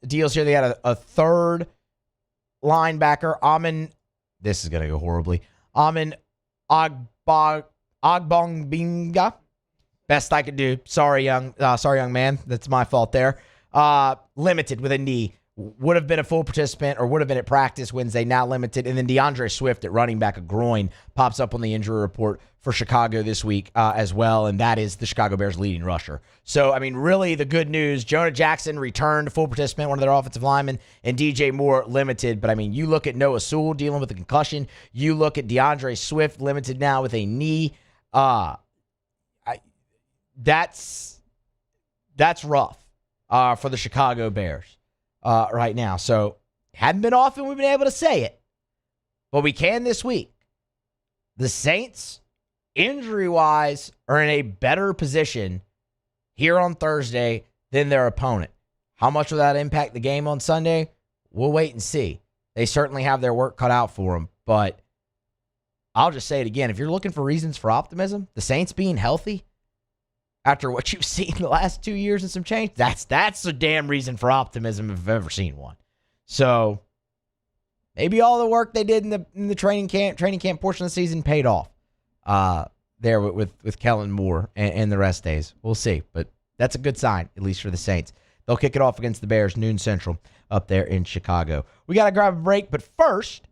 deals here, they had a third linebacker, Amin. This is going to go horribly. Amin Ogbongbinga. Best I could do. Sorry, young man. That's my fault there. Limited with a knee. Would have been a full participant or would have been at practice Wednesday, now limited. And then DeAndre Swift at running back, a groin, pops up on the injury report for Chicago this week as well, and that is the Chicago Bears' leading rusher. So, I mean, really the good news, Jonah Jackson returned, full participant, one of their offensive linemen, and DJ Moore limited. But, I mean, you look at Noah Sewell dealing with a concussion. You look at DeAndre Swift limited now with a knee. That's rough for the Chicago Bears. Right now. So, hadn't been often we've been able to say it, but we can this week. The Saints, injury-wise, are in a better position here on Thursday than their opponent. How much will that impact the game on Sunday? We'll wait and see. They certainly have their work cut out for them, but I'll just say it again. If you're looking for reasons for optimism, the Saints being healthy, after what you've seen the last 2 years and some change, that's a damn reason for optimism if I've ever seen one. So maybe all the work they did in the training camp portion of the season paid off there with Kellen Moore and the rest days. We'll see, but that's a good sign, at least for the Saints. They'll kick it off against the Bears, noon Central, up there in Chicago. We got to grab a break, but first,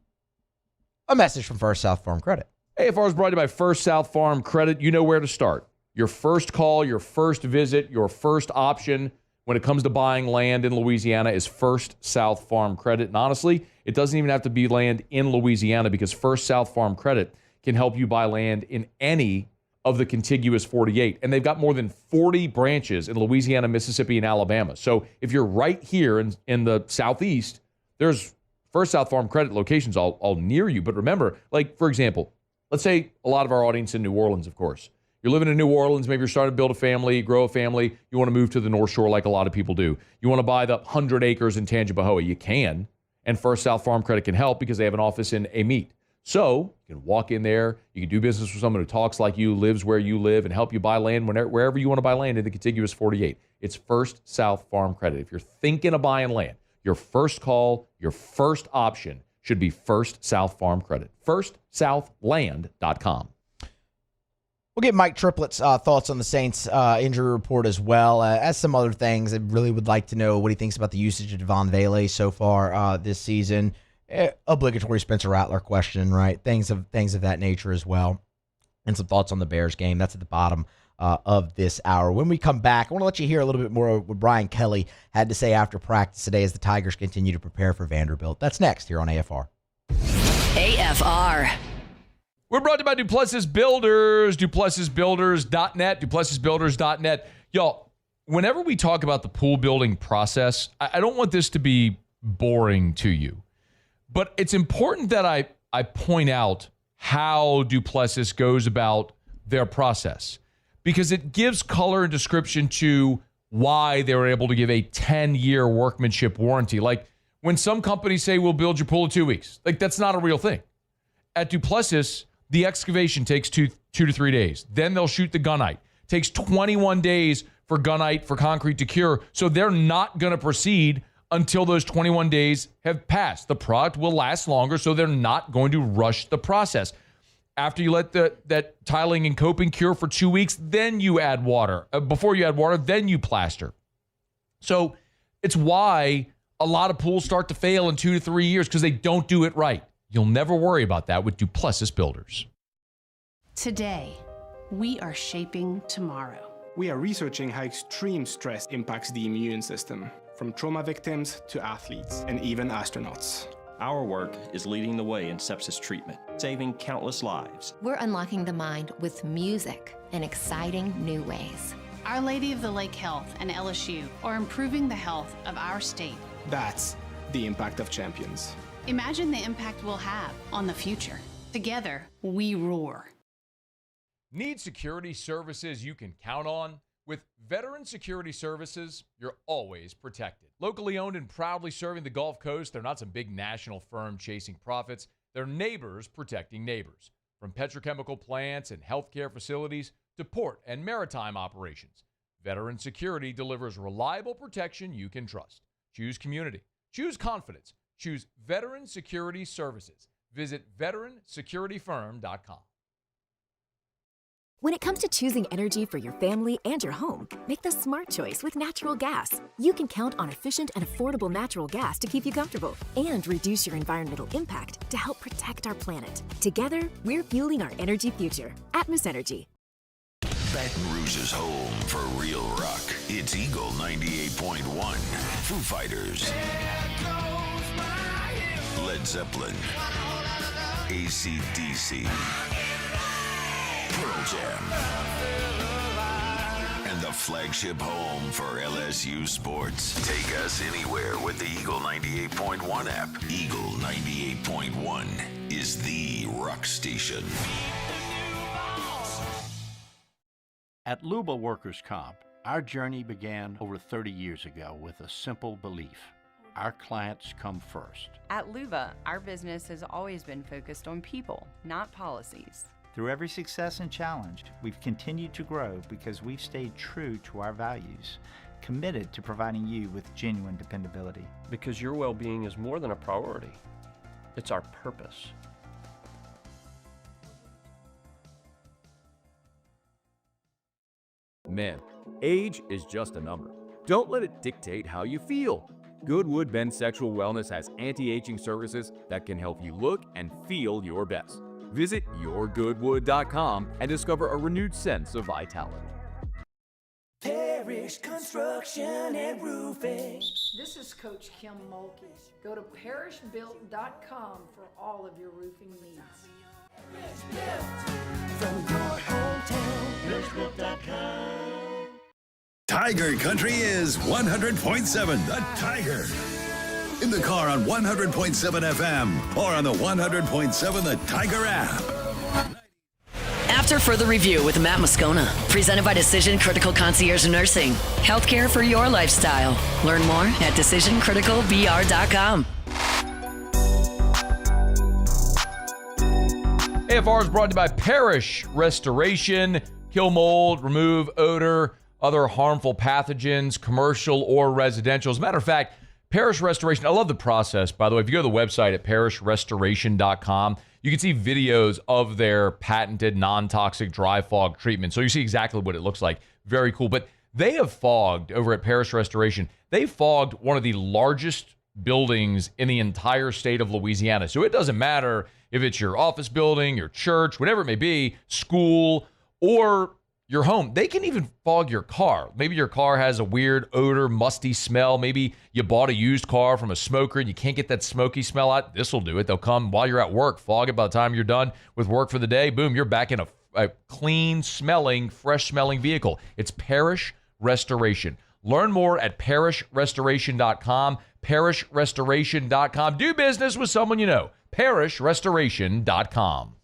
a message from First South Farm Credit. AFR is brought to you by First South Farm Credit. You know where to start. Your first call, your first visit, your first option when it comes to buying land in Louisiana is First South Farm Credit. And honestly, it doesn't even have to be land in Louisiana because First South Farm Credit can help you buy land in any of the contiguous 48. And they've got more than 40 branches in Louisiana, Mississippi, and Alabama. So if you're right here in the Southeast, there's First South Farm Credit locations all near you. But remember, like, for example, let's say a lot of our audience in New Orleans, of course. You're living in New Orleans, maybe you're starting to build a family, grow a family. You want to move to the North Shore like a lot of people do. You want to buy the 100 acres in Tangipahoa. You can, and First South Farm Credit can help because they have an office in Amite. So you can walk in there, you can do business with someone who talks like you, lives where you live, and help you buy land wherever you want to buy land in the contiguous 48. It's First South Farm Credit. If you're thinking of buying land, your first call, your first option should be First South Farm Credit. FirstSouthLand.com. We'll get Mike Triplett's thoughts on the Saints injury report as well as some other things. I really would like to know what he thinks about the usage of Devon Vele so far this season. Obligatory Spencer Rattler question, right? Things of that nature as well. And some thoughts on the Bears game. That's at the bottom of this hour. When we come back, I want to let you hear a little bit more of what Brian Kelly had to say after practice today as the Tigers continue to prepare for Vanderbilt. That's next here on AFR. AFR. We're brought to you by Duplessis Builders, DuplessisBuilders.net, DuplessisBuilders.net. Y'all, whenever we talk about the pool building process, I don't want this to be boring to you, but it's important that I point out how Duplessis goes about their process because it gives color and description to why they were able to give a 10-year workmanship warranty. Like when some companies say we'll build your pool in 2 weeks, like that's not a real thing. At Duplessis, the excavation takes two to 3 days. Then they'll shoot the gunite. It takes 21 days for gunite, for concrete to cure. So they're not going to proceed until those 21 days have passed. The product will last longer, so they're not going to rush the process. After you let that tiling and coping cure for 2 weeks, then you add water. Before you add water, then you plaster. So it's why a lot of pools start to fail in 2 to 3 years because they don't do it right. You'll never worry about that with Duplessis Builders. Today, we are shaping tomorrow. We are researching how extreme stress impacts the immune system, from trauma victims to athletes and even astronauts. Our work is leading the way in sepsis treatment, saving countless lives. We're unlocking the mind with music in exciting new ways. Our Lady of the Lake Health and LSU are improving the health of our state. That's the impact of champions. Imagine the impact we'll have on the future. Together, we roar. Need security services you can count on? With Veteran Security Services, you're always protected. Locally owned and proudly serving the Gulf Coast, they're not some big national firm chasing profits. They're neighbors protecting neighbors. From petrochemical plants and healthcare facilities to port and maritime operations, Veteran Security delivers reliable protection you can trust. Choose community. Choose confidence. Choose Veteran Security Services. Visit veteransecurityfirm.com. When it comes to choosing energy for your family and your home, make the smart choice with natural gas. You can count on efficient and affordable natural gas to keep you comfortable and reduce your environmental impact to help protect our planet. Together, we're fueling our energy future. Atmos Energy. Baton Rouge's home for real rock. It's Eagle 98.1. Foo Fighters. Led Zeppelin. AC/DC. Pearl Jam. And the flagship home for LSU sports. Take us anywhere with the Eagle 98.1 app. Eagle 98.1 is the rock station. At Luba Workers' Comp, our journey began over 30 years ago with a simple belief. Our clients come first. At Luba, our business has always been focused on people, not policies. Through every success and challenge, we've continued to grow because we've stayed true to our values, committed to providing you with genuine dependability. Because your well-being is more than a priority. It's our purpose. Men, age is just a number. Don't let it dictate how you feel. Goodwood Men's Sexual Wellness has anti-aging services that can help you look and feel your best. Visit yourgoodwood.com and discover a renewed sense of vitality. Parish Construction and Roofing. This is Coach Kim Mulkey. Go to parishbuilt.com for all of your roofing needs. From your hometown, parishbuilt.com. Tiger Country is 100.7 The Tiger. In the car on 100.7 FM or on the 100.7 The Tiger app. After further review with Matt Moscona, presented by Decision Critical Concierge Nursing. Healthcare for your lifestyle. Learn more at decisioncriticalvr.com. AFR is brought to you by Parish Restoration. Kill mold, remove odor, other harmful pathogens, commercial or residential. As a matter of fact, Parish Restoration, I love the process, by the way. If you go to the website at parishrestoration.com, you can see videos of their patented non-toxic dry fog treatment. So you see exactly what it looks like. Very cool. But they have fogged, over at Parish Restoration, they fogged one of the largest buildings in the entire state of Louisiana. So it doesn't matter if it's your office building, your church, whatever it may be, school, or your home. They can even fog your car. Maybe your car has a weird odor, musty smell. Maybe you bought a used car from a smoker and you can't get that smoky smell out. This will do it. They'll come while you're at work, fog it. By the time you're done with work for the day, boom, you're back in a clean-smelling, fresh-smelling vehicle. It's Parish Restoration. Learn more at parishrestoration.com. Parishrestoration.com. Do business with someone you know. Parishrestoration.com.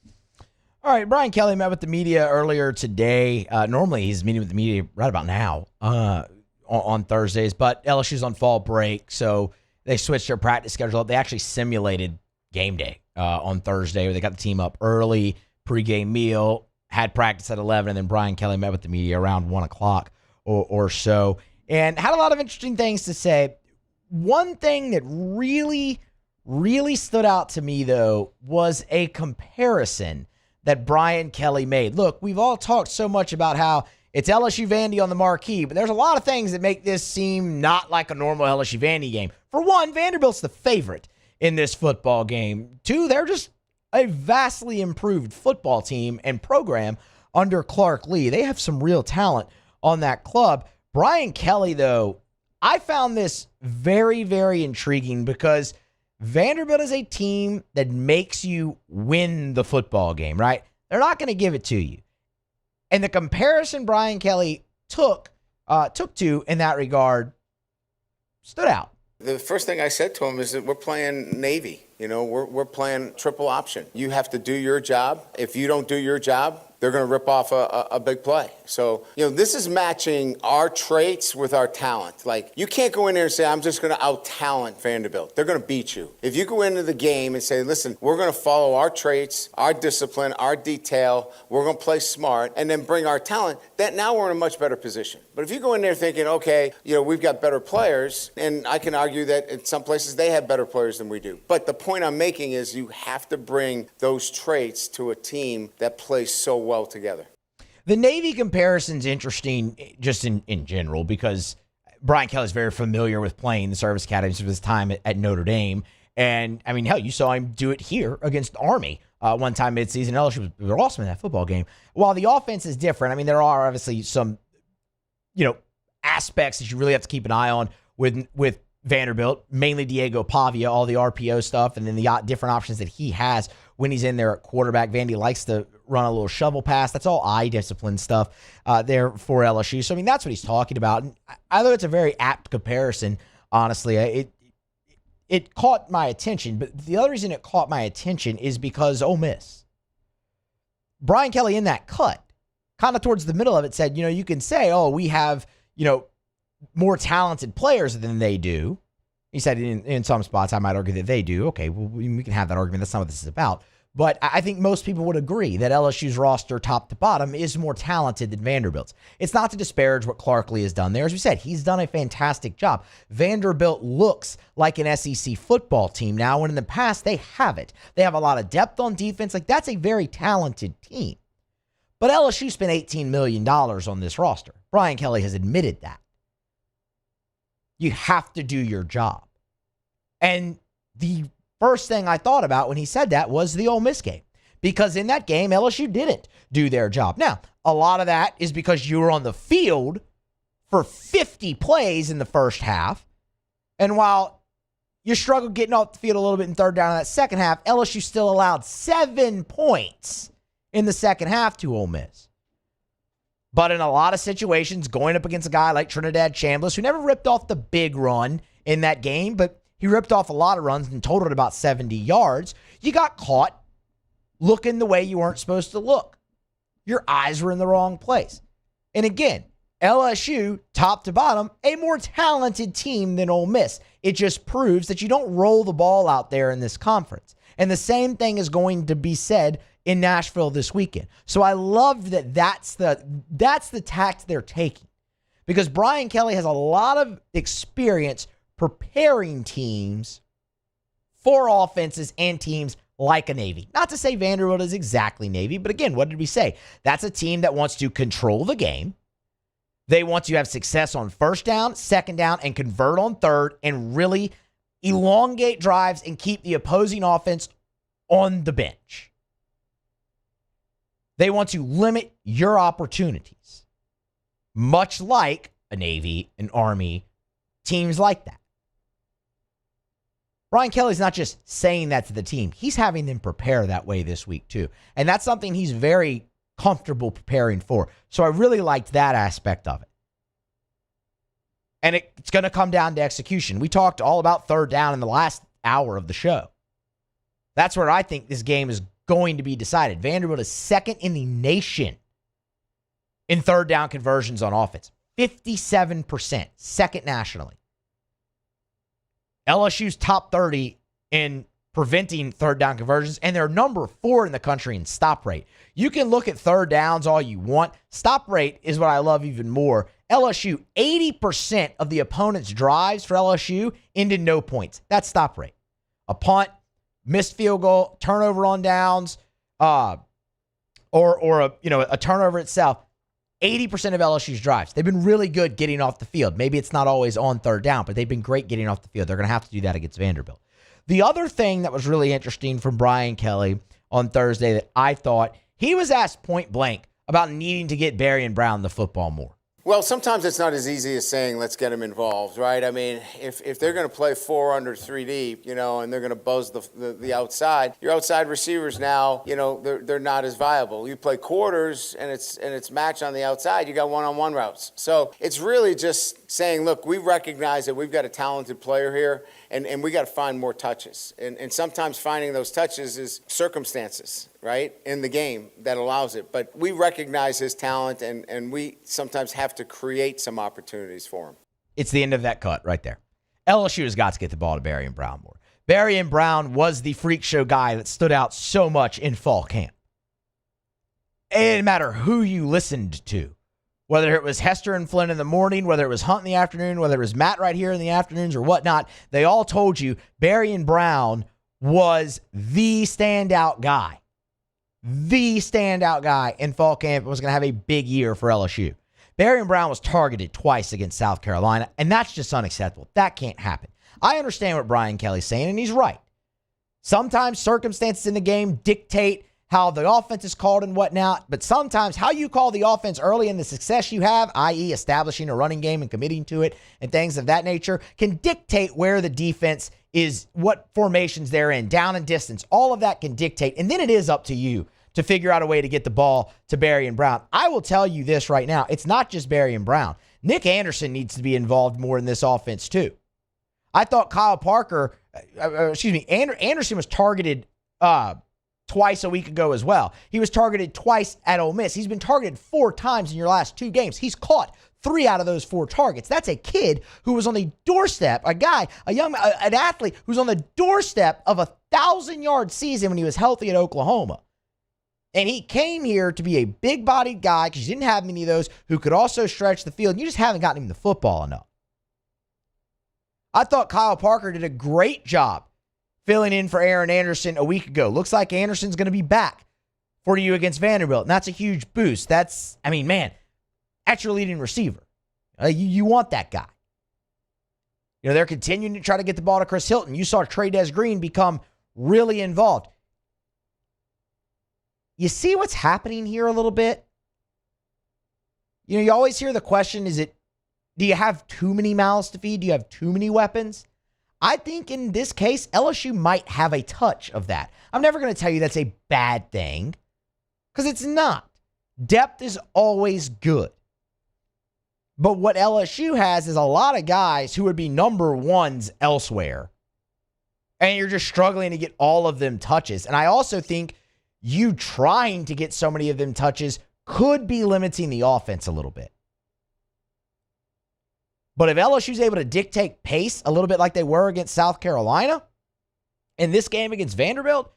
All right, Brian Kelly met with the media earlier today. Normally, he's meeting with the media right about now on Thursdays, but LSU's on fall break, so they switched their practice schedule up. They actually simulated game day on Thursday, where they got the team up early, pregame meal, had practice at 11, and then Brian Kelly met with the media around 1 o'clock or so, and had a lot of interesting things to say. One thing that really stood out to me, though, was a comparison that Brian Kelly made. Look, we've all talked so much about how it's LSU-Vandy on the marquee, but there's a lot of things that make this seem not like a normal LSU-Vandy game. For one, Vanderbilt's the favorite in this football game. Two, they're just a vastly improved football team and program under Clark Lee. They have some real talent on that club. Brian Kelly, though, I found this very, very intriguing because Vanderbilt is a team that makes you win the football game, right? They're not going to give it to you. And the comparison Brian Kelly took to in that regard stood out. The first thing I said to him is that we're playing Navy. You know, we're playing triple option. You have to do your job. If you don't do your job, they're going to rip off a big play. So, you know, this is matching our traits with our talent. Like, you can't go in there and say, I'm just going to out-talent Vanderbilt. They're going to beat you. If you go into the game and say, listen, we're going to follow our traits, our discipline, our detail, we're going to play smart, and then bring our talent, that now we're in a much better position. But if you go in there thinking, okay, you know, we've got better players, and I can argue that in some places they have better players than we do. But the point I'm making is you have to bring those traits to a team that plays so well together. The Navy comparison's interesting just in general because Brian Kelly's very familiar with playing the service academies of his time at Notre Dame. And, I mean, hell, you saw him do it here against Army one time midseason. LSU was awesome in that football game. While the offense is different, I mean, there are obviously some, you know, aspects that you really have to keep an eye on with Vanderbilt, mainly Diego Pavia, all the RPO stuff, and then the different options that he has when he's in there at quarterback. Vandy likes to run a little shovel pass. That's all eye discipline stuff there for LSU. So, I mean, that's what he's talking about. And I thought it's a very apt comparison, honestly. It caught my attention, but the other reason it caught my attention is because Ole Miss. Brian Kelly in that cut, kind of towards the middle of it, said, you know, you can say, oh, we have, you know, more talented players than they do. He said in some spots, I might argue that they do. Okay, well, we can have that argument. That's not what this is about. But I think most people would agree that LSU's roster, top to bottom, is more talented than Vanderbilt's. It's not to disparage what Clark Lee has done there. As we said, he's done a fantastic job. Vanderbilt looks like an SEC football team now, when in the past they haven't. They have a lot of depth on defense. Like, that's a very talented team. But LSU spent $18 million on this roster. Brian Kelly has admitted that. You have to do your job. And the first thing I thought about when he said that was the Ole Miss game. Because in that game, LSU didn't do their job. Now, a lot of that is because you were on the field for 50 plays in the first half. And while you struggled getting off the field a little bit in third down in that second half, LSU still allowed 7 points in the second half to Ole Miss. But in a lot of situations, going up against a guy like Trinidad Chambliss, who never ripped off the big run in that game, but he ripped off a lot of runs and totaled about 70 yards, you got caught looking the way you weren't supposed to look. Your eyes were in the wrong place. And again, LSU, top to bottom, a more talented team than Ole Miss. It just proves that you don't roll the ball out there in this conference. And the same thing is going to be said in Nashville this weekend. So I love that that's the tact they're taking, because Brian Kelly has a lot of experience preparing teams for offenses and teams like a Navy. Not to say Vanderbilt is exactly Navy, but again, what did we say? That's a team that wants to control the game. They want to have success on first down, second down, and convert on third, and really elongate drives and keep the opposing offense on the bench. They want to limit your opportunities, much like a Navy, an Army, teams like that. Brian Kelly's not just saying that to the team. He's having them prepare that way this week too. And that's something he's very comfortable preparing for. So I really liked that aspect of it. And it's going to come down to execution. We talked all about third down in the last hour of the show. That's where I think this game is going to be decided. Vanderbilt is second in the nation in third down conversions on offense. 57%, second nationally. LSU's top 30 in preventing third down conversions, and they're number 4 in the country in stop rate. You can look at third downs all you want. Stop rate is what I love even more. LSU, 80% of the opponent's drives for LSU ended no points. That's stop rate. A punt, missed field goal, turnover on downs, or a turnover itself. 80% of LSU's drives. They've been really good getting off the field. Maybe it's not always on third down, but they've been great getting off the field. They're going to have to do that against Vanderbilt. The other thing that was really interesting from Brian Kelly on Thursday that I thought, he was asked point blank about needing to get Darin Brown the football more. Well, sometimes it's not as easy as saying, let's get him involved, right? I mean, if they're going to play 4 under 3 deep, and they're going to buzz the outside, your outside receivers now, they're not as viable. You play quarters and it's match on the outside, you got one-on-one routes. So it's really just saying, look, we recognize that we've got a talented player here, and we got to find more touches. And sometimes finding those touches is circumstances, right, in the game that allows it. But we recognize his talent, and we sometimes have to create some opportunities for him. It's the end of that cut right there. LSU has got to get the ball to Darin Brown more. Darin Brown was the freak show guy that stood out so much in fall camp. It didn't matter who you listened to, whether it was Hester and Flynn in the morning, whether it was Hunt in the afternoon, whether it was Matt right here in the afternoons or whatnot, they all told you Darin Brown was the standout guy. The standout guy in fall camp was going to have a big year for LSU. Darin Brown was targeted twice against South Carolina, and that's just unacceptable. That can't happen. I understand what Brian Kelly's saying, and he's right. Sometimes circumstances in the game dictate how the offense is called and whatnot, but sometimes how you call the offense early in the success you have, i.e. establishing a running game and committing to it and things of that nature, can dictate where the defense is, what formations they're in, down and distance. All of that can dictate, and then it is up to you to figure out a way to get the ball to Darin Brown. I will tell you this right now. It's not just Darin Brown. Nick Anderson needs to be involved more in this offense too. I thought Anderson was targeted twice a week ago as well. He was targeted twice at Ole Miss. He's been targeted 4 times in your last 2 games. He's caught 3 out of those 4 targets. That's a kid who was on the doorstep, an athlete who's on the doorstep of a 1,000-yard season when he was healthy at Oklahoma. And he came here to be a big-bodied guy because you didn't have many of those who could also stretch the field. You just haven't gotten him the football enough. I thought Kyle Parker did a great job filling in for Aaron Anderson a week ago. Looks like Anderson's going to be back for you against Vanderbilt, and that's a huge boost. That's your leading receiver. You want that guy. They're continuing to try to get the ball to Chris Hilton. You saw Trey Green become really involved. You see what's happening here a little bit? You always hear the question, do you have too many mouths to feed? Do you have too many weapons? I think in this case, LSU might have a touch of that. I'm never going to tell you that's a bad thing, because it's not. Depth is always good. But what LSU has is a lot of guys who would be number ones elsewhere, and you're just struggling to get all of them touches. And I also think you trying to get so many of them touches could be limiting the offense a little bit. But if LSU's able to dictate pace a little bit like they were against South Carolina, in this game against Vanderbilt,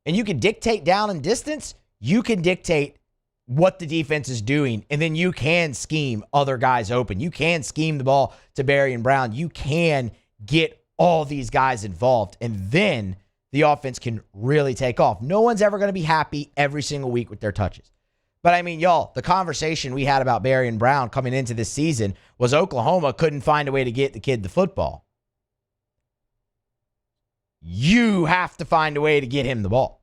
and you can dictate down and distance, you can dictate what the defense is doing, and then you can scheme other guys open. You can scheme the ball to Barry and Brown. You can get all these guys involved, and then the offense can really take off. No one's ever going to be happy every single week with their touches. But I mean, y'all, the conversation we had about Barry and Brown coming into this season was Oklahoma couldn't find a way to get the kid the football. You have to find a way to get him the ball.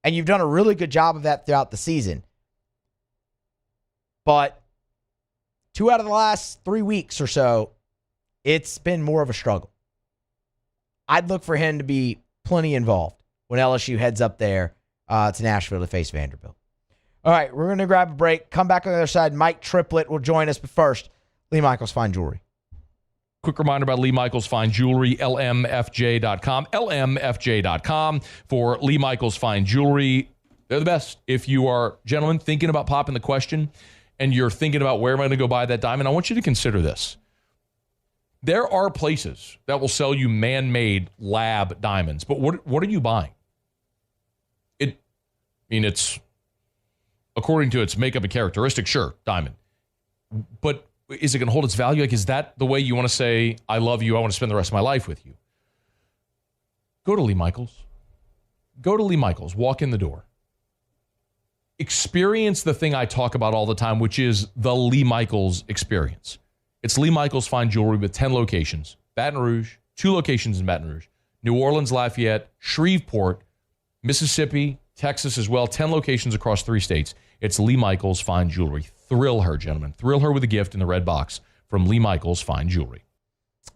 And you've done a really good job of that throughout the season. But 2 out of the last 3 weeks or so, it's been more of a struggle. I'd look for him to be plenty involved when LSU heads up there to Nashville to face Vanderbilt. All right, we're going to grab a break. Come back on the other side. Mike Triplet will join us. But first, Lee Michaels Fine Jewelry. Quick reminder about Lee Michaels Fine Jewelry, lmfj.com. lmfj.com for Lee Michaels Fine Jewelry. They're the best. If you are, gentlemen, thinking about popping the question and you're thinking about where am I going to go buy that diamond, I want you to consider this. There are places that will sell you man-made lab diamonds, but what are you buying? It's according to its makeup and characteristics, sure, diamond. But is it going to hold its value? Like, is that the way you want to say, I love you, I want to spend the rest of my life with you? Go to Lee Michaels. Go to Lee Michaels. Walk in the door. Experience the thing I talk about all the time, which is the Lee Michaels experience. It's Lee Michaels Fine Jewelry with 10 locations. Baton Rouge, 2 locations in Baton Rouge. New Orleans, Lafayette, Shreveport, Mississippi, Texas as well. 10 locations across 3 states. It's Lee Michaels Fine Jewelry. Thrill her, gentlemen. Thrill her with a gift in the red box from Lee Michaels Fine Jewelry.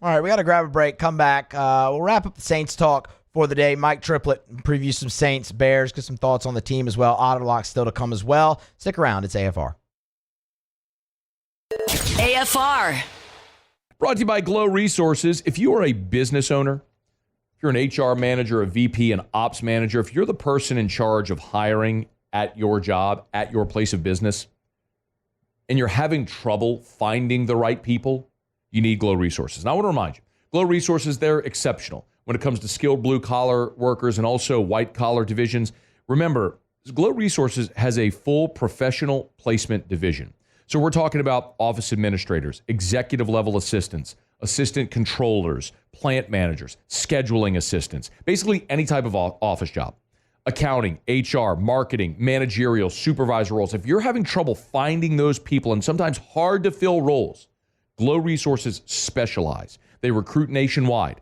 All right, we got to grab a break. Come back. We'll wrap up the Saints talk for the day. Mike Triplet preview some Saints, Bears, get some thoughts on the team as well. Auto Lock still to come as well. Stick around. It's AFR. AFR. Brought to you by Glow Resources. If you are a business owner, if you're an HR manager, a VP, an ops manager, if you're the person in charge of hiring at your job, at your place of business, and you're having trouble finding the right people, you need Glow Resources. Now, I want to remind you, Glow Resources, they're exceptional when it comes to skilled blue-collar workers and also white-collar divisions. Remember, Glow Resources has a full professional placement division. So we're talking about office administrators, executive-level assistants, assistant controllers, plant managers, scheduling assistants, basically any type of office job. Accounting, HR, marketing, managerial, supervisor roles. If you're having trouble finding those people and sometimes hard to fill roles, Glow Resources specialize. They recruit nationwide.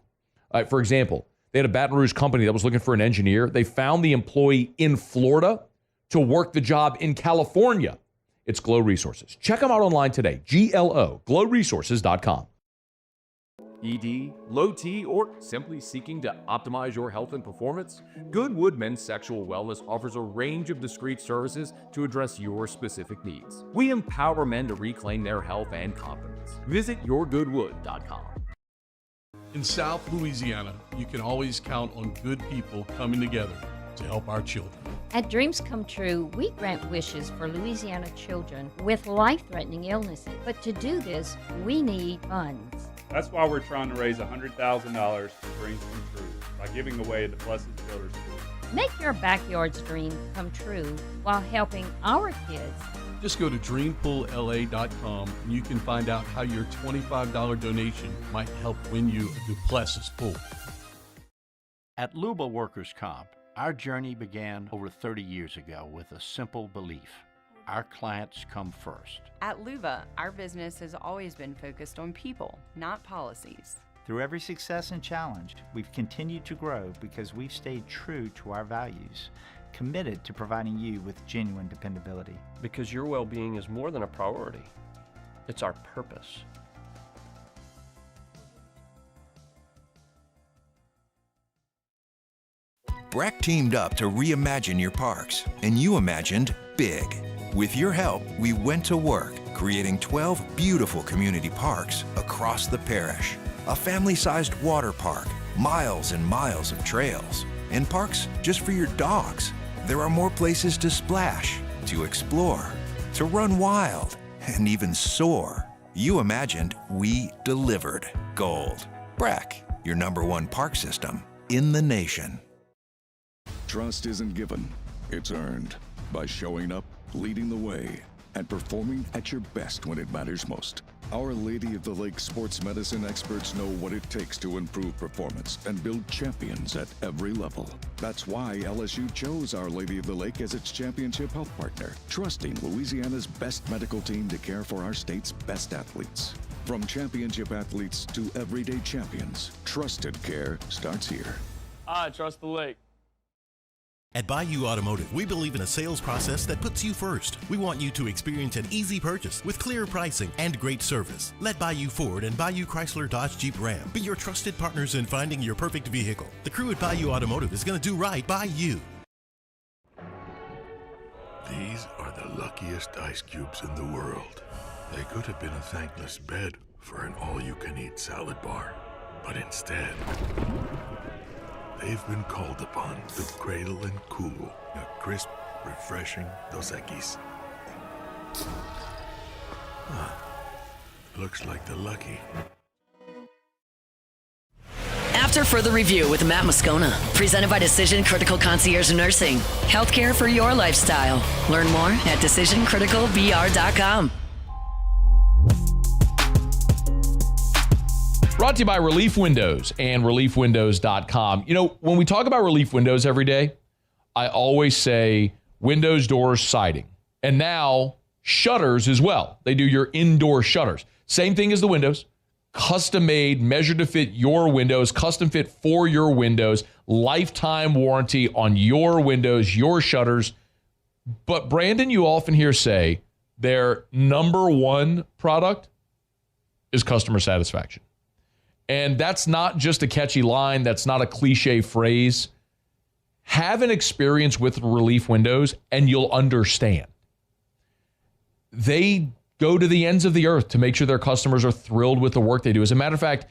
For example, they had a Baton Rouge company that was looking for an engineer. They found the employee in Florida to work the job in California. It's Glow Resources. Check them out online today. GLO, glowresources.com. ED, low T, or simply seeking to optimize your health and performance? Goodwood Men's Sexual Wellness offers a range of discreet services to address your specific needs. We empower men to reclaim their health and confidence. Visit yourgoodwood.com. In South Louisiana, you can always count on good people coming together to help our children. At Dreams Come True, we grant wishes for Louisiana children with life-threatening illnesses. But to do this, we need funds. That's why we're trying to raise $100,000 for Dreams Come True by giving away the Blessed Children's School. Make your backyard's dream come true while helping our kids. Just go to dreampoolla.com and you can find out how your $25 donation might help win you a Duplessis pool. At Luba Workers' Comp, our journey began over 30 years ago with a simple belief. Our clients come first. At Luba, our business has always been focused on people, not policies. Through every success and challenge, we've continued to grow because we've stayed true to our values, committed to providing you with genuine dependability. Because your well-being is more than a priority. It's our purpose. Breck teamed up to reimagine your parks, and you imagined big. With your help, we went to work, creating 12 beautiful community parks across the parish. A family-sized water park, miles and miles of trails, and parks just for your dogs. There are more places to splash, to explore, to run wild, and even soar. You imagined, we delivered. Gold. Breck, your #1 park system in the nation. Trust isn't given, it's earned by showing up, leading the way, and performing at your best when it matters most. Our Lady of the Lake sports medicine experts know what it takes to improve performance and build champions at every level. That's why LSU chose Our Lady of the Lake as its championship health partner, trusting Louisiana's best medical team to care for our state's best athletes. From championship athletes to everyday champions, trusted care starts here. I trust the lake. At Bayou Automotive, we believe in a sales process that puts you first. We want you to experience an easy purchase with clear pricing and great service. Let Bayou Ford and Bayou Chrysler Dodge Jeep Ram be your trusted partners in finding your perfect vehicle. The crew at Bayou Automotive is going to do right by you. These are the luckiest ice cubes in the world. They could have been a thankless bed for an all-you-can-eat salad bar, but instead, they've been called upon to cradle and cool a crisp, refreshing Dos Equis. Looks like the lucky. After Further Review with Matt Moscona, presented by Decision Critical Concierge Nursing. Healthcare for your lifestyle. Learn more at decisioncriticalvr.com. Brought to you by Relief Windows and ReliefWindows.com. You know, when we talk about Relief Windows every day, I always say windows, doors, siding. And now shutters as well. They do your indoor shutters. Same thing as the windows. Custom made, measured to fit your windows, custom fit for your windows, lifetime warranty on your windows, your shutters. But Brandon, you often hear say their number one product is customer satisfaction. And that's not just a catchy line. That's not a cliche phrase. Have an experience with Relief Windows and you'll understand. They go to the ends of the earth to make sure their customers are thrilled with the work they do. As a matter of fact,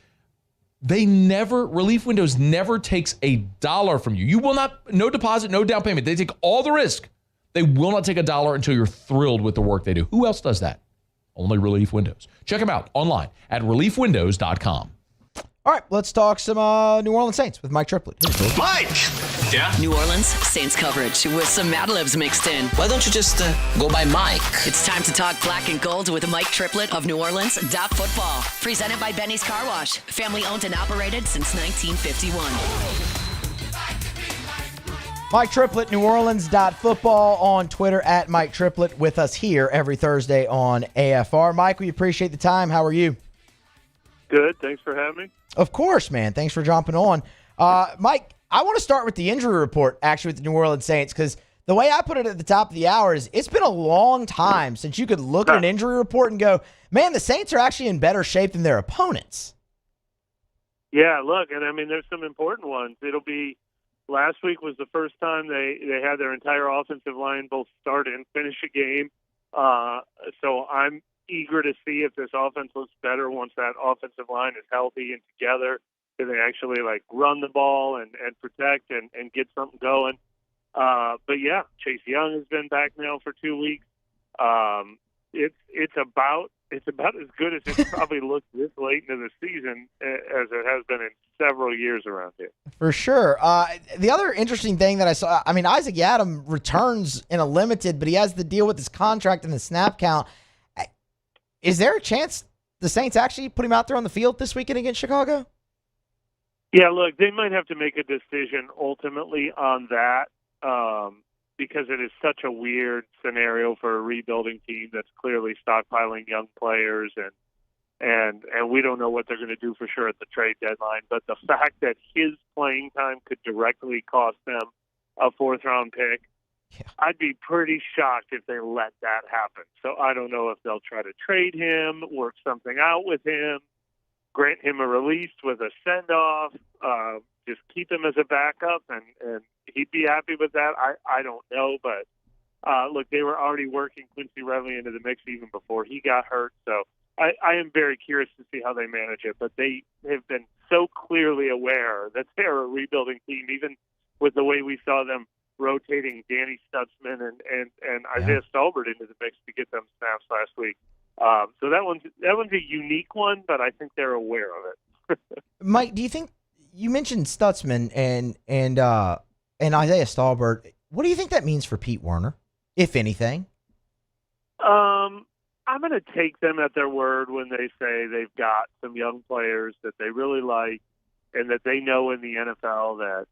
Relief Windows never takes $1 from you. You will not, no deposit, no down payment. They take all the risk. They will not take $1 until you're thrilled with the work they do. Who else does that? Only Relief Windows. Check them out online at reliefwindows.com. All right, let's talk some New Orleans Saints with Mike Triplett. Mike! Yeah? New Orleans Saints coverage with some Mad Libs mixed in. Why don't you just go by Mike? It's time to talk black and gold with Mike Triplett of New Orleans Football. Presented by Benny's Car Wash. Family owned and operated since 1951. Mike Triplett, New Orleans Football on Twitter at Mike Triplett with us here every Thursday on AFR. Mike, we appreciate the time. How are you? Good. Thanks for having me. Of course, man. Thanks for jumping on. Mike, I want to start with the injury report, actually, with the New Orleans Saints, because the way I put it at the top of the hour is it's been a long time since you could look at an injury report and go, man, the Saints are actually in better shape than their opponents. Yeah, look, and I mean, there's some important ones. It'll be last week was the first time they had their entire offensive line both start and finish a game. So I'm eager to see if this offense looks better once that offensive line is healthy and together. Do they actually like run the ball and protect and get something going? But yeah, Chase Young has been back now for 2 weeks. It's about as good as it's probably looked this late into the season as it has been in several years around here. For sure. The other interesting thing that I saw, I mean, Isaac Yiadom returns in a limited, but he has to deal with his contract and the snap count. Is there a chance the Saints actually put him out there on the field this weekend against Chicago? Yeah, look, they might have to make a decision ultimately on that because it is such a weird scenario for a rebuilding team that's clearly stockpiling young players, and we don't know what they're going to do for sure at the trade deadline. But the fact that his playing time could directly cost them a fourth-round pick, I'd be pretty shocked if they let that happen. So I don't know if they'll try to trade him, work something out with him, grant him a release with a send-off, just keep him as a backup, and he'd be happy with that. I don't know, but look, they were already working Quincy Reilly into the mix even before he got hurt. So I am very curious to see how they manage it. But they have been so clearly aware that they're a rebuilding team, even with the way we saw them rotating Danny Stutzman and Isaiah Stolbert into the mix to get them snaps last week. So that one's a unique one, but I think they're aware of it. Mike, do you think you mentioned Stutzman and and Isaiah Stallbird, what do you think that means for Pete Werner, if anything? I'm going to take them at their word when they say they've got some young players that they really like and that they know in the NFL that,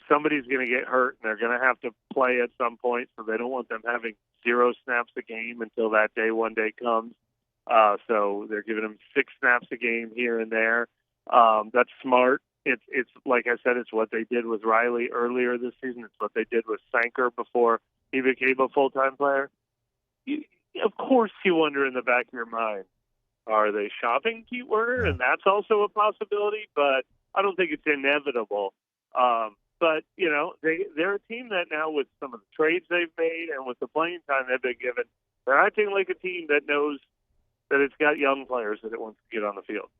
somebody's going to get hurt and they're going to have to play at some point, so they don't want them having 0 snaps a game until that one day comes. So they're giving them 6 snaps a game here and there. That's smart. It's like I said, it's what they did with Riley earlier this season. It's what they did with Sanker before he became a full-time player. Of course, you wonder in the back of your mind, are they shopping Pete Werner? And that's also a possibility, but I don't think it's inevitable. But, they're a team that now with some of the trades they've made and with the playing time they've been given, they're acting like a team that knows that it's got young players that it wants to get on the field.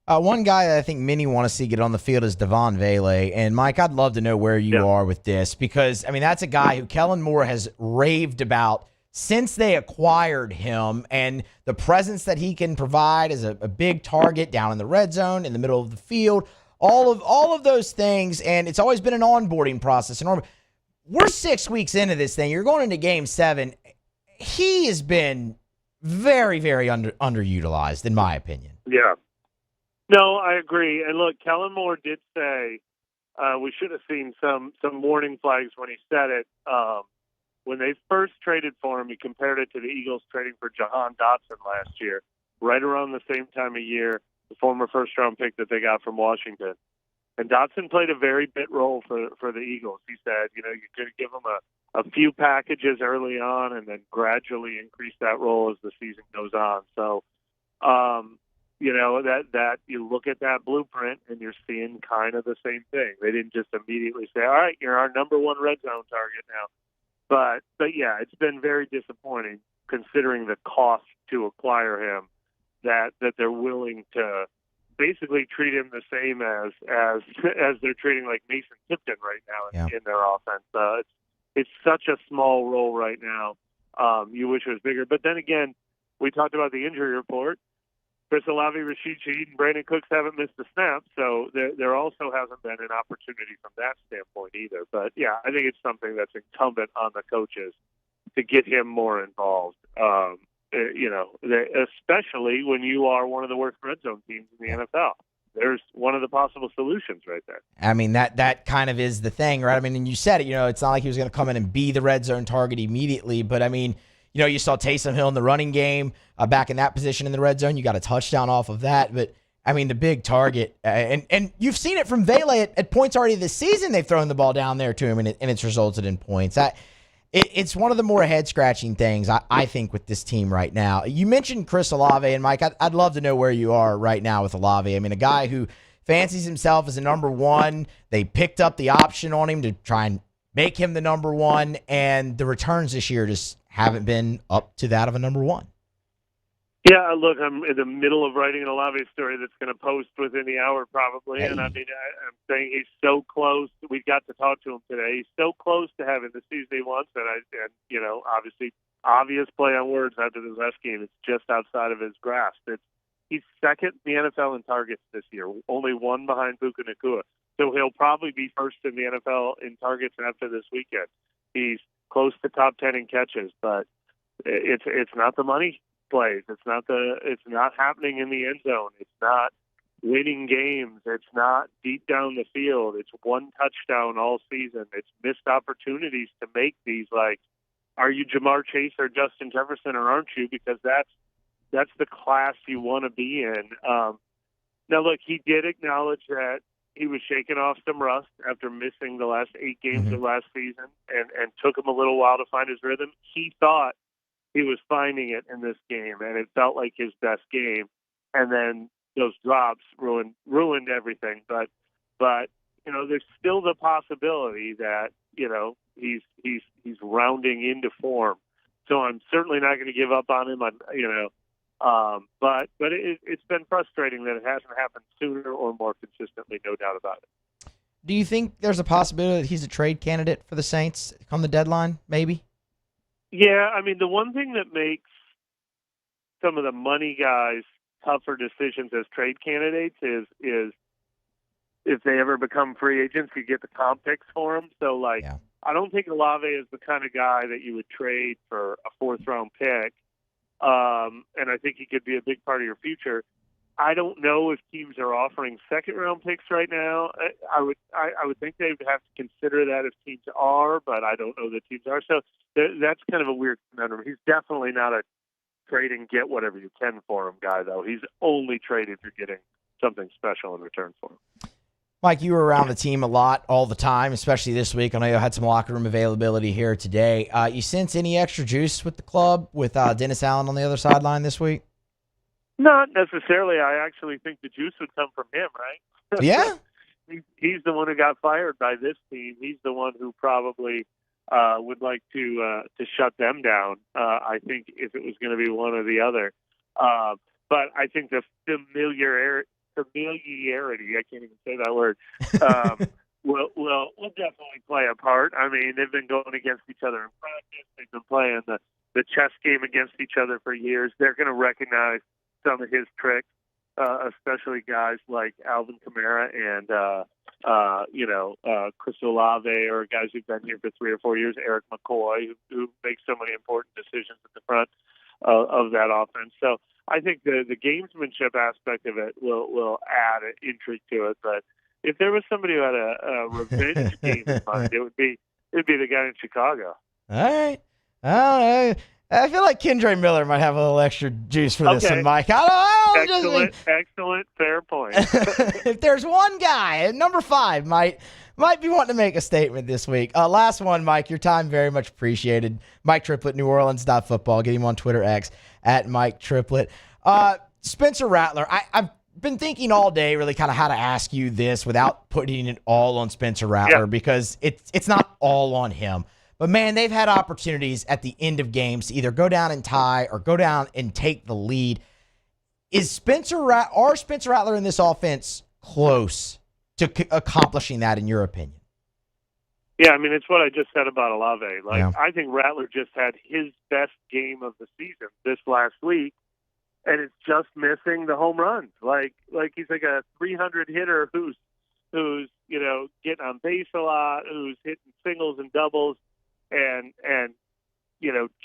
One guy that I think many want to see get on the field is Devon Vele. And, Mike, I'd love to know where you are with this because, that's a guy who Kellen Moore has raved about since they acquired him, and the presence that he can provide as a big target down in the red zone, in the middle of the field, all of those things, and it's always been an onboarding process. And we're 6 weeks into this thing. You're going into Game 7. He has been very, very underutilized, in my opinion. Yeah. No, I agree. And look, Kellen Moore did say we should have seen some warning flags when he said it. When they first traded for him, he compared it to the Eagles trading for Jahan Dotson last year, right around the same time of year, the former first-round pick that they got from Washington. And Dotson played a very big role for the Eagles. He said, you could give him a few packages early on and then gradually increase that role as the season goes on. So, that you look at that blueprint and you're seeing kind of the same thing. They didn't just immediately say, all right, you're our number one red zone target now. But yeah, it's been very disappointing considering the cost to acquire him that they're willing to basically treat him the same as they're treating like Mason Tipton right now in their offense. It's such a small role right now. You wish it was bigger. But then again, we talked about the injury report. Chris Olave, Rashid Shaheed, and Brandon Cooks haven't missed a snap, so there also hasn't been an opportunity from that standpoint either. But, yeah, I think it's something that's incumbent on the coaches to get him more involved, especially when you are one of the worst red zone teams in the NFL. There's one of the possible solutions right there. That kind of is the thing, right? And you said it, it's not like he was going to come in and be the red zone target immediately, but, you saw Taysom Hill in the running game back in that position in the red zone. You got a touchdown off of that. But, the big target. And you've seen it from Vele at points already this season. They've thrown the ball down there to him, and it's resulted in points. It's one of the more head-scratching things, I think, with this team right now. You mentioned Chris Olave, and, Mike, I'd love to know where you are right now with Olave. A guy who fancies himself as a number one. They picked up the option on him to try and make him the number one, and the returns this year just haven't been up to that of a number one. Yeah, look, I'm in the middle of writing an Olave story that's going to post within the hour probably, and I'm saying he's so close. We got to talk to him today. He's so close to having the season he wants, and obviously, obvious play on words after this last game. It's just outside of his grasp. He's second in the NFL in targets this year, only one behind Puka Nacua. So he'll probably be first in the NFL in targets after this weekend. He's close to top 10 in catches, but it's not the money plays. It's not happening in the end zone. It's not winning games. It's not deep down the field. It's one touchdown all season. It's missed opportunities to make these, like, are you Jamar Chase or Justin Jefferson or aren't you? Because that's the class you want to be in. Now, look, he did acknowledge that he was shaking off some rust after missing the last 8 games of last season and took him a little while to find his rhythm. He thought he was finding it in this game, and it felt like his best game. And then those drops ruined everything. But there's still the possibility that, he's rounding into form. So I'm certainly not going to give up on him. But it's been frustrating that it hasn't happened sooner or more consistently, no doubt about it. Do you think there's a possibility that he's a trade candidate for the Saints come the deadline, maybe? Yeah, the one thing that makes some of the money guys tougher decisions as trade candidates is if they ever become free agents, you get the comp picks for them. So, like, I don't think Olave is the kind of guy that you would trade for a 4th-round pick, and I think he could be a big part of your future. I don't know if teams are offering 2nd-round picks right now. I would think they would have to consider that if teams are, but I don't know that teams are. So that's kind of a weird conundrum. He's definitely not a trade and get whatever you can for him guy, though. He's only traded if you're getting something special in return for him. Mike, you were around the team a lot all the time, especially this week. I know you had some locker room availability here today. You sense any extra juice with the club with Dennis Allen on the other sideline this week? Not necessarily. I actually think the juice would come from him, right? Yeah. He's the one who got fired by this team. He's the one who probably would like to shut them down. I think if it was going to be one or the other. But I think the familiarity, I can't even say that word, will definitely play a part. I mean, they've been going against each other in practice. They've been playing the chess game against each other for years. They're going to recognize some of his tricks, especially guys like Alvin Kamara and, Chris Olave, or guys who've been here for 3 or 4 years, Eric McCoy, who makes so many important decisions at the front of that offense. So I think the gamesmanship aspect of it will add an intrigue to it. But if there was somebody who had a revenge game in mind, it'd be the guy in Chicago. All right. I feel like Kendre Miller might have a little extra juice for this one, Mike. Excellent, fair point. If there's one guy at number 5 might be wanting to make a statement this week. Last one, Mike. Your time very much appreciated. Mike Triplet, NewOrleans.football. Get him on Twitter X at Mike Triplet. Spencer Rattler. I've been thinking all day really kind of how to ask you this without putting it all on Spencer Rattler because it's not all on him. But, man, they've had opportunities at the end of games to either go down and tie or go down and take the lead. Are Spencer Rattler in this offense close to accomplishing that, in your opinion? Yeah, I mean, it's what I just said about Olave. I think Rattler just had his best game of the season this last week, and it's just missing the home runs. Like he's like a 300 hitter who's getting on base a lot, who's hitting singles and doubles, and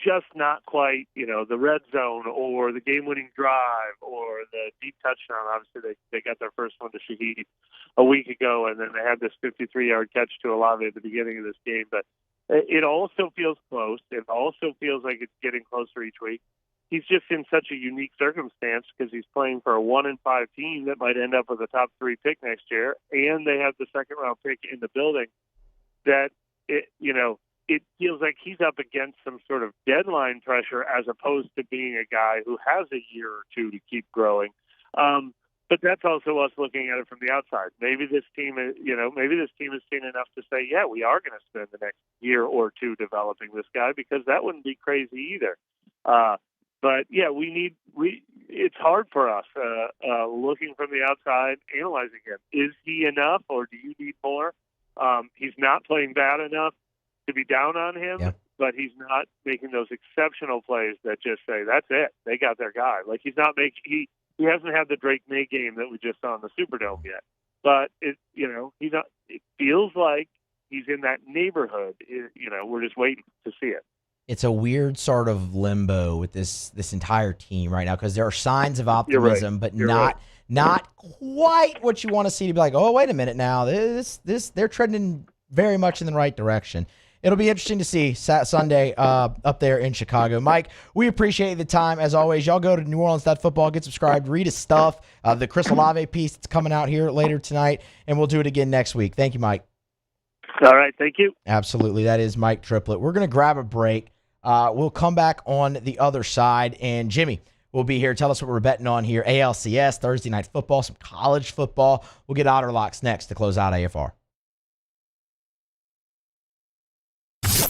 just not quite, the red zone or the game-winning drive or the deep touchdown. Obviously, they got their first one to Shaheed a week ago, and then they had this 53-yard catch to Olave at the beginning of this game. But it also feels close. It also feels like it's getting closer each week. He's just in such a unique circumstance because he's playing for a 1-5 team that might end up with a top 3 pick next year, and they have the 2nd-round pick in the building. That it feels like he's up against some sort of deadline pressure as opposed to being a guy who has a year or two to keep growing. But that's also us looking at it from the outside. Maybe this team has seen enough to say, yeah, we are going to spend the next year or two developing this guy, because that wouldn't be crazy either. But yeah, it's hard for us looking from the outside, analyzing him. Is he enough, or do you need more? He's not playing bad enough to be down on him, but he's not making those exceptional plays that just say, that's it, they got their guy. Like, he's not making, he hasn't had the Drake May game that we just saw in the Superdome yet. But he's not. It feels like he's in that neighborhood. We're just waiting to see it. It's a weird sort of limbo with this entire team right now, because there are signs of optimism, but not quite what you want to see to be like, oh, wait a minute now, they're trending very much in the right direction. It'll be interesting to see Sunday up there in Chicago. Mike, we appreciate the time. As always, y'all go to NewOrleans.football, get subscribed, read his stuff, the Chris Olave piece that's coming out here later tonight, and we'll do it again next week. Thank you, Mike. All right, thank you. Absolutely. That is Mike Triplet. We're going to grab a break. We'll come back on the other side, and Jimmy will be here. Tell us what we're betting on here. ALCS, Thursday Night Football, some college football. We'll get Otter Locks next to close out AFR.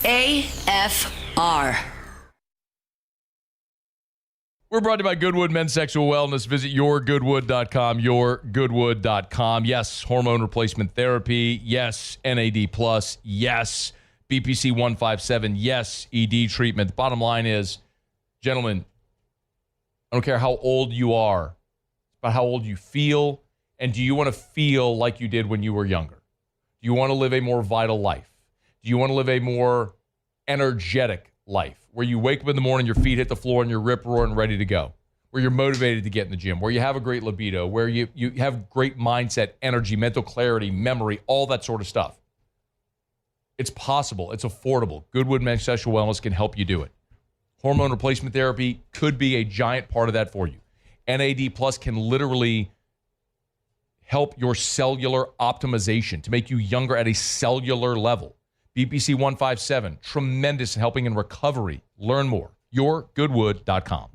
AFR. We're brought to you by Goodwood Men's Sexual Wellness. Visit yourgoodwood.com, yourgoodwood.com. Yes, hormone replacement therapy. Yes, NAD+. Yes, BPC 157. Yes, ED treatment. The bottom line is, gentlemen, I don't care how old you are. It's about how old you feel And do you want to feel like you did when you were younger? Do you want to live a more vital life? Do you want to live a more energetic life where you wake up in the morning, your feet hit the floor, and you're rip-roaring ready to go? Where you're motivated to get in the gym, where you have a great libido, where you have great mindset, energy, mental clarity, memory, all that sort of stuff. It's possible. It's affordable. Goodwood Men's Sexual Wellness can help you do it. Hormone replacement therapy could be a giant part of that for you. NAD Plus can literally help your cellular optimization to make you younger at a cellular level. BPC 157, tremendous in helping in recovery. Learn more. YourGoodwood.com.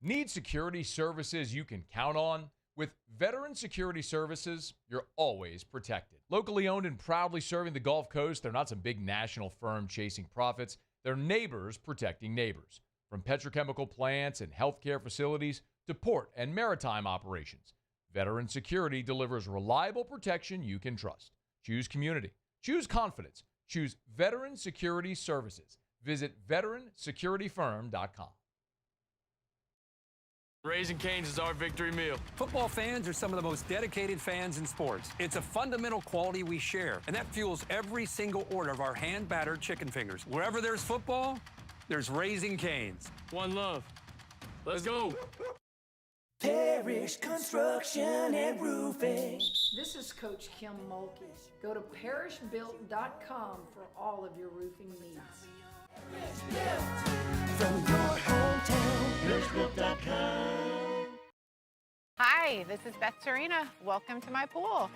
Need security services you can count on? With Veteran Security Services, you're always protected. Locally owned and proudly serving the Gulf Coast, they're not some big national firm chasing profits. They're neighbors protecting neighbors. From petrochemical plants and healthcare facilities to port and maritime operations, Veteran Security delivers reliable protection you can trust. Choose community. Choose confidence. Choose Veteran Security Services. Visit veteransecurityfirm.com. Raising Cane's is our victory meal. Football fans are some of the most dedicated fans in sports. It's a fundamental quality we share, and that fuels every single order of our hand-battered chicken fingers. Wherever there's football, there's Raising Cane's. One love. Let's go. Parish Construction and Roofing. This is Coach Kim Mulkey. Go to parishbuilt.com for all of your roofing needs. From your hometown, parishbuilt.com. Hi, this is Beth Serena. Welcome to my pool.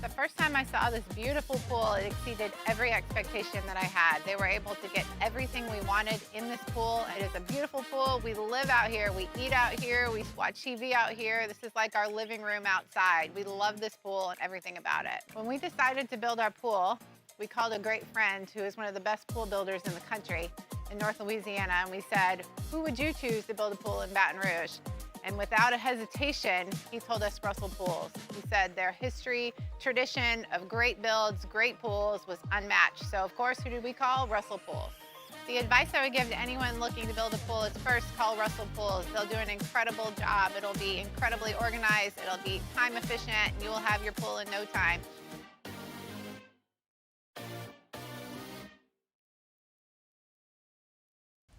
The first time I saw this beautiful pool, it exceeded every expectation that I had. They were able to get everything we wanted in this pool. It is a beautiful pool. We live out here. We eat out here. We watch TV out here. This is like our living room outside. We love this pool and everything about it. When we decided to build our pool, we called a great friend who is one of the best pool builders in the country in North Louisiana, and we said, who would you choose to build a pool in Baton Rouge? And without a hesitation, he told us Russell Pools. He said their history, tradition of great builds, great pools was unmatched. So of course, who did we call? Russell Pools. The advice I would give to anyone looking to build a pool is first call Russell Pools. They'll do an incredible job. It'll be incredibly organized. It'll be time efficient. And you will have your pool in no time.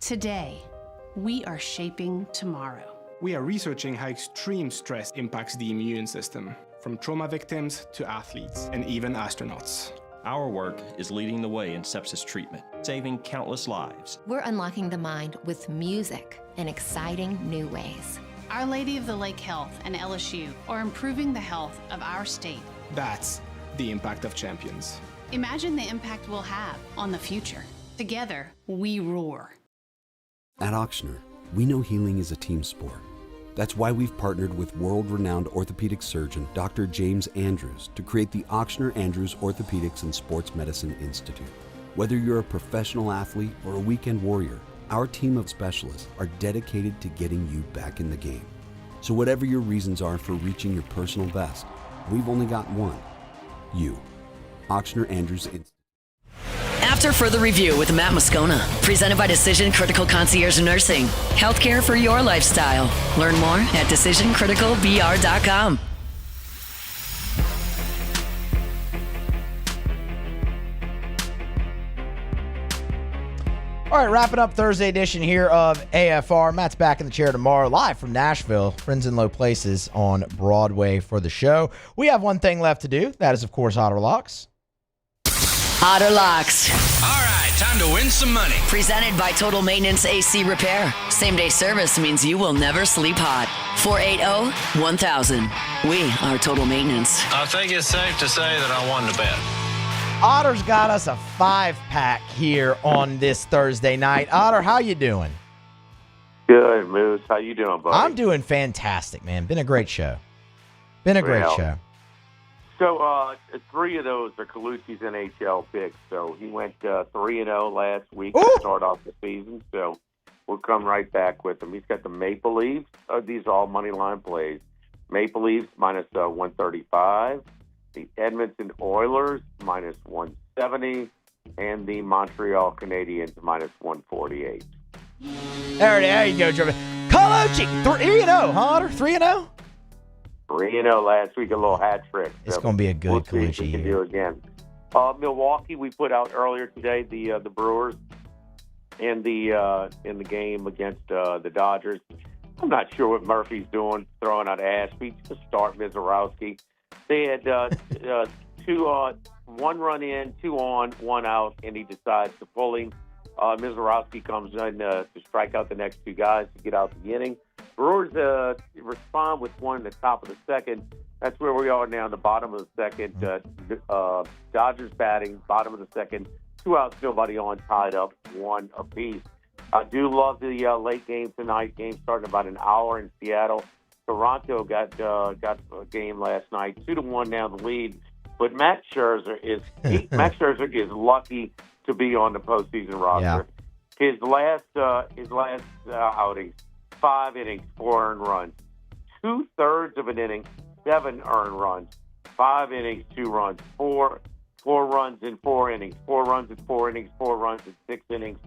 Today, we are shaping tomorrow. We are researching how extreme stress impacts the immune system, from trauma victims to athletes and even astronauts. Our work is leading the way in sepsis treatment, saving countless lives. We're unlocking the mind with music in exciting new ways. Our Lady of the Lake Health and LSU are improving the health of our state. That's the impact of champions. Imagine the impact we'll have on the future. Together, we roar. At Auctioner, we know healing is a team sport. That's why we've partnered with world-renowned orthopedic surgeon Dr. James Andrews to create the Auctioner Andrews Orthopedics and Sports Medicine Institute. Whether you're a professional athlete or a weekend warrior, our team of specialists are dedicated to getting you back in the game. So whatever your reasons are for reaching your personal best, we've only got one. You. Auctioner Andrews Institute. After further review with Matt Moscona, presented by Decision Critical Concierge Nursing. Healthcare for your lifestyle. Learn more at decisioncriticalbr.com. All right, wrapping up Thursday edition here of AFR. Matt's back in the chair tomorrow, live from Nashville, Friends in Low Places on Broadway for the show. We have one thing left to do. That is, of course, Otter Locks. Otter Locks. All right, time to win some money. Presented by Total Maintenance AC Repair. Same-day service means you will never sleep hot. 480-1000. We are Total Maintenance. I think it's safe to say that I won the bet. Otter's got us a 5-pack here on this Thursday night. Otter, how you doing? Good, Moose. How you doing, buddy? I'm doing fantastic, man. Been a great show. Show. So, 3 of those are Calusi's NHL picks. So he went 3-0 last week to start off the season. So we'll come right back with him. He's got the Maple Leafs. These are all money line plays. Maple Leafs minus 135. The Edmonton Oilers minus 170. And the Montreal Canadiens minus 148. There you go, Jordan. Colucci, 3-0, huh, Otter? 3-0? 3-0 last week, a little hat trick. It's going to be a good we'll see if we Colucci can year. do again. Milwaukee, we put out earlier today the Brewers in the game against the Dodgers. I'm not sure what Murphy's doing, throwing out Ashby to start Mizorowski. They had one run in, 2 on, 1 out, and he decides to pull him. Mizorowski comes in to strike out the next 2 guys to get out the inning. Brewers respond with one in the top of the second. That's where we are now in the bottom of the second. Dodgers batting, bottom of the second. 2 outs, nobody on, tied up, 1 apiece. I do love the late game tonight. Game starting about an hour in Seattle. Toronto got a game last night, 2-1 now the lead. But Matt Scherzer is lucky to be on the postseason roster. Yeah. His last outings, 5 innings, 4 earned runs, 2/3 of an inning, 7 earned runs, 5 innings, 2 runs, 4 runs in 4 innings, 4 runs in 4 innings, 4 runs in 6 innings.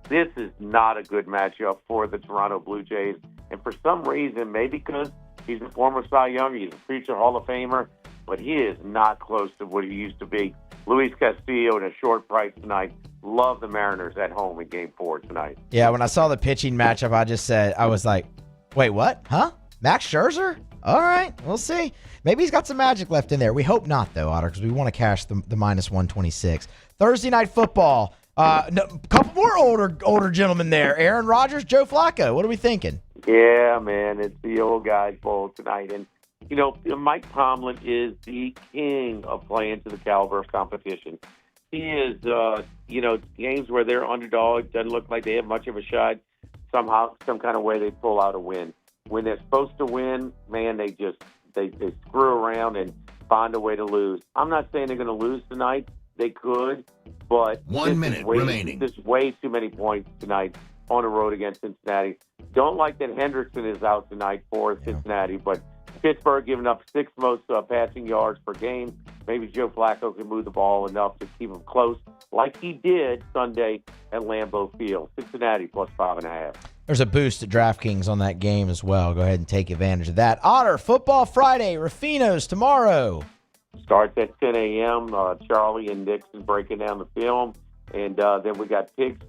This is not a good matchup for the Toronto Blue Jays. And for some reason, maybe because he's a former Cy Young, he's a future Hall of Famer, but he is not close to what he used to be. Luis Castillo in a short price tonight. Love the Mariners at home in Game 4 tonight. Yeah, when I saw the pitching matchup, I was like, wait, what? Huh? Max Scherzer? All right, we'll see. Maybe he's got some magic left in there. We hope not, though, Otter, because we want to cash the minus 126. Thursday night football. A couple more older gentlemen there. Aaron Rodgers, Joe Flacco. What are we thinking? Yeah, man, it's the old guys bowl tonight. And, Mike Tomlin is the king of playing to the caliber of competition. He is, games where they're underdog, doesn't look like they have much of a shot. Somehow, some kind of way they pull out a win. When they're supposed to win, man, they screw around and find a way to lose. I'm not saying they're going to lose tonight. They could, but 1 minute remaining. There's way too many points tonight on the road against Cincinnati. Don't like that Henderson is out tonight for Cincinnati, but Pittsburgh giving up 6th most passing yards per game. Maybe Joe Flacco can move the ball enough to keep them close, like he did Sunday at Lambeau Field. Cincinnati plus 5.5. There's a boost at DraftKings on that game as well. Go ahead and take advantage of that. Otter, Football Friday, Rufino's tomorrow. Starts at 10 a.m. Charlie and Nixon breaking down the film. And then we got picks,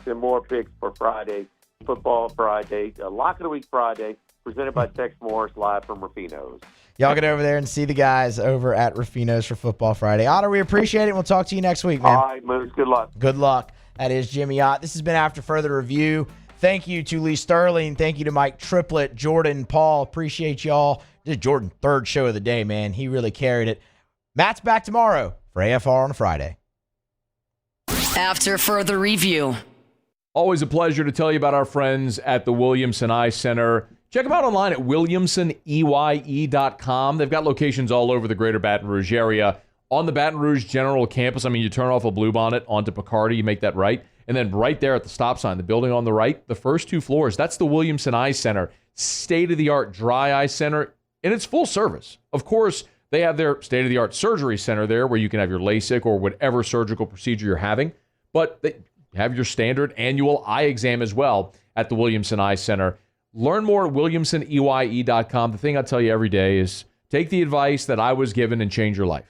and more picks for Friday. Football Friday, Lock of the Week Friday, presented by Tex Morris, live from Rufino's. Y'all get over there and see the guys over at Rufino's for Football Friday. Otter, we appreciate it. We'll talk to you next week, man. All right, Moose. Good luck. Good luck. That is Jimmy Ott. This has been After Further Review. Thank you to Lee Sterling. Thank you to Mike Triplet, Jordan, Paul. Appreciate y'all. This is Jordan's 3rd show of the day, man. He really carried it. Matt's back tomorrow for AFR on a Friday. After Further Review. Always a pleasure to tell you about our friends at the Williamson Eye Center. Check them out online at williamsoneye.com. They've got locations all over the greater Baton Rouge area. On the Baton Rouge General Campus, you turn off a Bluebonnet onto Picardy, you make that right. And then right there at the stop sign, the building on the right, the first 2 floors, that's the Williamson Eye Center. State-of-the-art dry eye center, and it's full service. Of course, they have their state-of-the-art surgery center there where you can have your LASIK or whatever surgical procedure you're having. But they have your standard annual eye exam as well at the Williamson Eye Center. Learn more at williamsoneye.com. The thing I tell you every day is take the advice that I was given and change your life.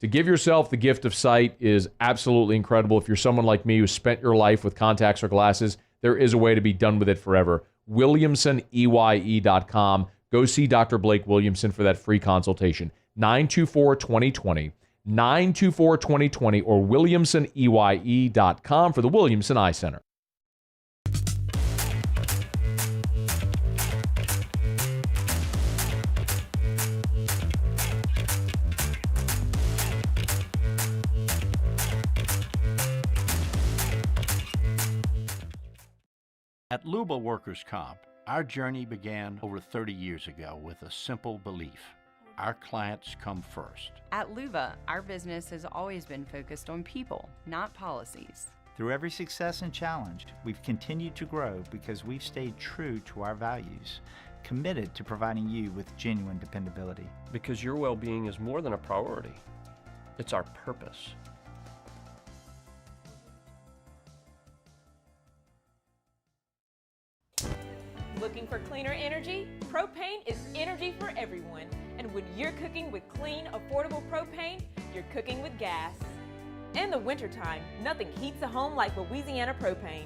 To give yourself the gift of sight is absolutely incredible. If you're someone like me who spent your life with contacts or glasses, there is a way to be done with it forever. williamsoneye.com. Go see Dr. Blake Williamson for that free consultation. 924-2020. 924-2020 or williamsoneye.com for the Williamson Eye Center. At Luba Workers' Comp, our journey began over 30 years ago with a simple belief. Our clients come first. At Luba, our business has always been focused on people, not policies. Through every success and challenge, we've continued to grow because we've stayed true to our values, committed to providing you with genuine dependability. Because your well-being is more than a priority. It's our purpose. Looking for cleaner energy? Propane is energy for everyone. And when you're cooking with clean, affordable propane, you're cooking with gas. In the wintertime, nothing heats a home like Louisiana propane.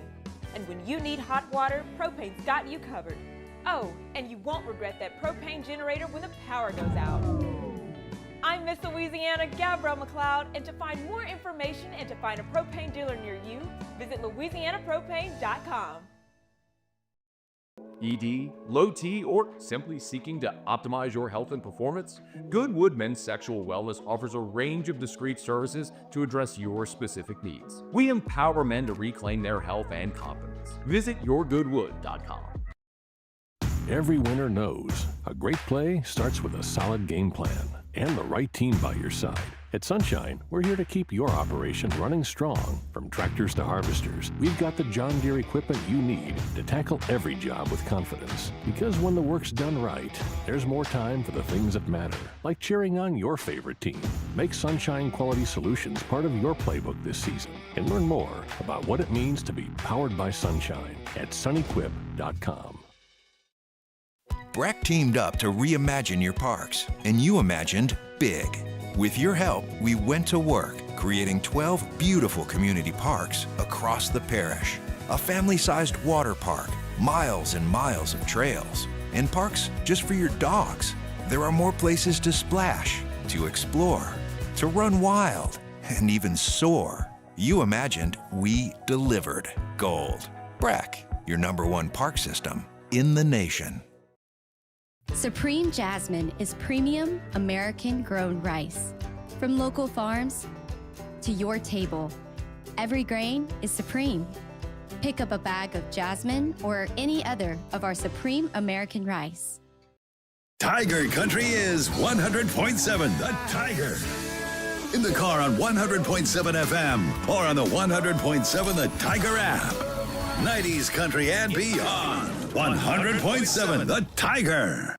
And when you need hot water, propane's got you covered. Oh, and you won't regret that propane generator when the power goes out. I'm Miss Louisiana, Gabrielle McLeod, and to find more information and to find a propane dealer near you, visit louisianapropane.com. ED, low T, or simply seeking to optimize your health and performance? Goodwood Men's Sexual Wellness offers a range of discreet services to address your specific needs. We empower men to reclaim their health and confidence. Visit yourgoodwood.com. Every winner knows a great play starts with a solid game plan and the right team by your side. At Sunshine, we're here to keep your operation running strong. From tractors to harvesters, we've got the John Deere equipment you need to tackle every job with confidence. Because when the work's done right, there's more time for the things that matter, like cheering on your favorite team. Make Sunshine Quality Solutions part of your playbook this season and learn more about what it means to be powered by Sunshine at sunequip.com. Breck teamed up to reimagine your parks, and you imagined big. With your help, we went to work, creating 12 beautiful community parks across the parish. A family-sized water park, miles and miles of trails, and parks just for your dogs. There are more places to splash, to explore, to run wild, and even soar. You imagined, we delivered. Gold. Breck, your #1 park system in the nation. Supreme Jasmine is premium American-grown rice. From local farms to your table, every grain is supreme. Pick up a bag of Jasmine or any other of our Supreme American rice. Tiger Country is 100.7 The Tiger. In the car on 100.7 FM or on the 100.7 The Tiger app. 90s country and beyond. 100.7 The Tiger.